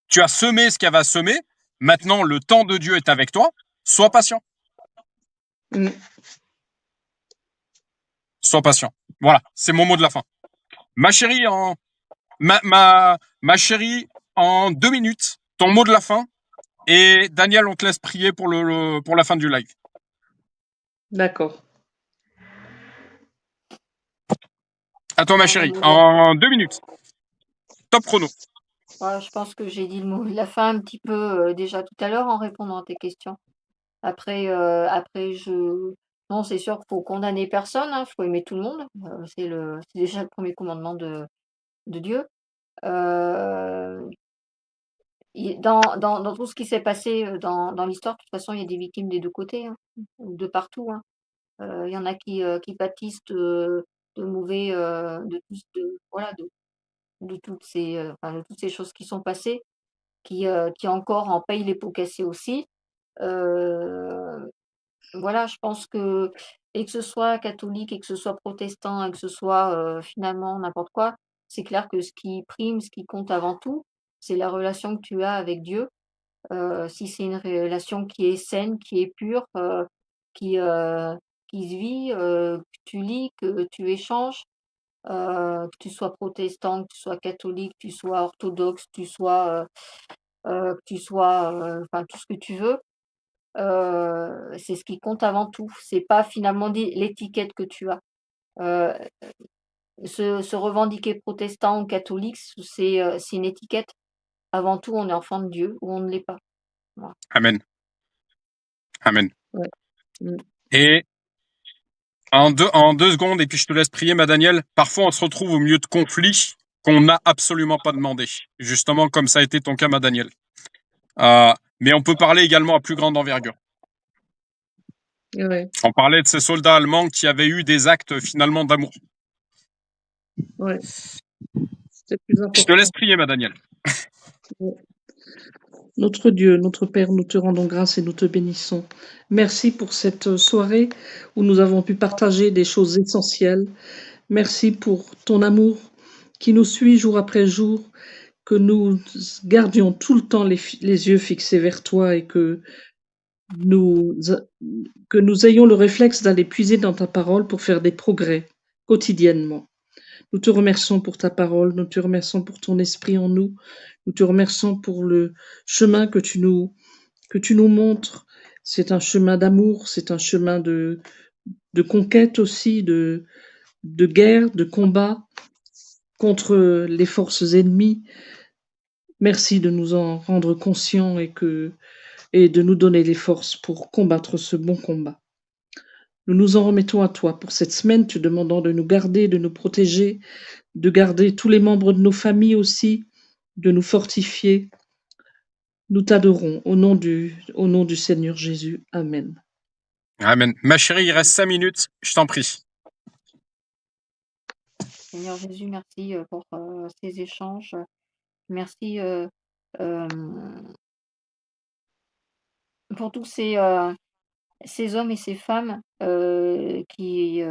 tu as semé ce qu'elle va semer. Maintenant, le temps de Dieu est avec toi. Sois patient. Sois patient. Voilà, c'est mon mot de la fin. Ma chérie, ma chérie, en 2 minutes, ton mot de la fin. Et Daniel, on te laisse prier pour la fin du live. D'accord. À toi, ma chérie, en 2 minutes. Top chrono. Ouais, je pense que j'ai dit le mot de la fin un petit peu déjà tout à l'heure en répondant à tes questions. Après, non, c'est sûr qu'il faut condamner personne, hein, faut aimer tout le monde. C'est déjà le premier commandement de Dieu. Dans tout ce qui s'est passé dans l'histoire, de toute façon, il y a des victimes des deux côtés, hein, de partout, hein. Il y en a qui pâtissent de mauvais, voilà, de toutes ces choses qui sont passées, qui encore en payent les pots cassés aussi. Voilà, je pense que ce soit catholique et que ce soit protestant et que ce soit, finalement n'importe quoi, c'est clair que ce qui prime, ce qui compte avant tout, c'est la relation que tu as avec Dieu. Si c'est une relation qui est saine, qui est pure, qui, heu, qui se vit, que tu lis, que tu échanges, que tu sois protestant, que tu sois catholique, que tu sois orthodoxe, que tu sois, enfin tout ce que tu veux. C'est ce qui compte avant tout. C'est pas finalement l'étiquette que tu as. Heu, se revendiquer protestant ou catholique, c'est une étiquette. Avant tout, on est enfant de Dieu ou on ne l'est pas. Voilà. Amen. Amen. Ouais. Et en 2 secondes, et puis je te laisse prier, ma Daniel. Parfois, on se retrouve au milieu de conflits qu'on n'a absolument pas demandé. Justement, comme ça a été ton cas, ma Daniel. Mais on peut parler également à plus grande envergure. Ouais. On parlait de ces soldats allemands qui avaient eu des actes finalement d'amour. Ouais, c'est le plus Je te important. laisse prier, ma Danielle. Ouais. Notre Dieu, notre Père, nous te rendons grâce et nous te bénissons. Merci pour cette soirée où nous avons pu partager des choses essentielles. Merci pour ton amour qui nous suit jour après jour, que nous gardions tout le temps les yeux fixés vers toi et nous, que nous ayons le réflexe d'aller puiser dans ta parole pour faire des progrès quotidiennement. Nous te remercions pour ta parole, nous te remercions pour ton esprit en nous, nous te remercions pour le chemin que tu nous montres. C'est un chemin d'amour, c'est un chemin de conquête aussi, de guerre, de combat contre les forces ennemies. Merci de nous en rendre conscients et de nous donner les forces pour combattre ce bon combat. Nous nous en remettons à toi pour cette semaine, te demandant de nous garder, de nous protéger, de garder tous les membres de nos familles aussi, de nous fortifier. Nous t'adorons au nom du Seigneur Jésus. Amen. Amen. Ma chérie, il reste 5 minutes, je t'en prie. Seigneur Jésus, merci pour ces échanges. Merci pour tous ces hommes et ces femmes qui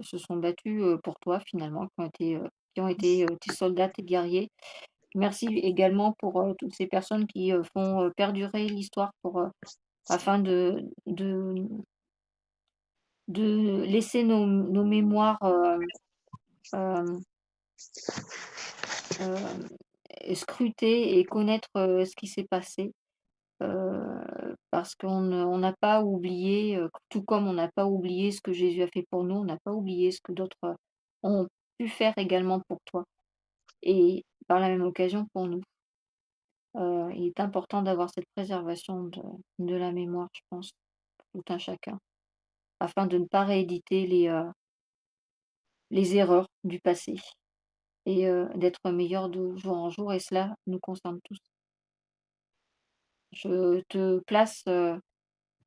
se sont battus pour toi finalement, qui ont été tes soldats, tes guerriers. Merci également pour toutes ces personnes qui font perdurer l'histoire afin de laisser nos mémoires euh, scruter et connaître ce qui s'est passé. Parce on n'a pas oublié, tout comme on n'a pas oublié ce que Jésus a fait pour nous, on n'a pas oublié ce que d'autres ont pu faire également pour toi et par la même occasion pour nous. Il est important d'avoir cette préservation de la mémoire, je pense, pour tout un chacun, afin de ne pas rééditer les erreurs du passé et d'être meilleur de jour en jour et cela nous concerne tous. Je te place,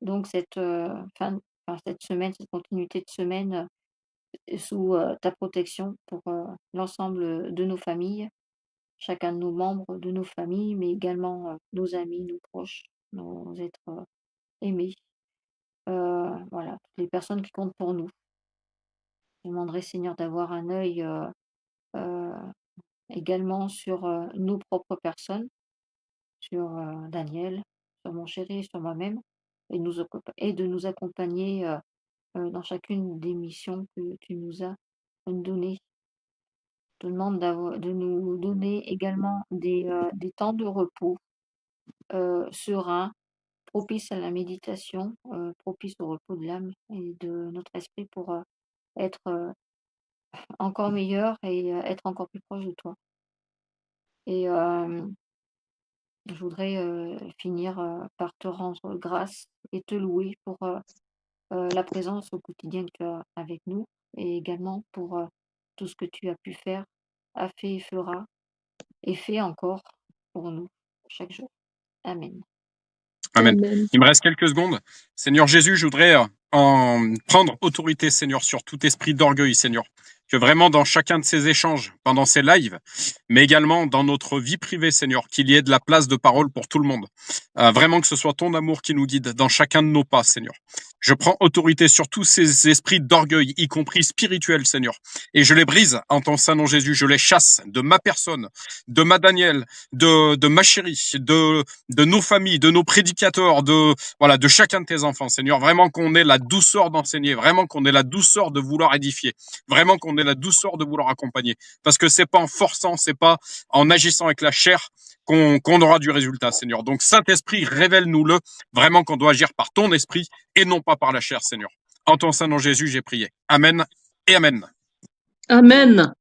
donc cette semaine, cette continuité de semaine, sous, ta protection pour, l'ensemble de nos familles, chacun de nos membres de nos familles, mais également, nos amis, nos proches, nos êtres, aimés. Voilà, toutes les personnes qui comptent pour nous. Je demanderai Seigneur d'avoir un œil, heu, également sur, nos propres personnes, sur, Daniel, sur mon chéri, sur moi-même et de nous accompagner, dans chacune des missions que tu nous as données. Je te demande de nous donner également des temps de repos sereins, propices à la méditation, propices au repos de l'âme et de notre esprit pour être encore meilleur et être encore plus proche de toi. Et je voudrais finir par te rendre grâce et te louer pour la présence au quotidien que tu as avec nous et également pour tout ce que tu as pu faire, as fait et feras et fait encore pour nous chaque jour. Amen. Amen. Amen. Il me reste quelques secondes. Seigneur Jésus, je voudrais en prendre autorité, Seigneur, sur tout esprit d'orgueil, Seigneur. Que vraiment dans chacun de ces échanges, pendant ces lives, mais également dans notre vie privée, Seigneur, qu'il y ait de la place de parole pour tout le monde. Vraiment que ce soit ton amour qui nous guide dans chacun de nos pas, Seigneur. Je prends autorité sur tous ces esprits d'orgueil, y compris spirituels, Seigneur. Et je les brise en ton Saint nom Jésus. Je les chasse de ma personne, de ma Danielle, de ma chérie, de nos familles, de nos prédicateurs, de chacun de tes enfants, Seigneur. Vraiment qu'on ait la douceur d'enseigner, vraiment qu'on ait la douceur de vouloir édifier, vraiment qu'on ait la douceur de vouloir accompagner. Parce que c'est pas en forçant, c'est pas en agissant avec la chair qu'on aura du résultat, Seigneur. Donc, Saint-Esprit, révèle-nous-le, vraiment qu'on doit agir par ton esprit et non pas par la chair, Seigneur. En ton Saint nom Jésus, j'ai prié. Amen et Amen. Amen.